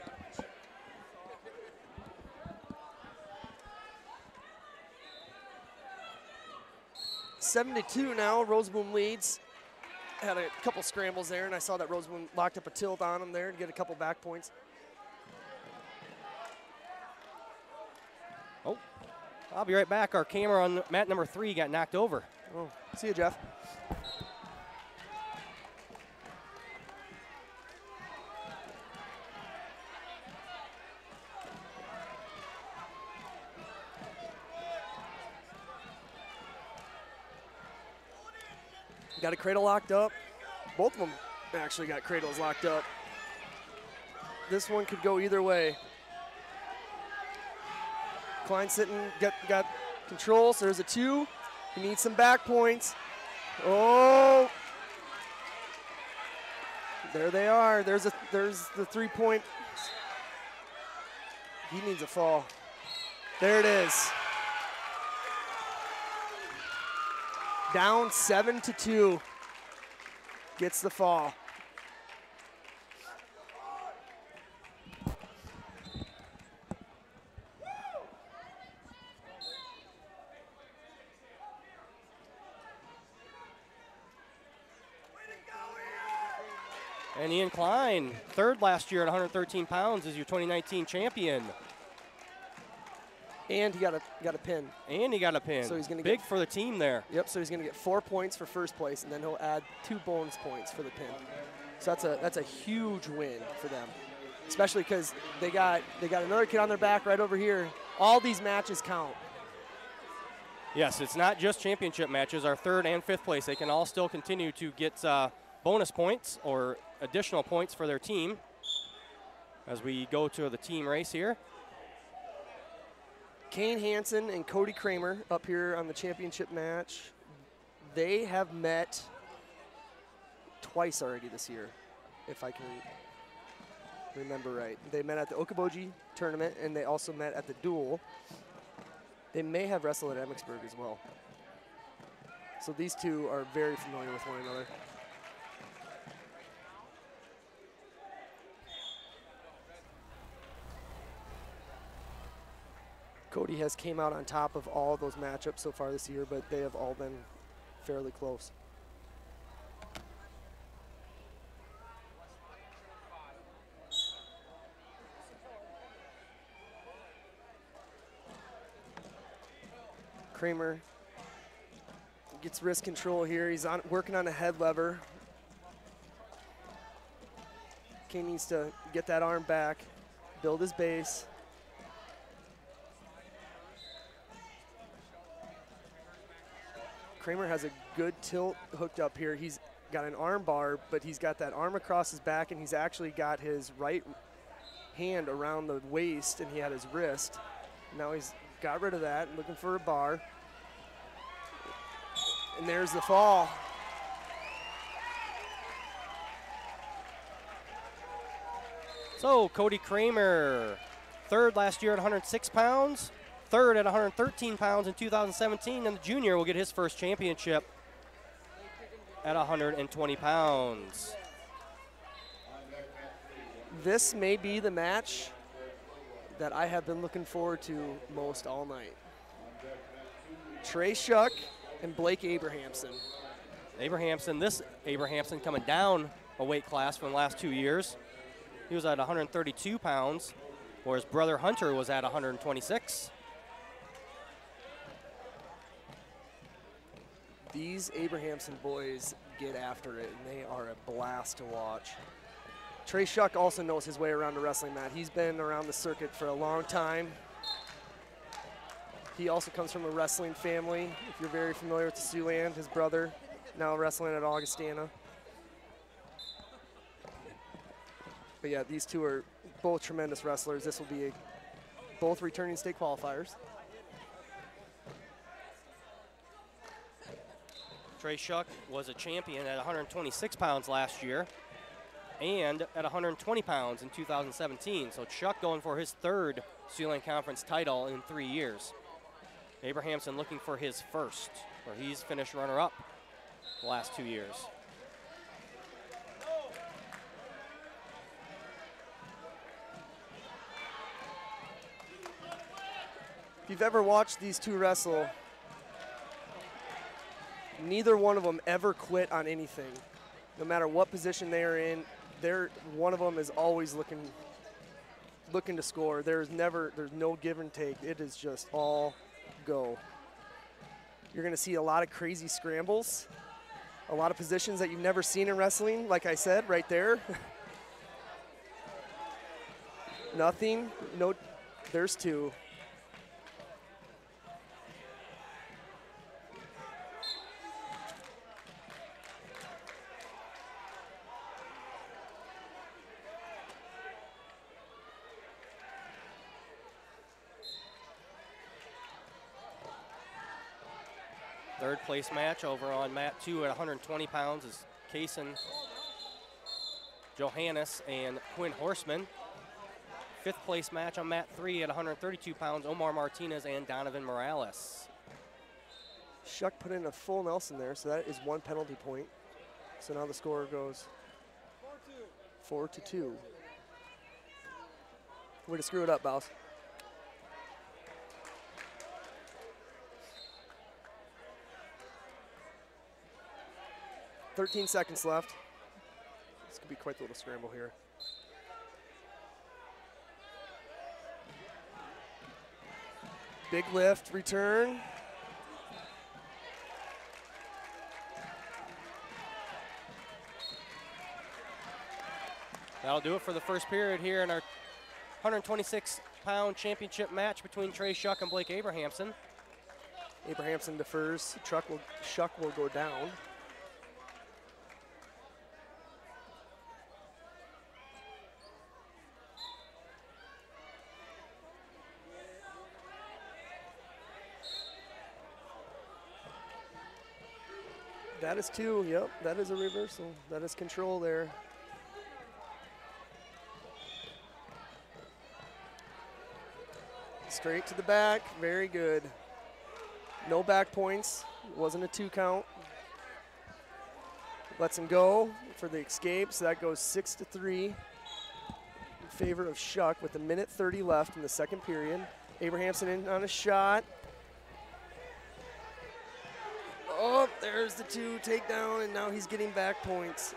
.72 now, Roseboom leads. Had a couple scrambles there, and I saw that Roseboom locked up a tilt on him there to get a couple back points. Oh, I'll be right back. Our camera on mat number 3 got knocked over. Oh, see you, Jeff. Got a cradle locked up. Both of them actually got cradles locked up. This one could go either way. Klein sitting, got control, so there's a 2. He needs some back points. Oh! There they are. There's the 3-point. He needs a fall. There it is. Down 7-2. Gets the fall. And Ian Klein, third last year at 113 pounds, is your 2019 champion. And he got a pin. And he got a pin. So he's going to big for the team there. Yep. So he's going to get 4 points for first place, and then he'll add 2 bonus points for the pin. So that's a huge win for them, especially because they got another kid on their back right over here. All these matches count. Yes, it's not just championship matches. Our third and fifth place, they can all still continue to get bonus points or additional points for their team as we go to the team race here. Kane Hansen and Cody Kramer up here on the championship match. They have met twice already this year, if I can remember right. They met at the Okoboji tournament, and they also met at the duel. They may have wrestled at Emmitsburg as well. So these two are very familiar with one another. Cody has came out on top of all those matchups so far this year, but they have all been fairly close. Kramer gets wrist control here. He's working on a head lever. Kane needs to get that arm back, build his base. Kramer has a good tilt hooked up here. He's got an arm bar, but he's got that arm across his back, and he's actually got his right hand around the waist, and he had his wrist. Now he's got rid of that, looking for a bar. And there's the fall. So Cody Kramer, third last year at 106 pounds, third at 113 pounds in 2017, and the junior will get his first championship at 120 pounds. This may be the match that I have been looking forward to most all night. Trey Shuck and Blake Abrahamson. This Abrahamson coming down a weight class from the last 2 years. He was at 132 pounds, whereas brother Hunter was at 126. These Abrahamson boys get after it, and they are a blast to watch. Trey Shuck also knows his way around the wrestling mat. He's been around the circuit for a long time. He also comes from a wrestling family. If you're very familiar with the Siouxland, his brother now wrestling at Augustana. But yeah, these two are both tremendous wrestlers. This will be both returning state qualifiers. Trey Shuck was a champion at 126 pounds last year and at 120 pounds in 2017. So Shuck going for his third Siouxland Conference title in 3 years. Abrahamson looking for his first, where he's finished runner-up the last 2 years. If you've ever watched these two wrestle, neither one of them ever quit on anything. No matter what position they are in, one of them is always looking to score. There's no give and take. It is just all go. You're going to see a lot of crazy scrambles, a lot of positions that you've never seen in wrestling, like I said, right there. Nothing, no, there's two. Third place match over on mat 2 at 120 pounds is Kaysen Johannes and Quinn Horseman. Fifth place match on mat 3 at 132 pounds, Omar Martinez and Donovan Morales. Shuck put in a full Nelson there, so that is 1 penalty point. So now the score goes 4-2. Way to screw it up, Bouse. 13 seconds left. could be quite the little scramble here. Big lift, return. That'll do it for the first period here in our 126-pound championship match between Trey Shuck and Blake Abrahamson. Abrahamson defers. Shuck will go down. That is 2, yep, that is a reversal. That is control there. Straight to the back, very good. No back points, it wasn't a 2 count. Lets him go for the escape, so that goes 6-3 in favor of Shuck with 1:30 left in the second period. Abrahamson in on a shot. Oh, there's the 2 takedown, and now he's getting back points.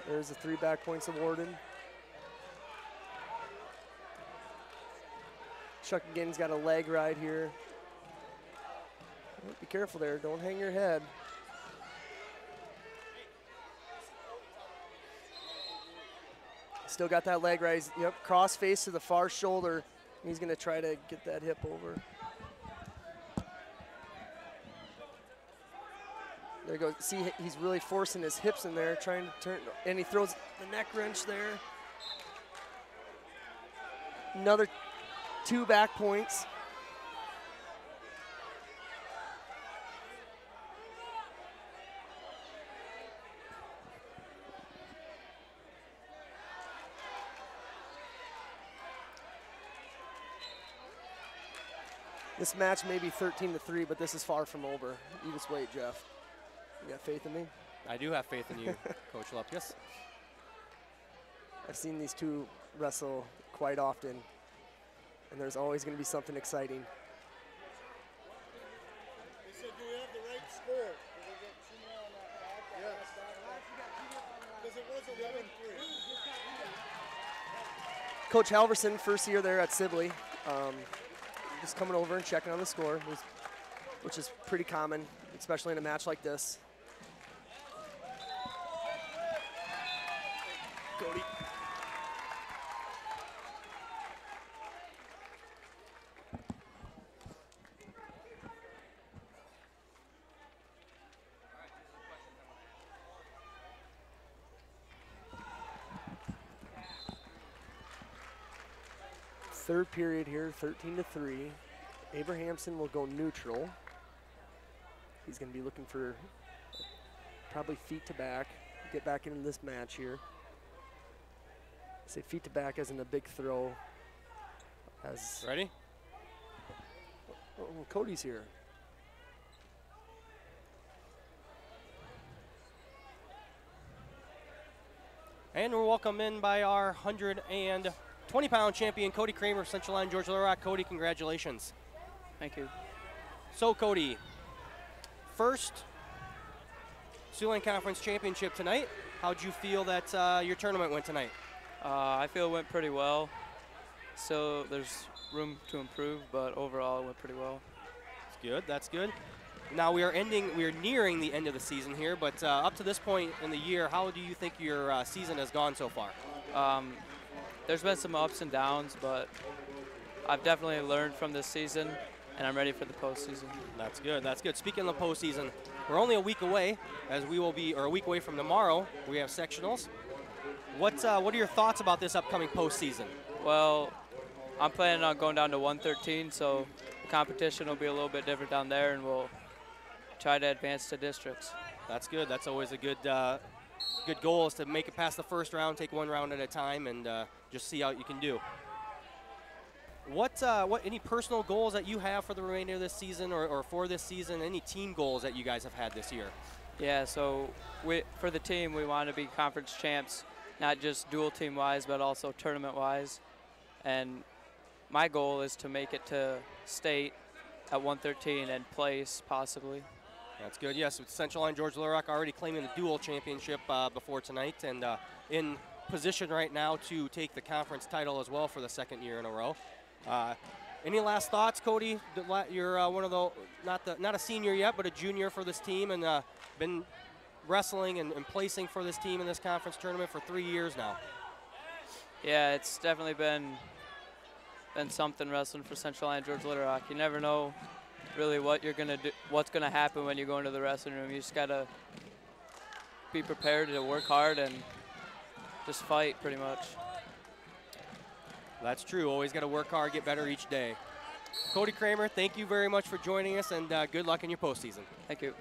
There's the 3 back points awarded. Chuck again's got a leg ride here. Be careful there, don't hang your head. Still got that leg rise. Yep, cross face to the far shoulder. He's going to try to get that hip over. There you go. See, he's really forcing his hips in there, trying to turn, and he throws the neck wrench there. Another 2 back points. This match may be 13-3, but this is far from over. You just wait, Jeff. You got faith in me? I do have faith in you, Coach Lupkus. I've seen these 2 wrestle quite often, and there's always going to be something exciting. They said, do we have the right score? Did they get 2 more on that back? Because it was 11-3. Coach Halverson, first year there at Sibley, just coming over and checking on the score, which is pretty common, especially in a match like this. Cody. Third period here, 13-3. Abrahamson will go neutral. He's going to be looking for probably feet to back, get back into this match here. Say feet to back isn't a big throw. Ready? Oh, Cody's here. And we're welcomed in by our 120-pound champion, Cody Kramer, Central Line, Georgia Little Rock. Cody, congratulations. Thank you. So, Cody, first Siouxland Conference Championship tonight. How'd you feel that your tournament went tonight? I feel it went pretty well. So there's room to improve, but overall it went pretty well. That's good. That's good. Now we are nearing the end of the season here, but up to this point in the year, how do you think your season has gone so far? There's been some ups and downs, but I've definitely learned from this season, and I'm ready for the postseason. That's good. That's good. Speaking of the postseason, we're only a week away, as we will be, or a week away from tomorrow. We have sectionals. What are your thoughts about this upcoming postseason? Well, I'm planning on going down to 113, so the competition will be a little bit different down there, and we'll try to advance to districts. That's good. That's always a good good goal, is to make it past the first round, take 1 round at a time, and just see how you can do. What any personal goals that you have for the remainder of this season, or for this season? Any team goals that you guys have had this year? Yeah, so for the team, we want to be conference champs, not just dual team wise, but also tournament wise. and my goal is to make it to state at 113 and place possibly. That's good. Yes, with Central Line George Little Rock already claiming the dual championship before tonight, and in position right now to take the conference title as well for the second year in a row. Any last thoughts, Cody? You're one of the not a senior yet, but a junior for this team, and been wrestling and placing for this team in this conference tournament for 3 years now. Yeah, it's definitely been something wrestling for Central Line George Little Rock. You never know really what you're gonna do, what's gonna happen when you go into the wrestling room. You just gotta be prepared to work hard and just fight, pretty much. That's true. Always got to work hard, get better each day. Cody Kramer, thank you very much for joining us, and good luck in your postseason. Thank you.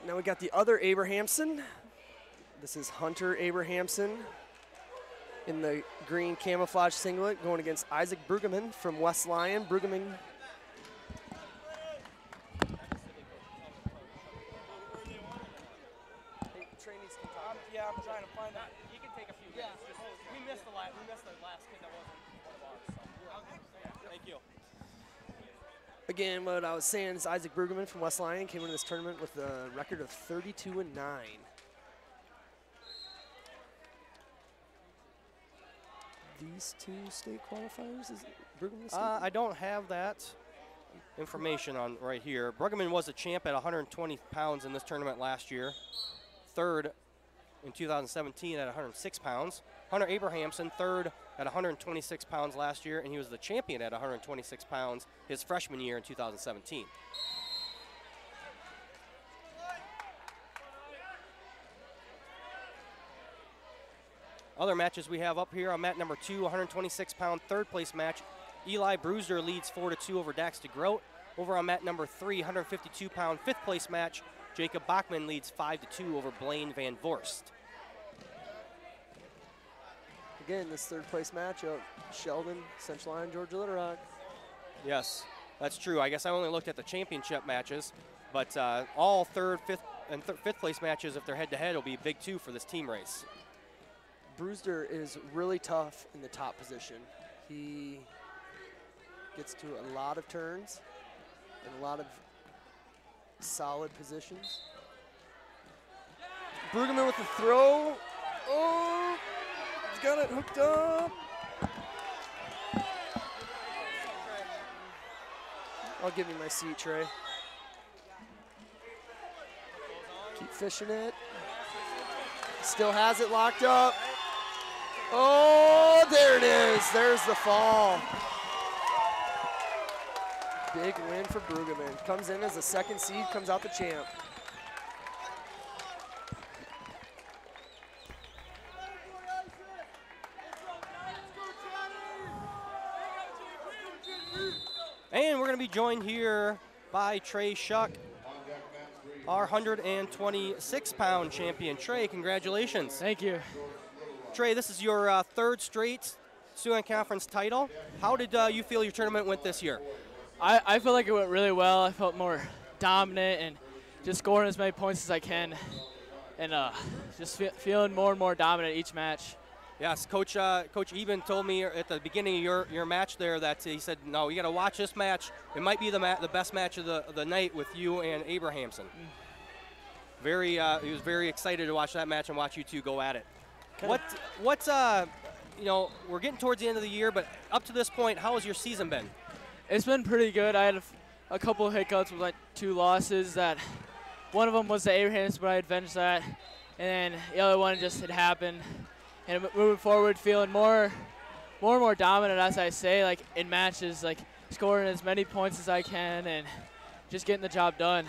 Now we got the other Abrahamson. This is Hunter Abrahamson in the green camouflage singlet going against Isaac Brueggemann from West Lyon. Brueggemann Yeah, I'm trying to find that. He can take a few minutes. We missed the last kid that wasn't one of ours. So. Thank you. Again, what I was saying is Isaac Brueggemann from West Lyon came into this tournament with a record of 32-9. These two state qualifiers, is Brueggemann state? I don't have that information on right here. Brueggemann was a champ at 120 pounds in this tournament last year. Third in 2017 at 106 pounds. Hunter Abrahamson, third at 126 pounds last year, and he was the champion at 126 pounds his freshman year in 2017. Other matches we have up here on mat number 2, 126-pound third place match. Eli Bruiser leads 4-2 over Dax DeGroat. Over on mat number 3, 152-pound fifth place match, Jacob Bachman leads 5-2 over Blaine Van Vorst. Again, this third place matchup, Sheldon, Central Line, Georgia Little Rock. Yes, that's true. I guess I only looked at the championship matches, but all third, fifth, and fifth place matches, if they're head-to-head, will be big two for this team race. Brewster is really tough in the top position. He gets to a lot of turns and a lot of solid positions. Brueggemann with the throw. Oh, he's got it hooked up. I'll give you my seat, Trey. Keep fishing it. Still has it locked up. Oh, there it is. There's the fall. Big win for Brueggemann. Comes in as a second seed, comes out the champ. And we're going to be joined here by Trey Shuck, our 126-pound champion. Trey, congratulations. Thank you. Trey, this is your third straight Siouxland Conference title. How did you feel your tournament went this year? I feel like it went really well. I felt more dominant and just scoring as many points as I can, and just feeling more and more dominant each match. Yes, Coach Eben told me at the beginning of your match there that he said, no, you got to watch this match. It might be the best match of the night with you and Abrahamson. He was very excited to watch that match and watch you two go at it. What's you know, we're getting towards the end of the year, but up to this point, how has your season been? It's been pretty good. I had a couple of hiccups with like 2 losses. That one of them was the Abrahamson, but I avenged that, and then the other one just had happened. And moving forward, feeling more and more dominant, as I say, like in matches, like scoring as many points as I can and just getting the job done.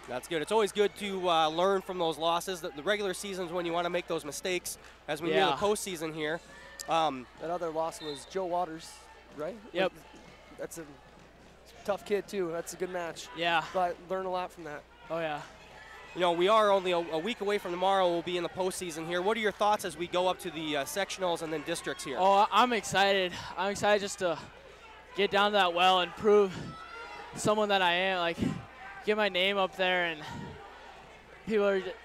That's good. It's always good to learn from those losses. The regular season's when you want to make those mistakes, as we near the postseason here. That other loss was Joe Waters, right? Yep. That's a tough kid, too. That's a good match. Yeah. But learn a lot from that. Oh, yeah. You know, we are only a week away from tomorrow. We'll be in the postseason here. What are your thoughts as we go up to the sectionals and then districts here? Oh, I'm excited. I'm excited just to get down to that well and prove someone that I am, like get my name up there, and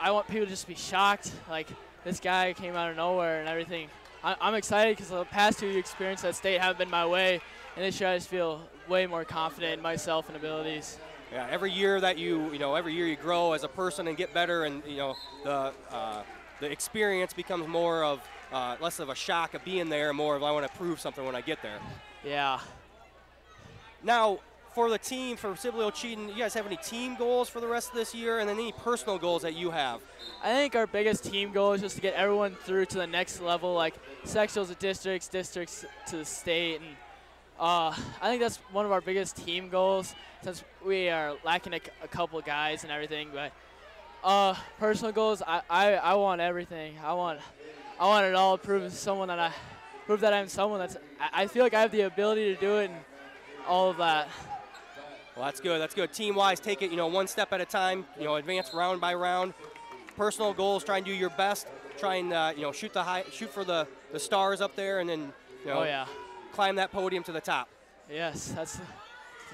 I want people to just be shocked, like this guy came out of nowhere and everything. I'm excited because the past 2 experiences at state haven't been my way, and this year I just feel way more confident in myself and abilities. Yeah, every year that every year you grow as a person and get better, and the experience becomes more of less of a shock of being there, and more of I want to prove something when I get there. Yeah. Now, for the team, for Sibley Cheaton, you guys have any team goals for the rest of this year, and then any personal goals that you have? I think our biggest team goal is just to get everyone through to the next level, like sectionals to districts, districts to the state, and I think that's one of our biggest team goals since we are lacking a couple guys and everything. But personal goals, I want everything. I want it all. Prove that I'm someone that's. I feel like I have the ability to do it, and all of that. Well, that's good. That's good. Team-wise, take it one step at a time. Advance round by round. Personal goals, try and do your best. Try and shoot for the stars up there, and then climb that podium to the top. Yes, that's the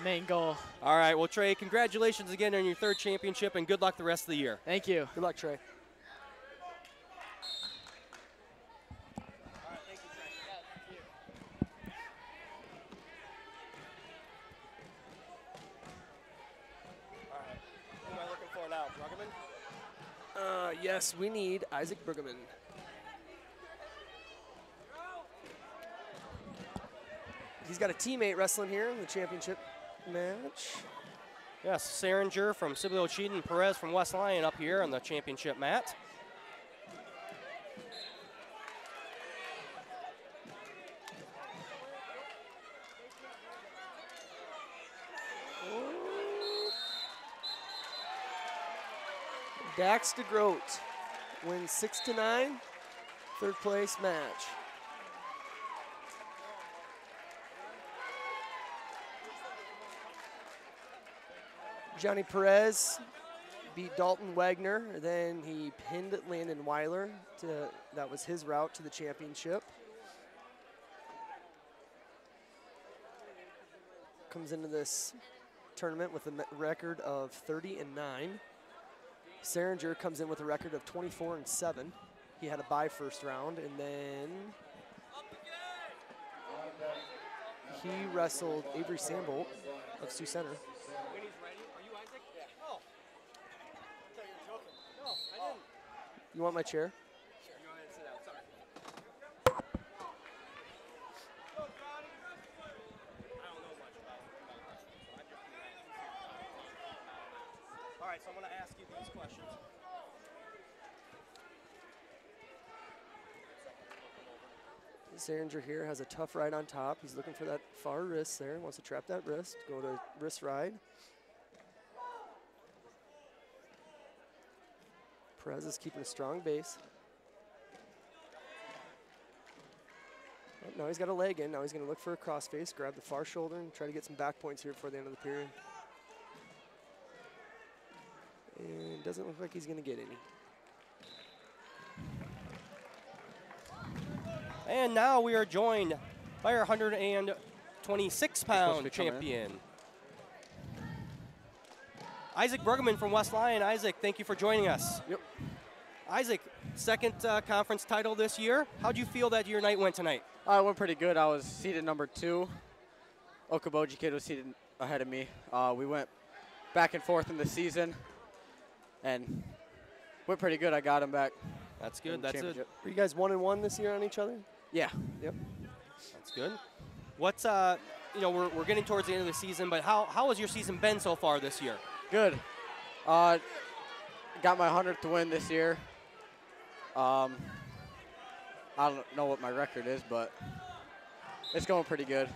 main goal. All right. Well, Trey, congratulations again on your 3rd championship, and good luck the rest of the year. Thank you. Good luck, Trey. Yes, we need Isaac Bruggeman. He's got a teammate wrestling here in the championship match. Yes, Seringer from Sibley Cheaton, Perez from West Lyon up here on the championship mat. Dax DeGroat wins 6-9, 3rd place match. Johnny Perez beat Dalton Wagner, then he pinned Landon Weiler. That was his route to the championship. Comes into this tournament with a record of 30-9. Seringer comes in with a record of 24-7. He had a bye first round, and then he wrestled Avery Sambolt of Sioux Center. You want my chair? All right, so I'm going to ask you these questions. Seringer here has a tough ride on top. He's looking for that far wrist there. Wants to trap that wrist. Go to wrist ride. Perez is keeping a strong base. Oh, now he's got a leg in. Now he's going to look for a crossface, grab the far shoulder, and try to get some back points here before the end of the period. And doesn't look like he's going to get any. And now we are joined by our 126-pound champion, Isaac Bruggeman from West Lyon. Isaac, thank you for joining us. Yep. Isaac, 2nd conference title this year. How'd you feel that your night went tonight? It went pretty good. I was seeded number 2. Okaboji kid was seated ahead of me. We went back and forth in the season, and went pretty good. I got him back. That's good. That's it. Were you guys 1-1 this year on each other? Yeah. Yep. That's good. What's we're getting towards the end of the season, but how has your season been so far this year? Good. Got my 100th win this year. I don't know what my record is, but it's going pretty good.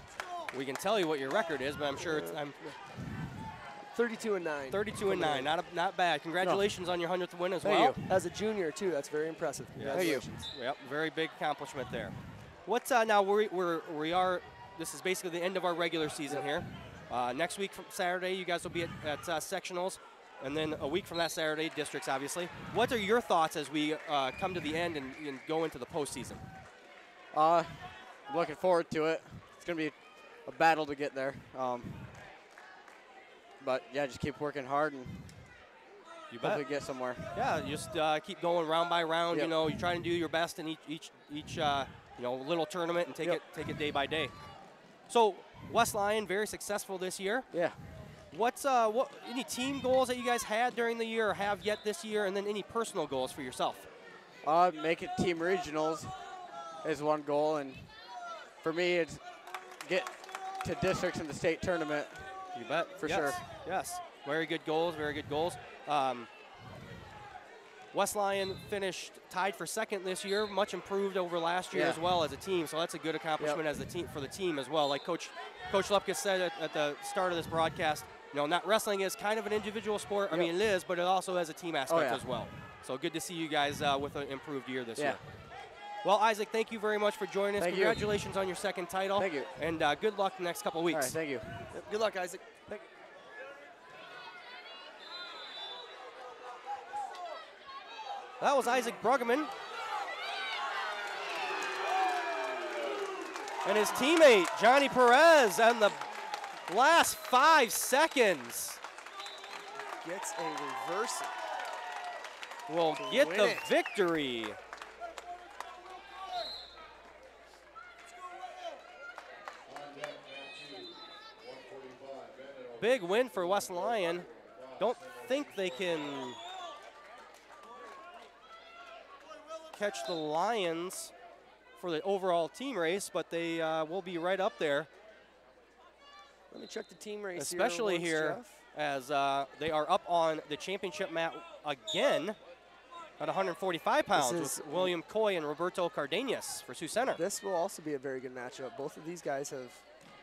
We can tell you what your record is, but I'm sure it's 32-9. 32-9, not bad. Congratulations on your 100th win as Thank well. you. As a junior too, that's very impressive. Congratulations. Yep, very big accomplishment there. What's now we are. This is basically the end of our regular season here. Next week from Saturday, you guys will be at sectionals, and then a week from that Saturday, districts obviously. What are your thoughts as we come to the end and go into the postseason? I'm looking forward to it. It's going to be a battle to get there. but yeah, just keep working hard and you hopefully get somewhere. Yeah, you just keep going round by round. Yep. You know, you try to do your best in each you know, little tournament and take it day by day. So West Lyon very successful this year. Yeah. What's what any team goals that you guys had during the year or have yet this year, and then any personal goals for yourself? Making team regionals is one goal, and for me, it's get to districts in the state tournament. You bet. For sure. Yes. Very good goals. Very good goals. West Lyon finished tied for second this year, much improved over last year as well as a team. So that's a good accomplishment as the team for the team as well. Like Coach Lepke said at the start of this broadcast, you know, not wrestling is kind of an individual sport. I mean, it is, but it also has a team aspect as well. So good to see you guys with an improved year this year. Well, Isaac, thank you very much for joining us. Congratulations on your second title. Thank you. And good luck the next couple of weeks. All right, thank you. Good luck, Isaac. Thank you. That was Isaac Bruggeman. And his teammate, Johnny Perez, on the last 5 seconds. Gets a reversal. Will get the victory. Big win for West Lyon. Don't think they can catch the Lions for the overall team race, but they will be right up there. Let me check the team race especially here as they are up on the championship mat again at 145 pounds with William Coy and Roberto Cardenas for Sioux Center. This will also be a very good matchup. Both of these guys have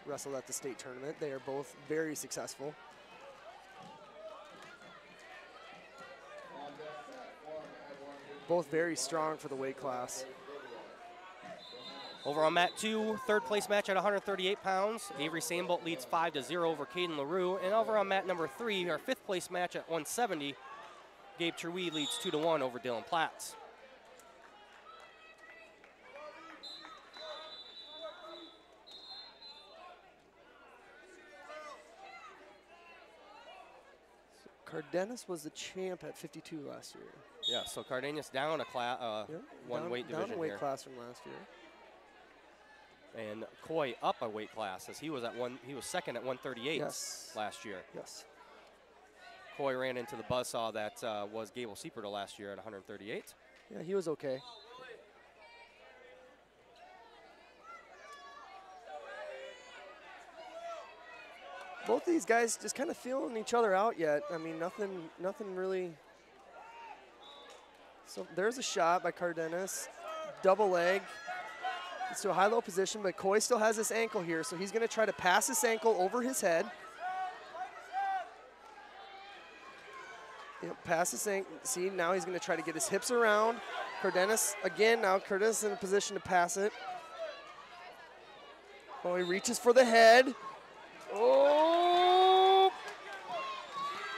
wrestled at the state tournament. They are both very successful. Both very strong for the weight class. Over on mat 2, third place match at 138 pounds. Avery Sambolt leads 5-0 over Caden LaRue. And over on mat number 3, our fifth place match at 170, Gabe Truee leads 2-1 over Dylan Platts. Cardenas was the champ at 52 last year. Yeah, so Cardenas down a class, one weight division down a weight here. class from last year. And Coy up a weight class as he was second at 138 last year. Yes. Coy ran into the buzzsaw that was Gable Sieperta last year at 138. Yeah, he was okay. Both these guys just kind of feeling each other out yet. I mean, nothing really. So there's a shot by Cardenas, double leg. It's to a high-low position, but Coy still has this ankle here, so he's going to try to pass this ankle over his head. Yep, pass this ankle. See, now he's going to try to get his hips around. Cardenas, again, now Cardenas in a position to pass it. Oh, he reaches for the head. Oh!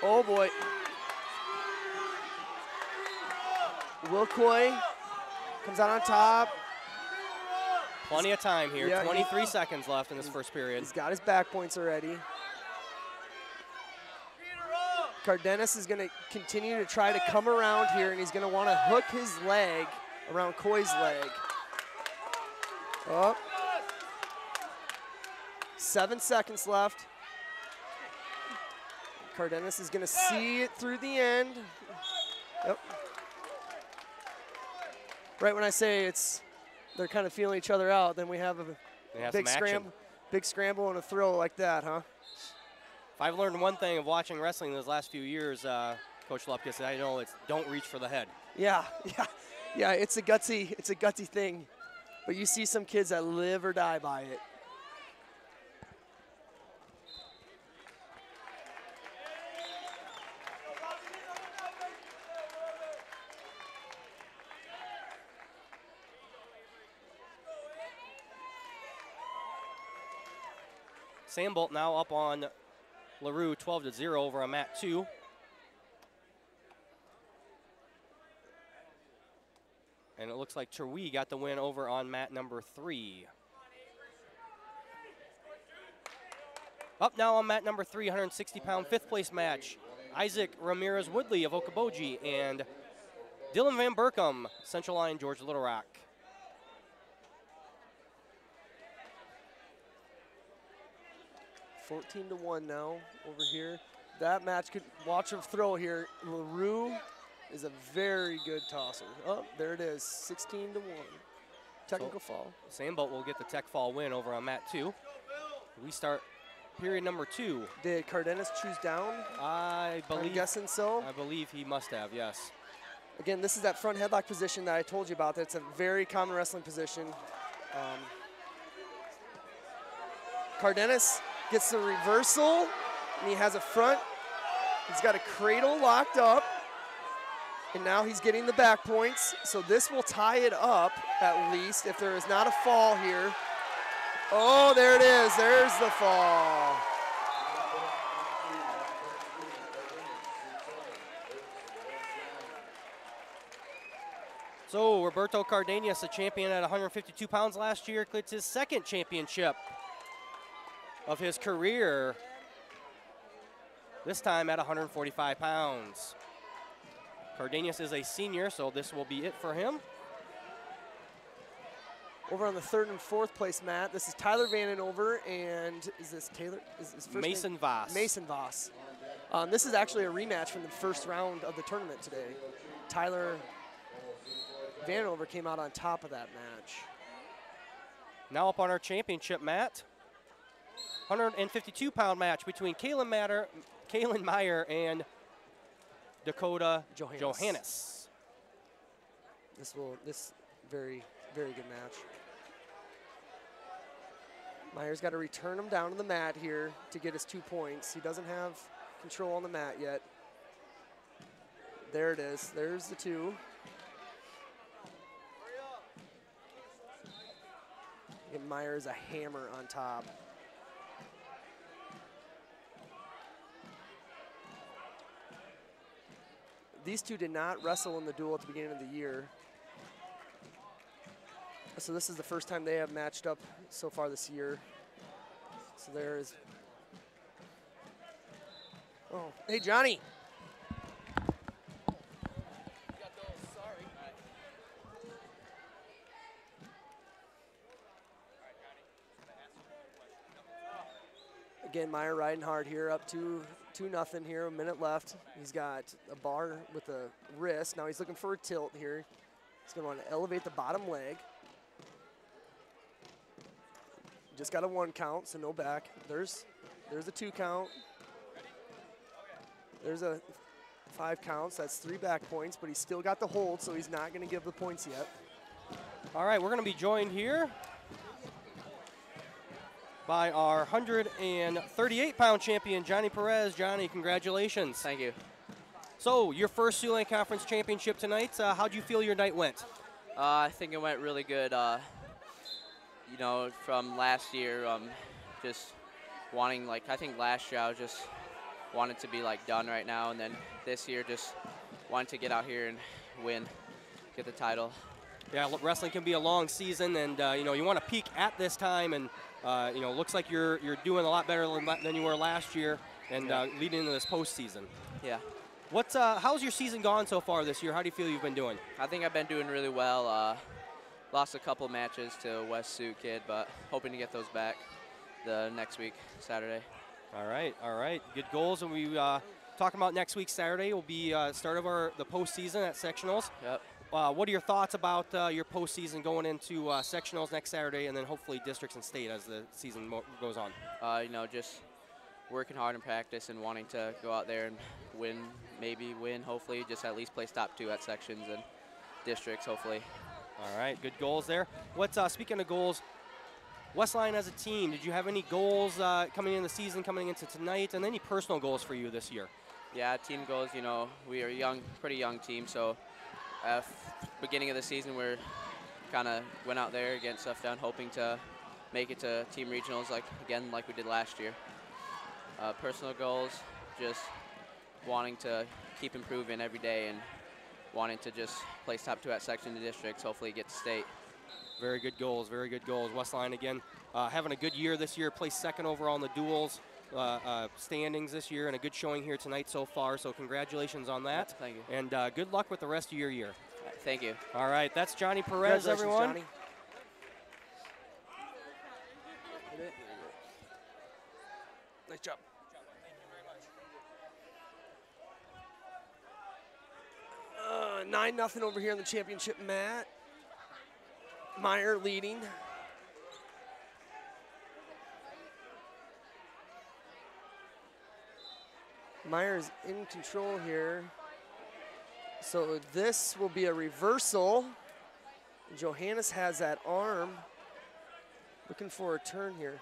Oh, boy. Will Coy comes out on top. Plenty of time here, 23 seconds left in this first period. He's got his back points already. Cardenas is going to continue to try to come around here, and he's going to want to hook his leg around Coy's leg. Up. 7 seconds left. Cardenas is going to see it through the end. Yep. Right when I say they're kind of feeling each other out, then we have a big scramble and a throw like that, huh? If I've learned one thing of watching wrestling those last few years, Coach Lepke said, I know it's don't reach for the head. Yeah. It's a gutsy thing, but you see some kids that live or die by it. Sambolt now up on LaRue 12-0 over on mat 2. And it looks like Truee got the win over on mat number 3. Up now on mat number 3, 160-pound fifth place match. Isaac Ramirez Woodley of Okoboji and Dylan Van Berkom, Central Line, George Little Rock. $14-1 now over here. That match could watch him throw here. LaRue is a very good tosser. Oh, there it is, 16-1. Technical fall. Sandbolt will get the tech fall win over on mat 2. We start period number 2. Did Cardenas choose down? I'm guessing so. I believe he must have, yes. Again, this is that front headlock position that I told you about. That's a very common wrestling position. Cardenas gets the reversal, and he has a front. He's got a cradle locked up, and now he's getting the back points. So this will tie it up, at least, if there is not a fall here. Oh, there it is. There's the fall. So Roberto Cardenas, a champion at 152 pounds last year, gets his second championship of his career, this time at 145 pounds. Cardenas is a senior, so this will be it for him. Over on the 3rd and 4th place mat, this is Tyler Vandenhover, and is this Taylor? Is his first Mason name? Voss. Mason Voss. This is actually a rematch from the first round of the tournament today. Tyler Vandenhover came out on top of that match. Now up on our championship mat, 152-pound match between Kalen Meyer and Dakota Johannes. This very, very good match. Meyer's got to return him down to the mat here to get his 2 points. He doesn't have control on the mat yet. There it is. There's the 2. And Meyer is a hammer on top. These two did not wrestle in the duel at the beginning of the year. So this is the first time they have matched up so far this year. So there is. Oh, hey, Johnny. Again, Meyer riding hard here, up 2-0 here, a minute left. He's got a bar with a wrist. Now he's looking for a tilt here. He's going to want to elevate the bottom leg. Just got a 1 count, so no back. There's a 2 count. There's a 5 counts. That's 3 back points, but he's still got the hold, so he's not going to give the points yet. All right, we're going to be joined here by our 138-pound champion, Johnny Perez. Johnny, congratulations. Thank you. So, your first Siouxland Conference Championship tonight. How do you feel your night went? I think it went really good. You know, from last year, just wanting, like, I think last year I was just wanted to be, like, done right now. And then this year just wanted to get out here and win, get the title. Yeah, wrestling can be a long season, and, you know, you want to peak at this time. And, you know, looks like you're doing a lot better than you were last year and leading into this postseason. Yeah. How's your season gone so far this year? How do you feel you've been doing? I think I've been doing really well. Lost a couple matches to West Sioux kid, but hoping to get those back the next week, Saturday. All right. Good goals. And we talking about next week, Saturday, will be start of the postseason at sectionals. Yep. What are your thoughts about your postseason going into sectionals next Saturday, and then hopefully districts and state as the season goes on? You know, just working hard in practice and wanting to go out there and win, hopefully, just at least place top 2 at sections and districts, hopefully. All right, good goals there. Speaking of goals, Westline as a team, did you have any goals coming in the season, coming into tonight, and any personal goals for you this year? Yeah, team goals, you know, we are a pretty young team, so beginning of the season, we're kind of went out there, getting stuff done, hoping to make it to team regionals like we did last year. Personal goals, just wanting to keep improving every day and wanting to just place top 2 at section and districts, hopefully get to state. Very good goals, very good goals. Westline, again, having a good year this year, placed second overall in the duels. standings this year and a good showing here tonight so far. So congratulations on that. Thank you. And good luck with the rest of your year. Thank you. All right, that's Johnny Perez, everyone. Johnny. Nice job. 9-0 over here in the championship mat. Meyer leading. Meyer's in control here. So this will be a reversal. Johannes has that arm. Looking for a turn here.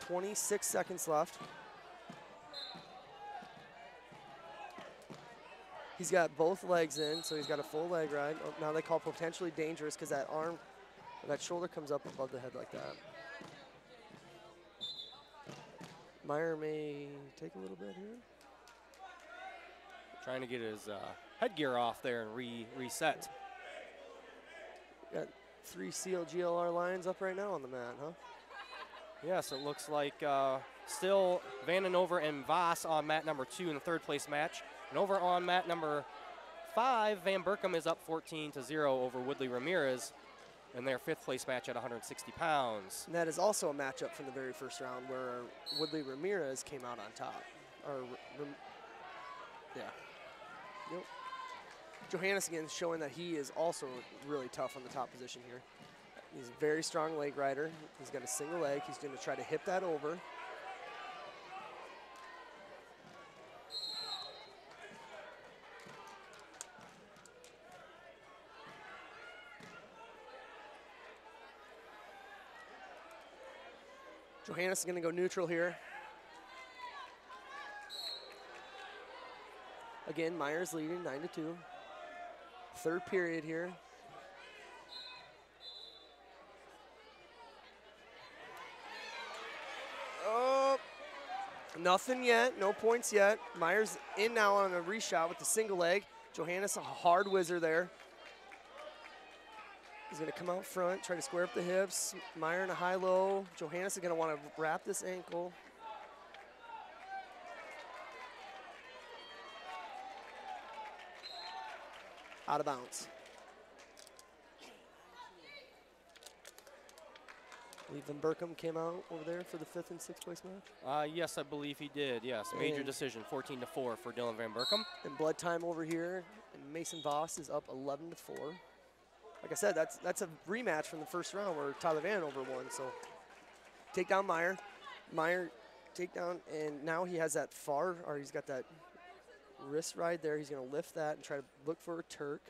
26 seconds left. He's got both legs in, so he's got a full leg ride. Oh, now they call potentially dangerous because that arm, that shoulder comes up above the head like that. Meyer may take a little bit here. Trying to get his headgear off there and reset. Got 3 CLGLR lines up right now on the mat, huh? Yes, it looks like still Vandenhover and Voss on mat number 2 in the 3rd place match. And over on mat number 5, Van Berkom is up 14-0 over Woodley Ramirez in their 5th place match at 160 pounds. And that is also a matchup from the very first round where Woodley Ramirez came out on top. Yeah. Yep. Johannes again showing that he is also really tough on the top position here. He's a very strong leg rider. He's got a single leg. He's going to try to hip that over. Johannes is going to go neutral here. Again, Meyer's leading 9-2. 3rd period here. Oh, nothing yet, no points yet. Meyer's in now on a reshot with the single leg. Johannes, a hard whizzer there. He's going to come out front, try to square up the hips. Meyer in a high-low. Johannes is going to want to wrap this ankle. Out of bounds. I believe Van Berkom came out over there for the 5th and 6th place match. Yes, I believe he did. Yes, major decision, 14-4 for Dylan Van Berkom. And blood time over here, and Mason Voss is up 11-4. Like I said, that's a rematch from the first round where Tyler Vandenhover won. So take down Meyer. Meyer take down, and now he has that he's got that wrist ride there. He's going to lift that and try to look for a Turk.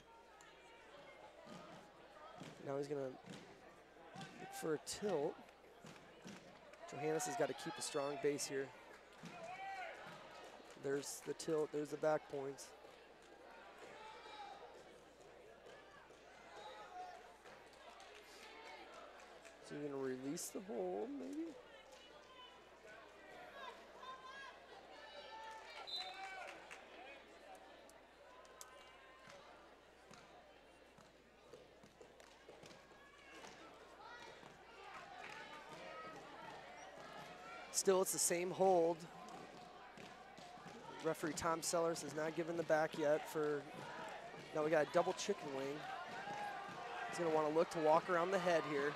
Now he's going to look for a tilt. Johannes has got to keep a strong base here. There's the tilt. There's the back points. So you're going to release the hold, maybe? Still, it's the same hold. Referee Tom Sellers has not given the back yet for, now we got a double chicken wing. He's going to want to look to walk around the head here.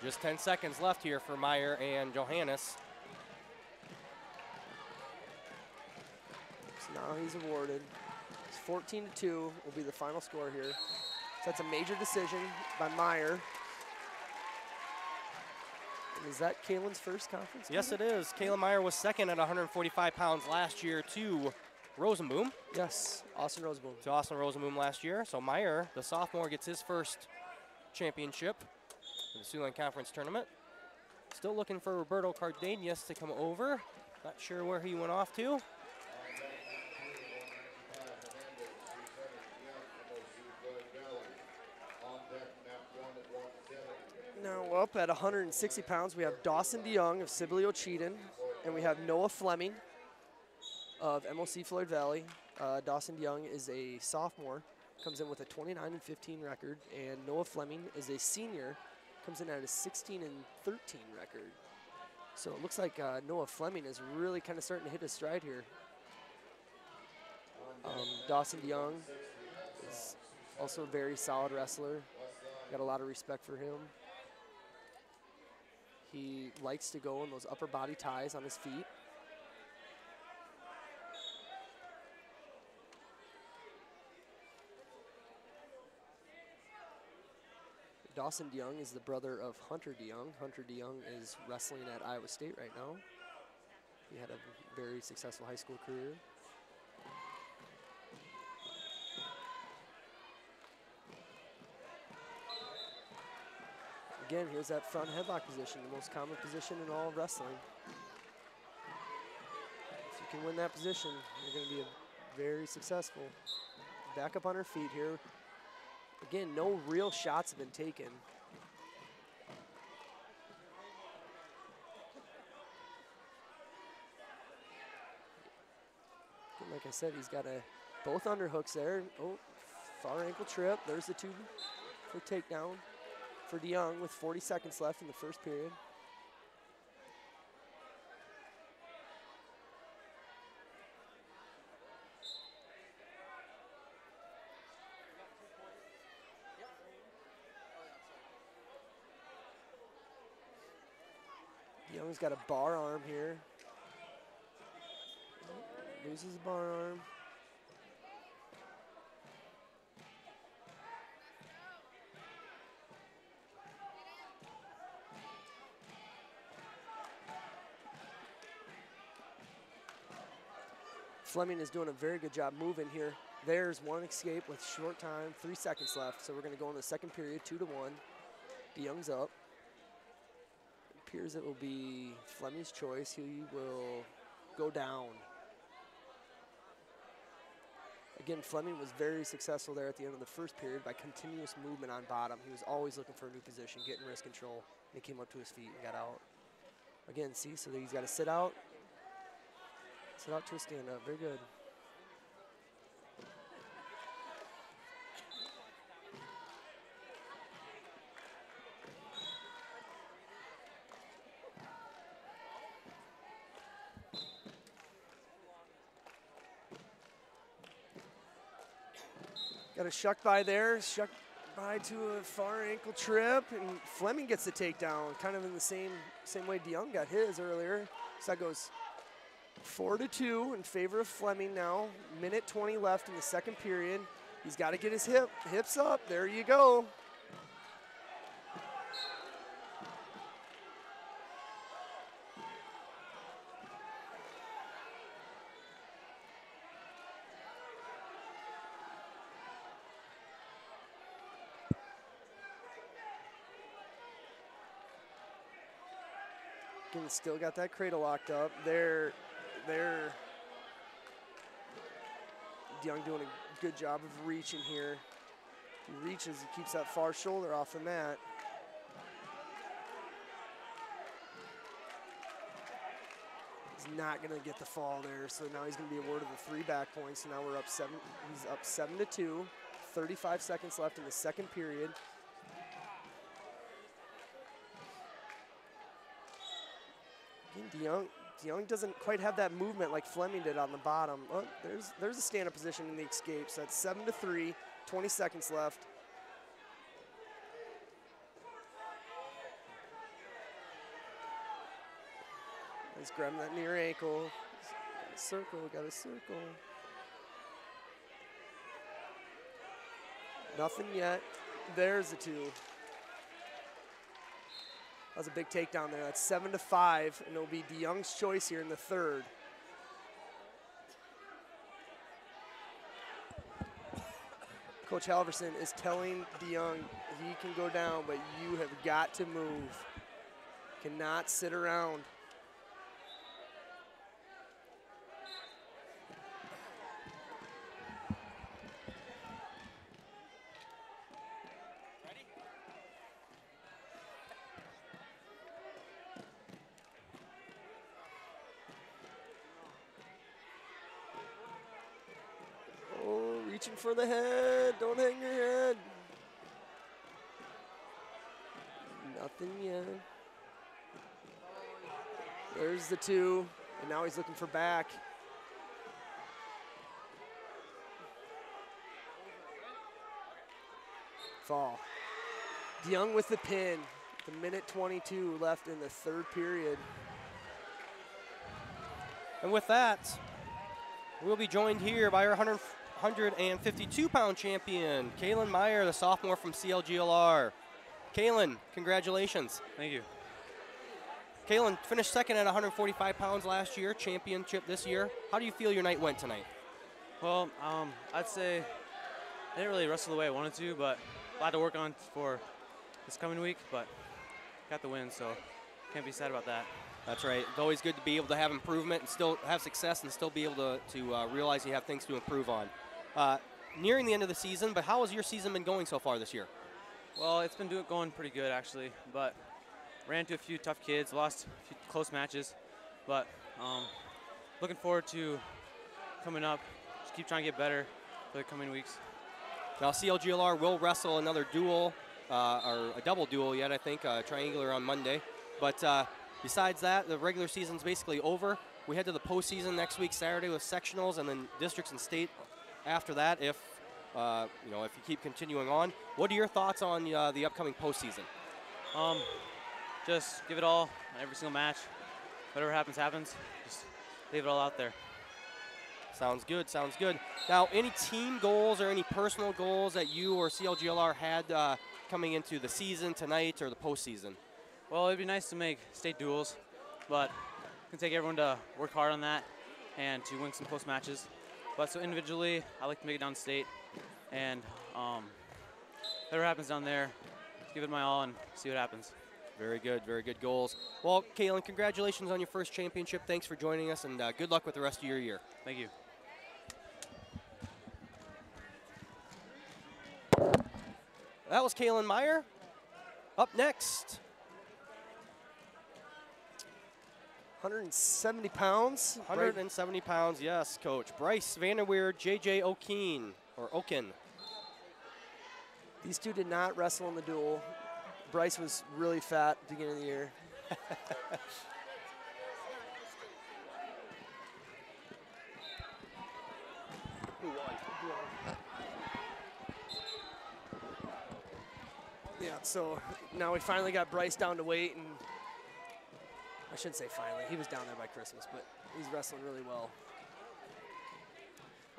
Just 10 seconds left here for Meyer and Johannes. So now he's awarded. It's 14-2 will be the final score here. So that's a major decision by Meyer. And is that Kalen's first conference? Yes, it is. Kalen Meyer was 2nd at 145 pounds last year to Rosenboom. Yes, Austin Rosenboom. To Austin Rosenboom last year. So Meyer, the sophomore, gets his first championship in the Siouxland Conference Tournament. Still looking for Roberto Cardenas to come over. Not sure where he went off to. Now up at 160 pounds, we have Dawson DeYoung of Sibley Ocheyedan, and we have Noah Fleming. of MLC Floyd Valley. Dawson DeYoung is a sophomore, comes in with a 29-15 record, and Noah Fleming is a senior, comes in at a 16-13 record. So it looks like Noah Fleming is really kind of starting to hit his stride here. Dawson DeYoung is also a very solid wrestler. Got a lot of respect for him. He likes to go in those upper body ties on his feet. Dawson DeYoung is the brother of Hunter DeYoung. Hunter DeYoung is wrestling at Iowa State right now. He had a very successful high school career. Again, here's that front headlock position, the most common position in all of wrestling. If you can win that position, you're going to be very successful. Back up on her feet here. Again, no real shots have been taken. And like I said, he's got both underhooks there. Oh, far ankle trip. There's the two for takedown for DeYoung with 40 seconds left in the first period. DeYoung's got a bar arm here. Loses the bar arm. Fleming is doing a very good job moving here. There's one escape with short time, 3 seconds left. So we're going to go in the second period, 2-1. DeYoung's up. It appears it will be Fleming's choice. He will go down. Again, Fleming was very successful there at the end of the first period by continuous movement on bottom. He was always looking for a new position, getting wrist control. And he came up to his feet and got out. Again, see, so he's got to sit out. Sit out to a stand up. Very good. Got a shuck by there. Shuck by to a far ankle trip. And Fleming gets the takedown, kind of in the same way DeYoung got his earlier. So that goes 4-2 in favor of Fleming now. Minute 20 left in the second period. He's got to get his hips up. There you go. Again, still got that cradle locked up. There. DeYoung doing a good job of reaching here. He reaches, he keeps that far shoulder off the mat. He's not gonna get the fall there, so now he's gonna be awarded the 3 back points. So now we're up 7, he's up 7-2, 35 seconds left in the second period. Again, DeYoung doesn't quite have that movement like Fleming did on the bottom. Oh, there's a stand-up position in the escape. So that's 7-3, 20 seconds left. He's grabbing that near ankle. Got a circle. Nothing yet. There's the 2. That was a big takedown there. That's 7-5, and it'll be DeYoung's choice here in the third. Coach Halverson is telling DeYoung he can go down, but you have got to move. Cannot sit around. for the head. Don't hang your head. Nothing yet. There's the 2, and now he's looking for back. Fall. DeYoung with the pin. The minute 22 left in the 3rd period. And with that, we'll be joined here by our 152-pound champion, Kalen Meyer, the sophomore from CLGLR. Kalen, congratulations. Thank you. Kalen finished 2nd at 145 pounds last year, championship this year. How do you feel your night went tonight? Well, I'd say I didn't really wrestle the way I wanted to, but a lot to work on for this coming week, but got the win, so can't be sad about that. That's right. It's always good to be able to have improvement and still have success and still be able to realize you have things to improve on. Nearing the end of the season, but how has your season been going so far this year? Well, it's been going pretty good, actually, but ran into a few tough kids, lost a few close matches, but looking forward to coming up. Just keep trying to get better for the coming weeks. Now, CLGLR will wrestle another duel, or a double duel yet, I think, triangular on Monday. But besides that, the regular season's basically over. We head to the postseason next week, Saturday, with sectionals, and then districts and state after that if you keep continuing on. What are your thoughts on the upcoming postseason? Just give it all on every single match. Whatever happens, happens. Just leave it all out there. Sounds good, sounds good. Now, any team goals or any personal goals that you or CLGLR had coming into the season tonight or the postseason? Well, it'd be nice to make state duels, but it can take everyone to work hard on that and to win some close matches. But so individually, I like to make it down state, and whatever happens down there, give it my all and see what happens. Very good goals. Well, Kalen, congratulations on your first championship. Thanks for joining us, and good luck with the rest of your year. Thank you. That was Kalen Meyer. Up next, 170 pounds. 170 pounds, yes, Coach. Bryce Vanderweer, JJ Okin. These two did not wrestle in the duel. Bryce was really fat at the beginning of the year. Yeah, so now we finally got Bryce down to weight, and I shouldn't say finally, he was down there by Christmas, but he's wrestling really well.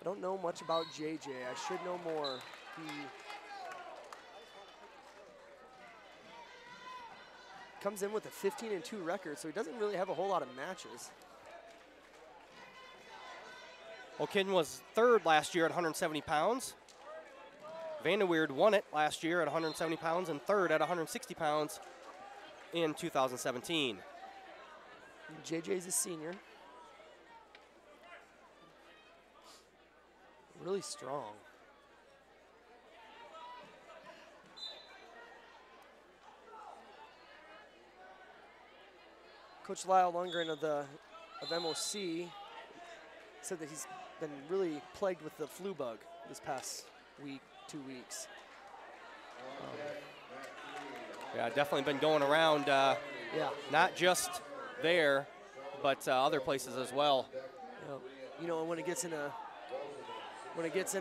I don't know much about JJ. I should know more. He comes in with a 15-2 record, so he doesn't really have a whole lot of matches. Okin was 3rd last year at 170 pounds. Vanderweerd won it last year at 170 pounds and 3rd at 160 pounds in 2017. JJ's a senior. Really strong. Coach Lyle Lundgren of MOC said that he's been really plagued with the flu bug this past week, 2 weeks. Yeah, definitely been going around. Yeah. Not just there, but other places as well. You know, when it gets in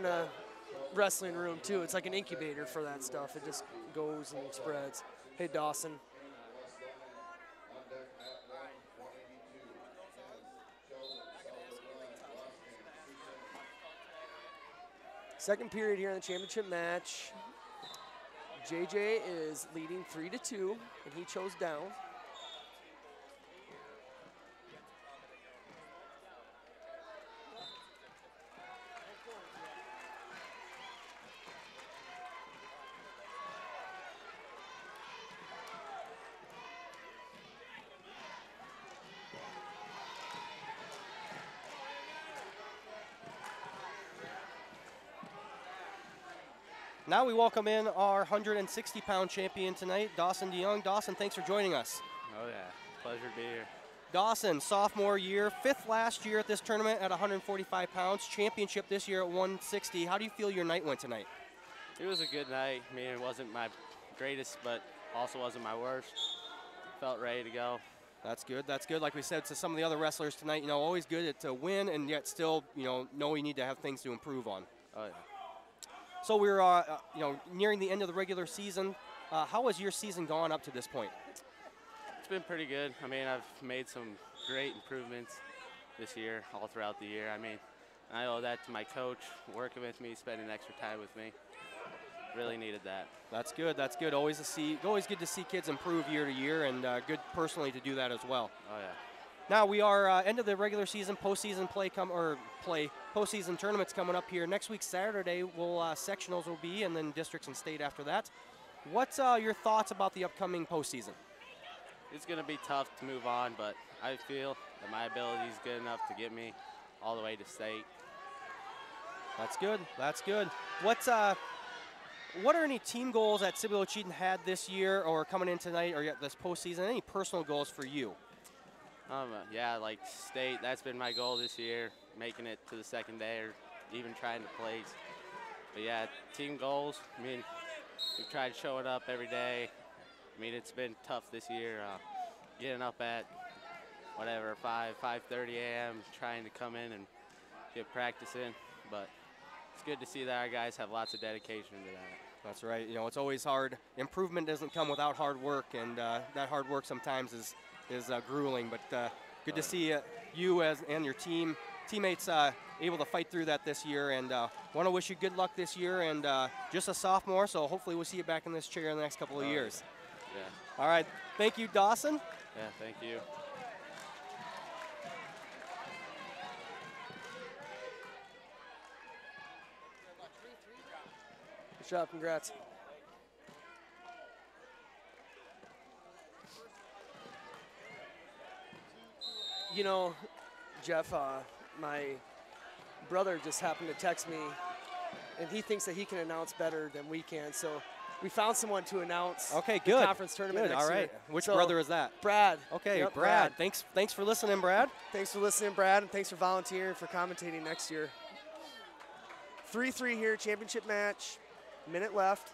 a wrestling room too, it's like an incubator for that stuff. It just goes and spreads. Hey, Dawson. Second period here in the championship match. JJ is leading 3-2, and he chose down. Now we welcome in our 160-pound champion tonight, Dawson DeYoung. Dawson, thanks for joining us. Oh, yeah. Pleasure to be here. Dawson, sophomore year, 5th last year at this tournament at 145 pounds, championship this year at 160. How do you feel your night went tonight? It was a good night. I mean, it wasn't my greatest, but also wasn't my worst. Felt ready to go. That's good. That's good. Like we said to some of the other wrestlers tonight, you know, always good to win and yet still, you know you need to have things to improve on. Oh, yeah. So we're, you know, nearing the end of the regular season. How has your season gone up to this point? It's been pretty good. I mean, I've made some great improvements this year, all throughout the year. I mean, I owe that to my coach working with me, spending extra time with me. Really needed that. That's good. That's good. Always good to see kids improve year to year, and good personally to do that as well. Oh yeah. Now we are end of the regular season, postseason postseason tournaments coming up here next week. Saturday, sectionals will be, and then districts and state after that. What's your thoughts about the upcoming postseason? It's going to be tough to move on, but I feel that my ability is good enough to get me all the way to state. That's good. That's good. What are any team goals that Cibolo Cheatham had this year or coming in tonight or yet this postseason? Any personal goals for you? Yeah, like state, that's been my goal this year, making it to the second day or even trying to place. But yeah, team goals, I mean, we've tried showing up every day. I mean, it's been tough this year, getting up at whatever, 5:30 a.m., trying to come in and get practice in. But it's good to see that our guys have lots of dedication to that. That's right. You know, it's always hard. Improvement doesn't come without hard work, and that hard work sometimes is grueling. But good to see you and your teammates able to fight through that this year. And want to wish you good luck this year. And just a sophomore, so hopefully we'll see you back in this chair in the next couple of years. Yeah. All right. Thank you, Dawson. Yeah, thank you. Good job, congrats. You know, Jeff, my brother just happened to text me, and he thinks that he can announce better than we can, so we found someone to announce the conference tournament next all right. year. Which brother is that? Brad. Okay, Yep, Brad. Thanks for listening, Brad. Thanks for listening, Brad, and thanks for volunteering for commentating next year. 3-3 here, championship match, minute left.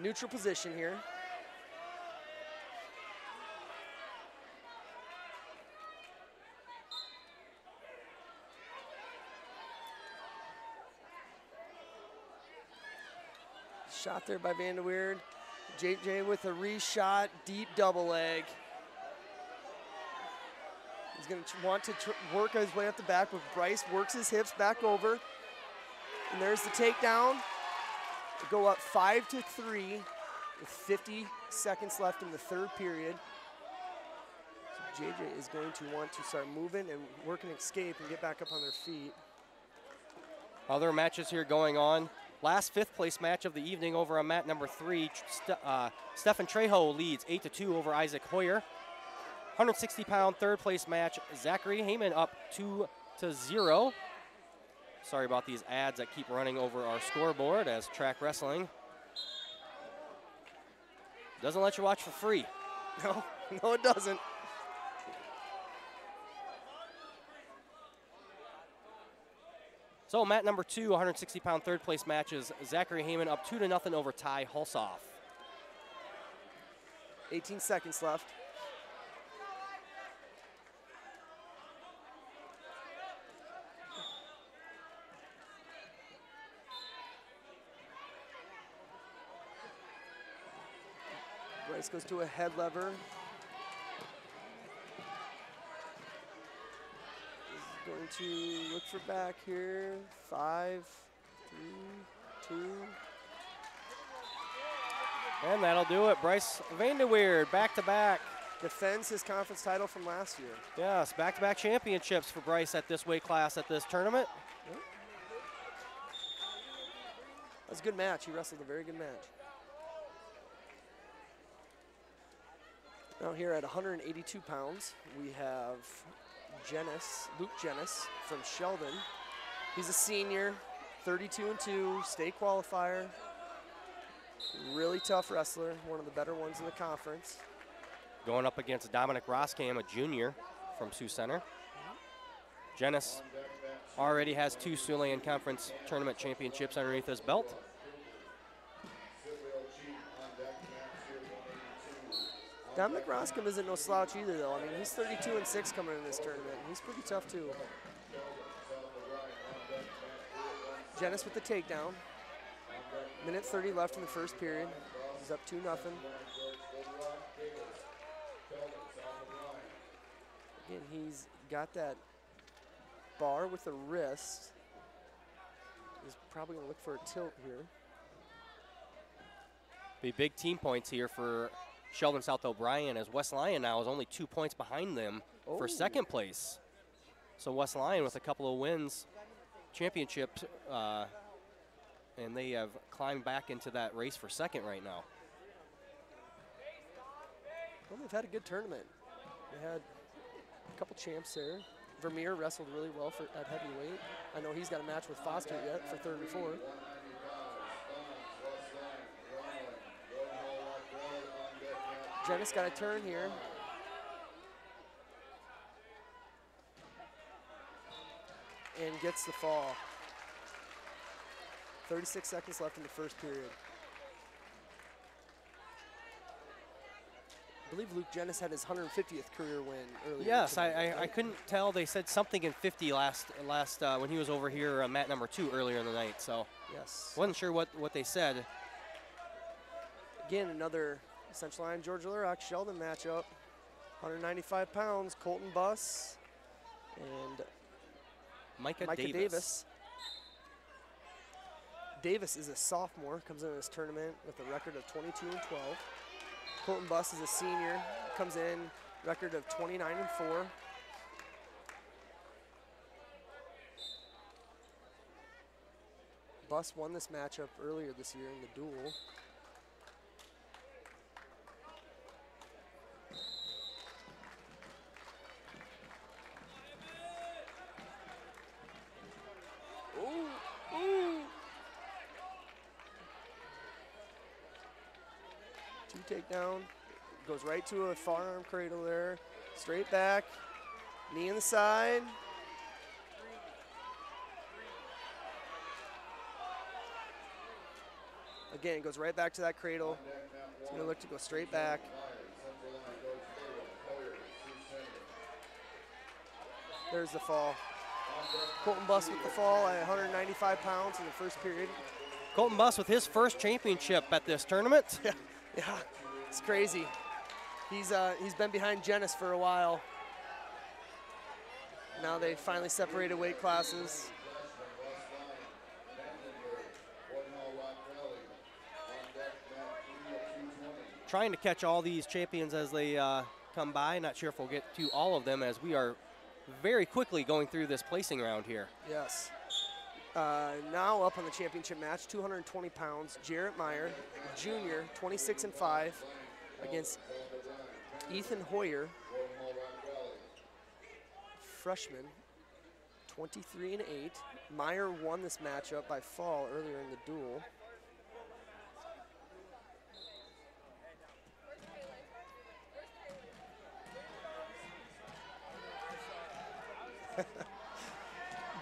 Neutral position here. Shot there by Vanderweerd. JJ with a reshot, deep double leg. He's going to want to work his way up the back, but Bryce works his hips back over. And there's the takedown. Go up 5-3 with 50 seconds left in the third period. So JJ is going to want to start moving and work an escape and get back up on their feet. Other matches here going on. Last 5th place match of the evening over on mat number 3. Stefan Trejo leads 8-2 over Isaac Hoyer. 160-pound 3rd place match. Zachary Heyman up 2-0. Sorry about these ads that keep running over our scoreboard as track wrestling doesn't let you watch for free. No, it doesn't. So mat number 2, 160-pound 3rd place matches. Zachary Heyman up 2-0 over Ty Hulsoff. 18 seconds left. Bryce goes to a head lever. Going to look for back here. 5, 3, 2. And that'll do it. Bryce Vanderweerd back-to-back. Defends his conference title from last year. Yes, back-to-back championships for Bryce at this weight class at this tournament. Yep. That was a good match. He wrestled a very good match. Now here at 182 pounds, we have Luke Jennis from Sheldon. He's a senior, 32-2, state qualifier. Really tough wrestler, one of the better ones in the conference. Going up against Dominic Roskam, a junior from Sioux Center. Jenness already has 2 Siouxland Conference Tournament championships underneath his belt. Dominic Roskam isn't no slouch either, though. I mean, he's 32-6 coming in this tournament. He's pretty tough, too. Jenness with the takedown. Minute 30 left in the first period. He's up 2-0. Again, he's got that bar with the wrist. He's probably going to look for a tilt here. Be big team points here for Sheldon South O'Brien, as West Lyon now is only 2 points behind them for second place. So West Lyon with a couple of wins, championships, and they have climbed back into that race for second right now. Well, they've had a good tournament. They had a couple champs there. Vermeer wrestled really well at heavyweight. I know he's got a match with Foster yet for 3rd and 4th. Jenness got a turn here. And gets the fall. 36 seconds left in the first period. I believe Luke Jenness had his 150th career win earlier. Yes, I couldn't tell. They said something in 50 last when he was over here, mat number 2 earlier in the night. So yes, wasn't sure what they said. Again, another Central Line Georgia Little Rock Sheldon matchup. 195 pounds, Colton Buss and Micah Davis. Davis is a sophomore, comes in this tournament with a record of 22-12. Colton Buss is a senior, comes in record of 29-4. Buss won this matchup earlier this year in the duel. Takedown, goes right to a forearm cradle there, straight back, knee in the side. Again, goes right back to that cradle. He's gonna look to go straight back. There's the fall. Colton Buss with the fall at 195 pounds in the first period. Colton Buss with his first championship at this tournament. Yeah, it's crazy. He's been behind Jenness for a while. Now they finally separated weight classes. Trying to catch all these champions as they come by. Not sure if we'll get to all of them as we are very quickly going through this placing round here. Yes. Now up on the championship match, 220 pounds, Jarrett Meyer, junior, 26-5, against Ethan Hoyer, freshman, 23-8. Meyer won this matchup by fall earlier in the duel.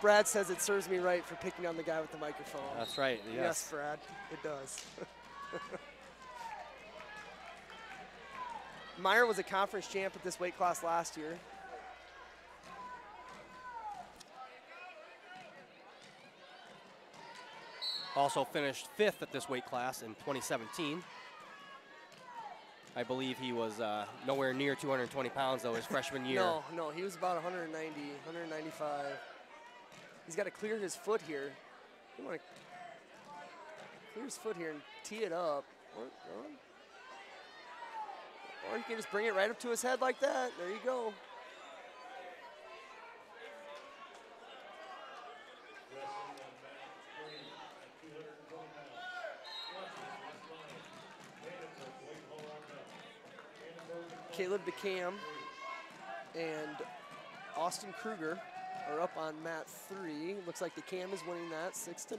Brad says it serves me right for picking on the guy with the microphone. That's right, yes. Yes, Brad, it does. Meyer was a conference champ at this weight class last year. Also finished 5th at this weight class in 2017. I believe he was nowhere near 220 pounds, though, his freshman year. No, he was about 190, 195. He's got to clear his foot here. You want to clear his foot here and tee it up. Or you can just bring it right up to his head like that. There you go. Caleb DeCam and Austin Kruger are up on mat 3. Looks like DeCam is winning that 6-0.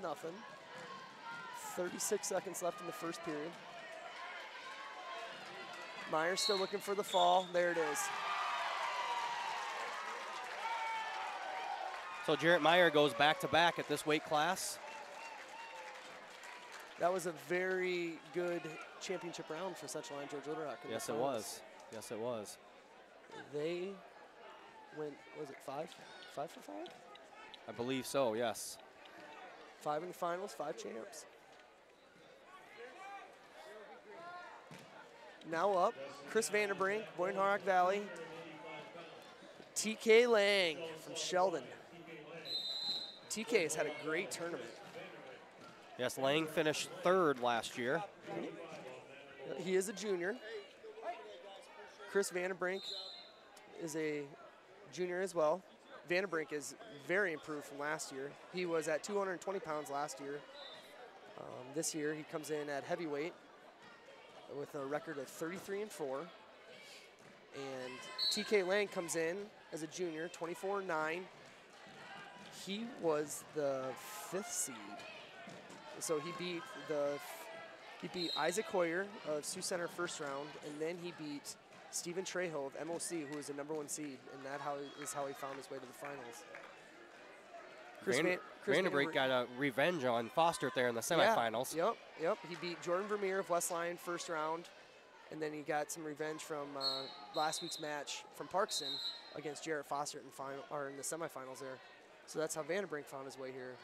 36 seconds left in the first period. Meyer still looking for the fall. There it is. So Jarrett Meyer goes back-to-back at this weight class. That was a very good championship round for Central Line George Little Rock. Yes, it was. Yes, it was. They went, was it 5 for 5? I believe so, yes. 5 in the finals, 5 champs. Now up, Chris Vanderbrink, Boyne Harrock Valley. TK Lang from Sheldon. TK has had a great tournament. Yes, Lang finished 3rd last year. He is a junior. Chris Vanderbrink is a junior as well. Vanderbrink is very improved from last year. He was at 220 pounds last year. This year he comes in at heavyweight with a record of 33-4. And TK Lang comes in as a junior, 24-9. He was the 5th seed. So he beat Isaac Hoyer of Sioux Center first round, and then he beat Stephen Trejo of MOC, who is the #1 seed, and that is how he found his way to the finals. Chris Vanderbrink got a revenge on Foster there in the semifinals. Yeah, yep. He beat Jordan Vermeer of West Lyon first round, and then he got some revenge from last week's match from Parkson against Jarrett Foster in the semifinals there. So that's how Vanderbrink found his way here.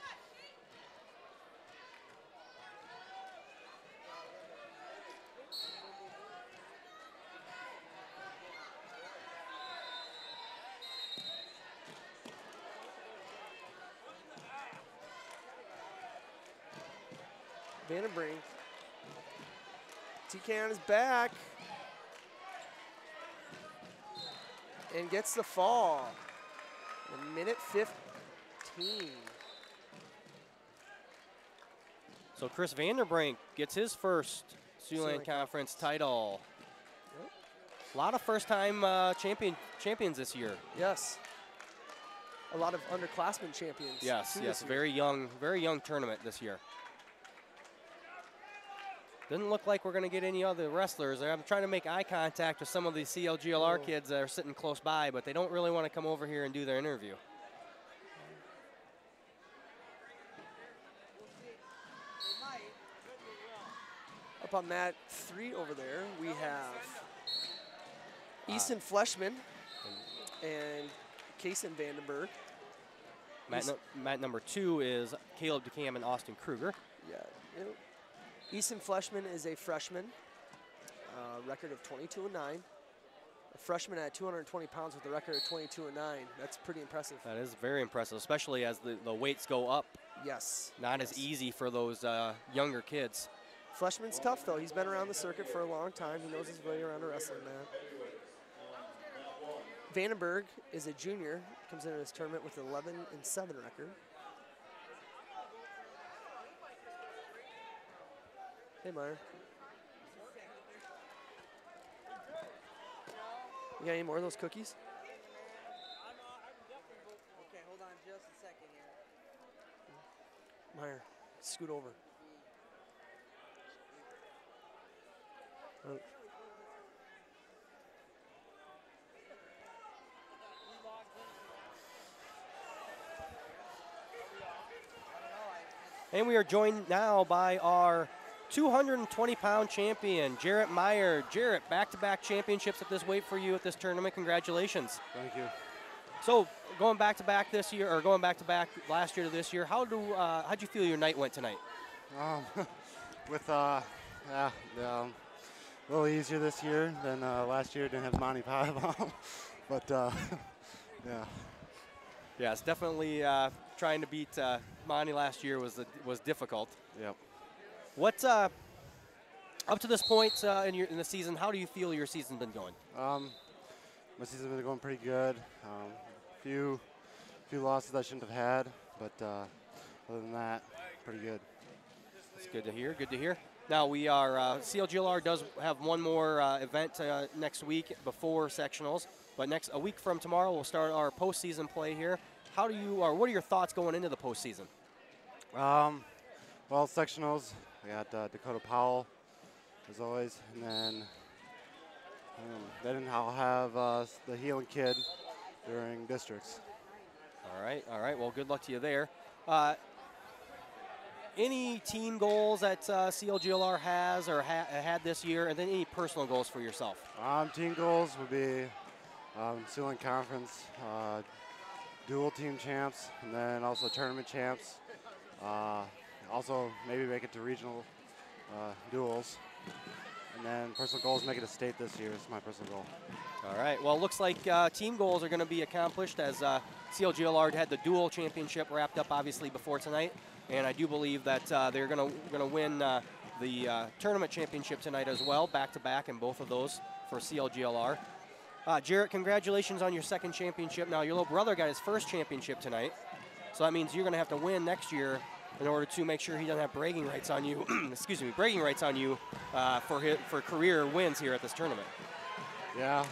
Vanderbrink, TK on his back, and gets the fall. A minute 15. So Chris Vanderbrink gets his first Siouxland Conference title. Yep. A lot of first-time champions this year. Yes. A lot of underclassmen champions. Yes, yes, very young tournament this year. Doesn't look like we're going to get any other wrestlers. I'm trying to make eye contact with some of these CLGLR kids that are sitting close by, but they don't really want to come over here and do their interview. Up on mat 3 over there, we have Easton Fleshman and Kaysen Vandenberg. Mat number 2 is Caleb DeCam and Austin Kruger. Yeah. Easton Fleshman is a freshman, record of 22-9. A freshman at 220 pounds with a record of 22-9. That's pretty impressive. That is very impressive, especially as the weights go up. Yes. Not as easy for those younger kids. Fleshman's tough, though. He's been around the circuit for a long time. He knows his way around a wrestling mat. Vandenberg is a junior, comes into this tournament with an 11-7 record. Hey, Meyer. You got any more of those cookies? Okay, hold on just a second here. Meyer, scoot over. Oh. And we are joined now by our 220-pound champion, Jarrett Meyer. Jarrett, back-to-back championships at this weight for you at this tournament. Congratulations. Thank you. So going back-to-back this year, or going back-to-back last year to this year, how'd you feel your night went tonight? A little easier this year than last year. Didn't have Monty Pie bomb, but yeah. Yeah, it's definitely trying to beat Monty last year was difficult. Yep. What's up to this point in the season? How do you feel your season's been going? My season's been going pretty good. Few losses I shouldn't have had, but other than that, pretty good. It's good to hear. Good to hear. Now we are CLGLR does have one more event next week before sectionals, but a week from tomorrow we'll start our postseason play here. What are your thoughts going into the postseason? Well, sectionals, I got Dakota Powell, as always, and then I'll have the Healing Kid during districts. All right. Well, good luck to you there. Any team goals that CLGLR has or had this year, and then any personal goals for yourself? Team goals would be Siouxland Conference, dual team champs, and then also tournament champs. Also, maybe make it to regional duels. And then personal goals, make it a state this year is my personal goal. All right. Well, it looks like team goals are going to be accomplished as CLGLR had the dual championship wrapped up, obviously, before tonight. And I do believe that they're going to win the tournament championship tonight as well, back-to-back in both of those for CLGLR. Jarrett, congratulations on your second championship. Now, your little brother got his first championship tonight, so that means you're going to have to win next year in order to make sure he doesn't have bragging rights on you. Excuse me, bragging rights on you for career wins here at this tournament. Yeah.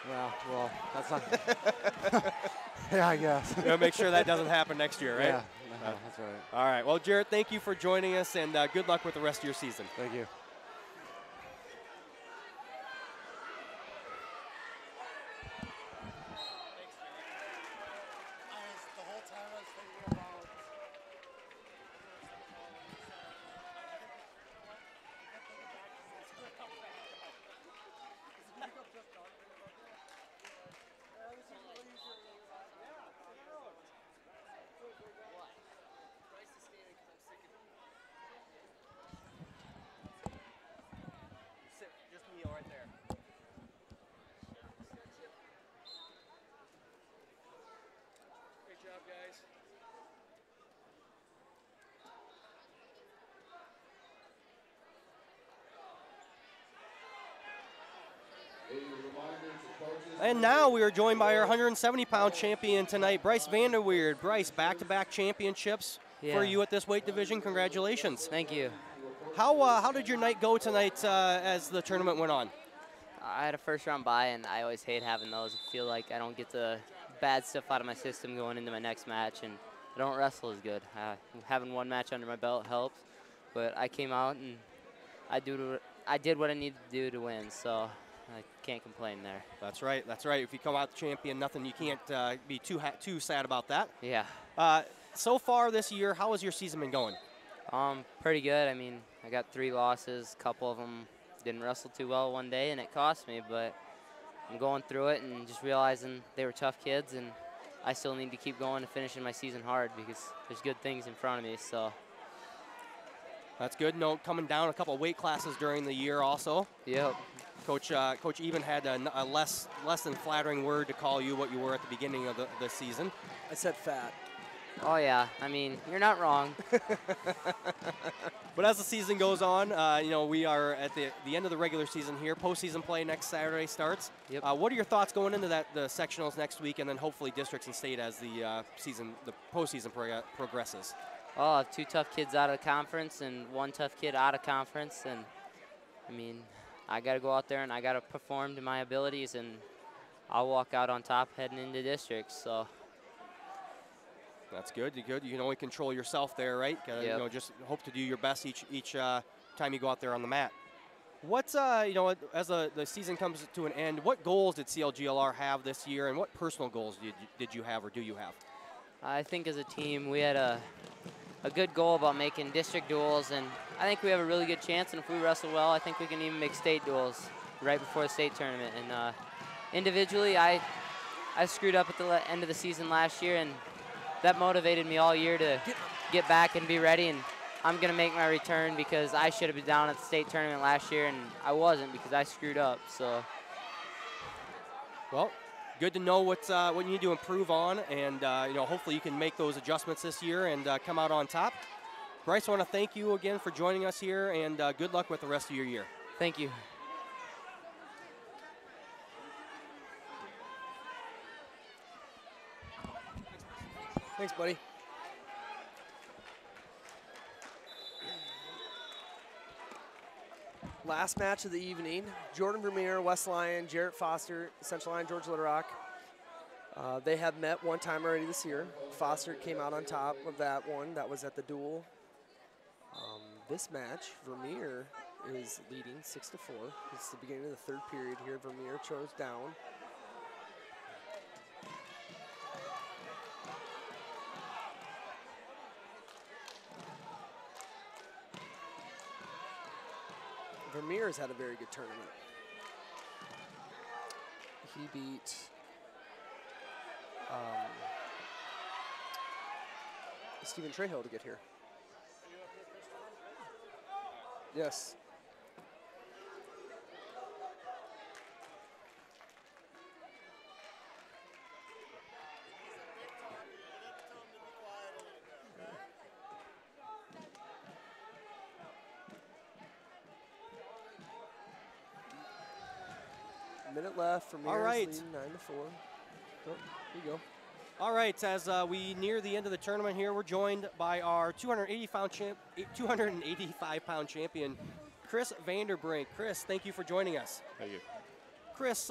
Yeah. Well, that's not. Yeah, I guess. Make sure that doesn't happen next year, right? Yeah. That's right. All right. Well, Jarrett, thank you for joining us, and good luck with the rest of your season. Thank you. And now we are joined by our 170-pound champion tonight, Bryce Vanderweerd. Bryce, back-to-back championships for you at this weight division. Congratulations. Thank you. How did your night go tonight as the tournament went on? I had a first-round bye, and I always hate having those. I feel like I don't get the bad stuff out of my system going into my next match, and I don't wrestle as good. Having one match under my belt helps, but I came out and I did what I needed to do to win, so I can't complain there. That's right. That's right. If you come out the champion, you can't be too sad about that. Yeah. So far this year, how has your season been going? Pretty good. I mean, I got 3 losses. A couple of them didn't wrestle too well one day, and it cost me. But I'm going through it and just realizing they were tough kids, and I still need to keep going and finishing my season hard because there's good things in front of me. So. That's good. Coming down a couple of weight classes during the year also. Yep. Coach even had a less than flattering word to call you what you were at the beginning of the season. I said fat. Oh, yeah. I mean, you're not wrong. But as the season goes on, we are at the end of the regular season here. Postseason play next Saturday starts. Yep. What are your thoughts going into the sectionals next week, and then hopefully districts and state as the postseason progresses? Oh, I have 2 tough kids out of conference and 1 tough kid out of conference. And, I mean, I got to go out there and I got to perform to my abilities, and I'll walk out on top heading into districts. So. That's good. You can only control yourself there, right? Yep. Just hope to do your best each time you go out there on the mat. What's as the season comes to an end, what goals did CLGLR have this year, and what personal goals did you have or do you have? I think as a team we had a good goal about making district duels, and I think we have a really good chance, and if we wrestle well, I think we can even make state duels right before the state tournament. And individually, I screwed up at the end of the season last year, and that motivated me all year to get back and be ready, and I'm going to make my return because I should have been down at the state tournament last year, and I wasn't because I screwed up. So. Well, good to know what you need to improve on, and hopefully you can make those adjustments this year and come out on top. Bryce, I want to thank you again for joining us here, and good luck with the rest of your year. Thank you. Thanks, buddy. Last match of the evening, Jordan Vermeer, West Lyon, Jarrett Foster, Central Lyon, George Little Rock. They have met one time already this year. Foster came out on top of that one. That was at the duel. this match, Vermeer is leading 6-4. It's the beginning of the third period here. Vermeer chose down. Vermeer has had a very good tournament. He beat Stephen Trejo to get here. Yes. Minute left for All right. 9-4. Oh, here you go. All right, as we near the end of the tournament here, we're joined by our 285-pound champion, Chris Vanderbrink. Chris, thank you for joining us. Thank you. Chris,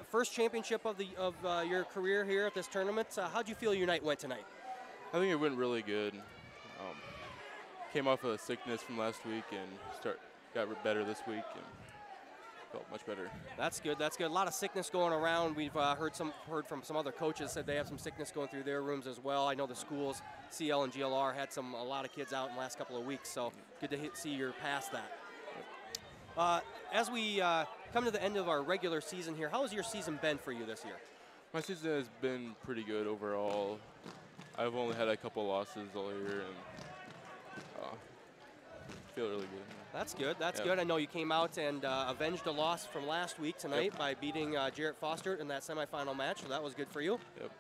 first championship of your career here at this tournament. How'd you feel your night went tonight? I think it went really good. Came off a sickness from last week and got better this week and felt much better. That's good. That's good. A lot of sickness going around. We've heard from some other coaches said they have some sickness going through their rooms as well. I know the schools, CL and GLR, had a lot of kids out in the last couple of weeks. So good to see you're past that. As we come to the end of our regular season here, how has your season been for you this year? My season has been pretty good overall. I've only had a couple losses all year and feel really good. That's good. That's good. I know you came out and avenged a loss from last week tonight by beating Jarrett Foster in that semifinal match, so that was good for you. Yep.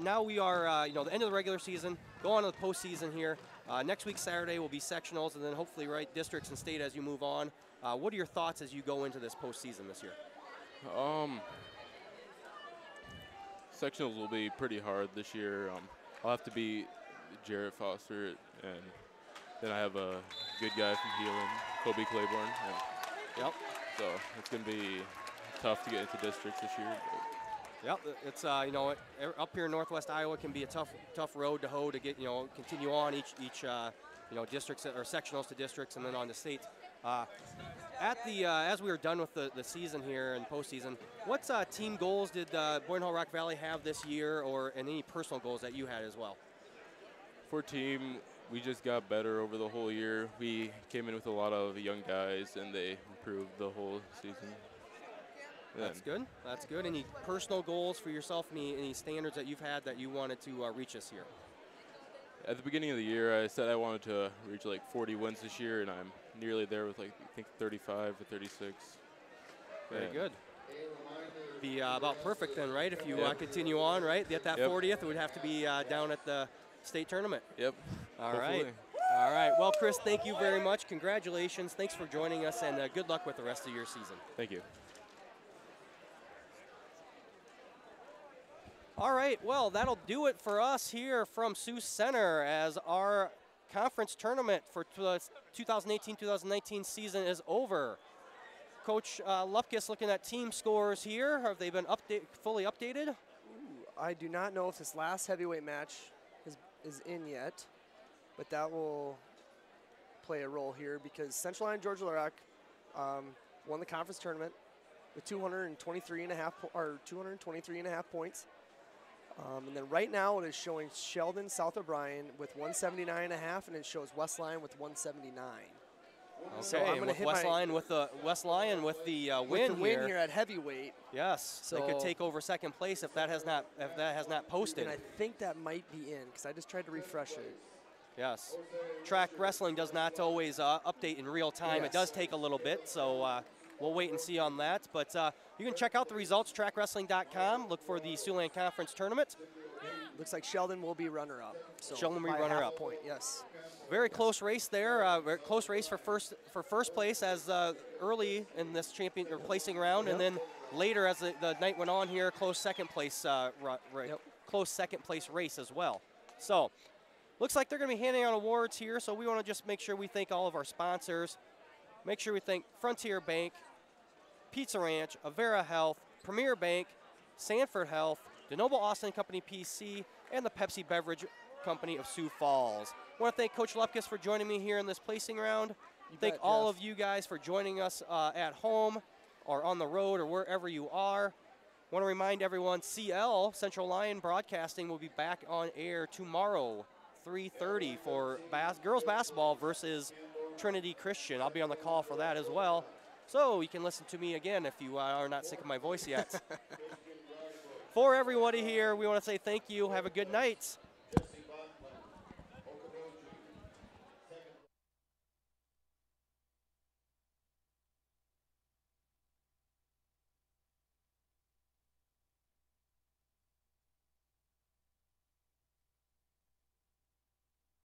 Now we are, the end of the regular season, go on to the postseason here. Next week, Saturday, will be sectionals, and then hopefully districts and state as you move on. What are your thoughts as you go into this postseason this year? Sectionals will be pretty hard this year. I'll have to beat Jarrett Foster, and then I have a good guy from Heelan, Kobe Claiborne. Yep. So it's going to be tough to get into districts this year. Yep, it's up here in Northwest Iowa can be a tough road to hoe to get continue on each districts or sectionals to districts and then on to state. As we were done with the season here and postseason, what team goals did Boyden Hall Rock Valley have this year, and any personal goals that you had as well? For team, we just got better over the whole year. We came in with a lot of young guys, and they improved the whole season. That's good. That's good. Any personal goals for yourself? Any standards that you've had that you wanted to reach this year? At the beginning of the year, I said I wanted to reach like 40 wins this year, and I'm nearly there with I think 35 or 36. Very good. Be about perfect then, right? If you continue on, right? Get that 40th, it would have to be down at the state tournament. Yep. All right. All right. Well, Chris, thank you very much. Congratulations. Thanks for joining us, and good luck with the rest of your season. Thank you. All right, well, that'll do it for us here from Sioux Center as our conference tournament for the 2018-2019 season is over. Coach Lupkus looking at team scores here. Have they been fully updated? Ooh, I do not know if this last heavyweight match is in yet, but that will play a role here because Central Line Georgia Little Rock won the conference tournament with 223.5 points. And then right now it is showing Sheldon South O'Brien with 179.5, and it shows West Lion with 179. Okay, so I'm going to hit West Lion with the win here at heavyweight. Yes, so they could take over second place if that has not posted. And I think that might be in because I just tried to refresh it. Yes, track wrestling does not always update in real time. Yes. It does take a little bit, so we'll wait and see on that. But you can check out the results, trackwrestling.com. Look for the Siouxland Conference Tournament. Looks like Sheldon will be runner-up. So Sheldon will be runner-up. Point, yes. Very close race there. Very close race for first place as early in this placing round, and then later as the night went on here, close second place close second place race as well. So looks like they're going to be handing out awards here. So we want to just make sure we thank all of our sponsors. Make sure we thank Frontier Bank, Pizza Ranch, Avera Health, Premier Bank, Sanford Health, DeNoble Austin Company PC, and the Pepsi Beverage Company of Sioux Falls. I want to thank Coach Lepkus for joining me here in this placing round. Thank all of you guys for joining us at home or on the road or wherever you are. I want to remind everyone, CL, Central Lyon Broadcasting, will be back on air tomorrow, 3:30 for girls basketball versus Trinity Christian. I'll be on the call for that as well. So you can listen to me again if you are not sick of my voice yet. For everybody here, we want to say thank you. Have a good night.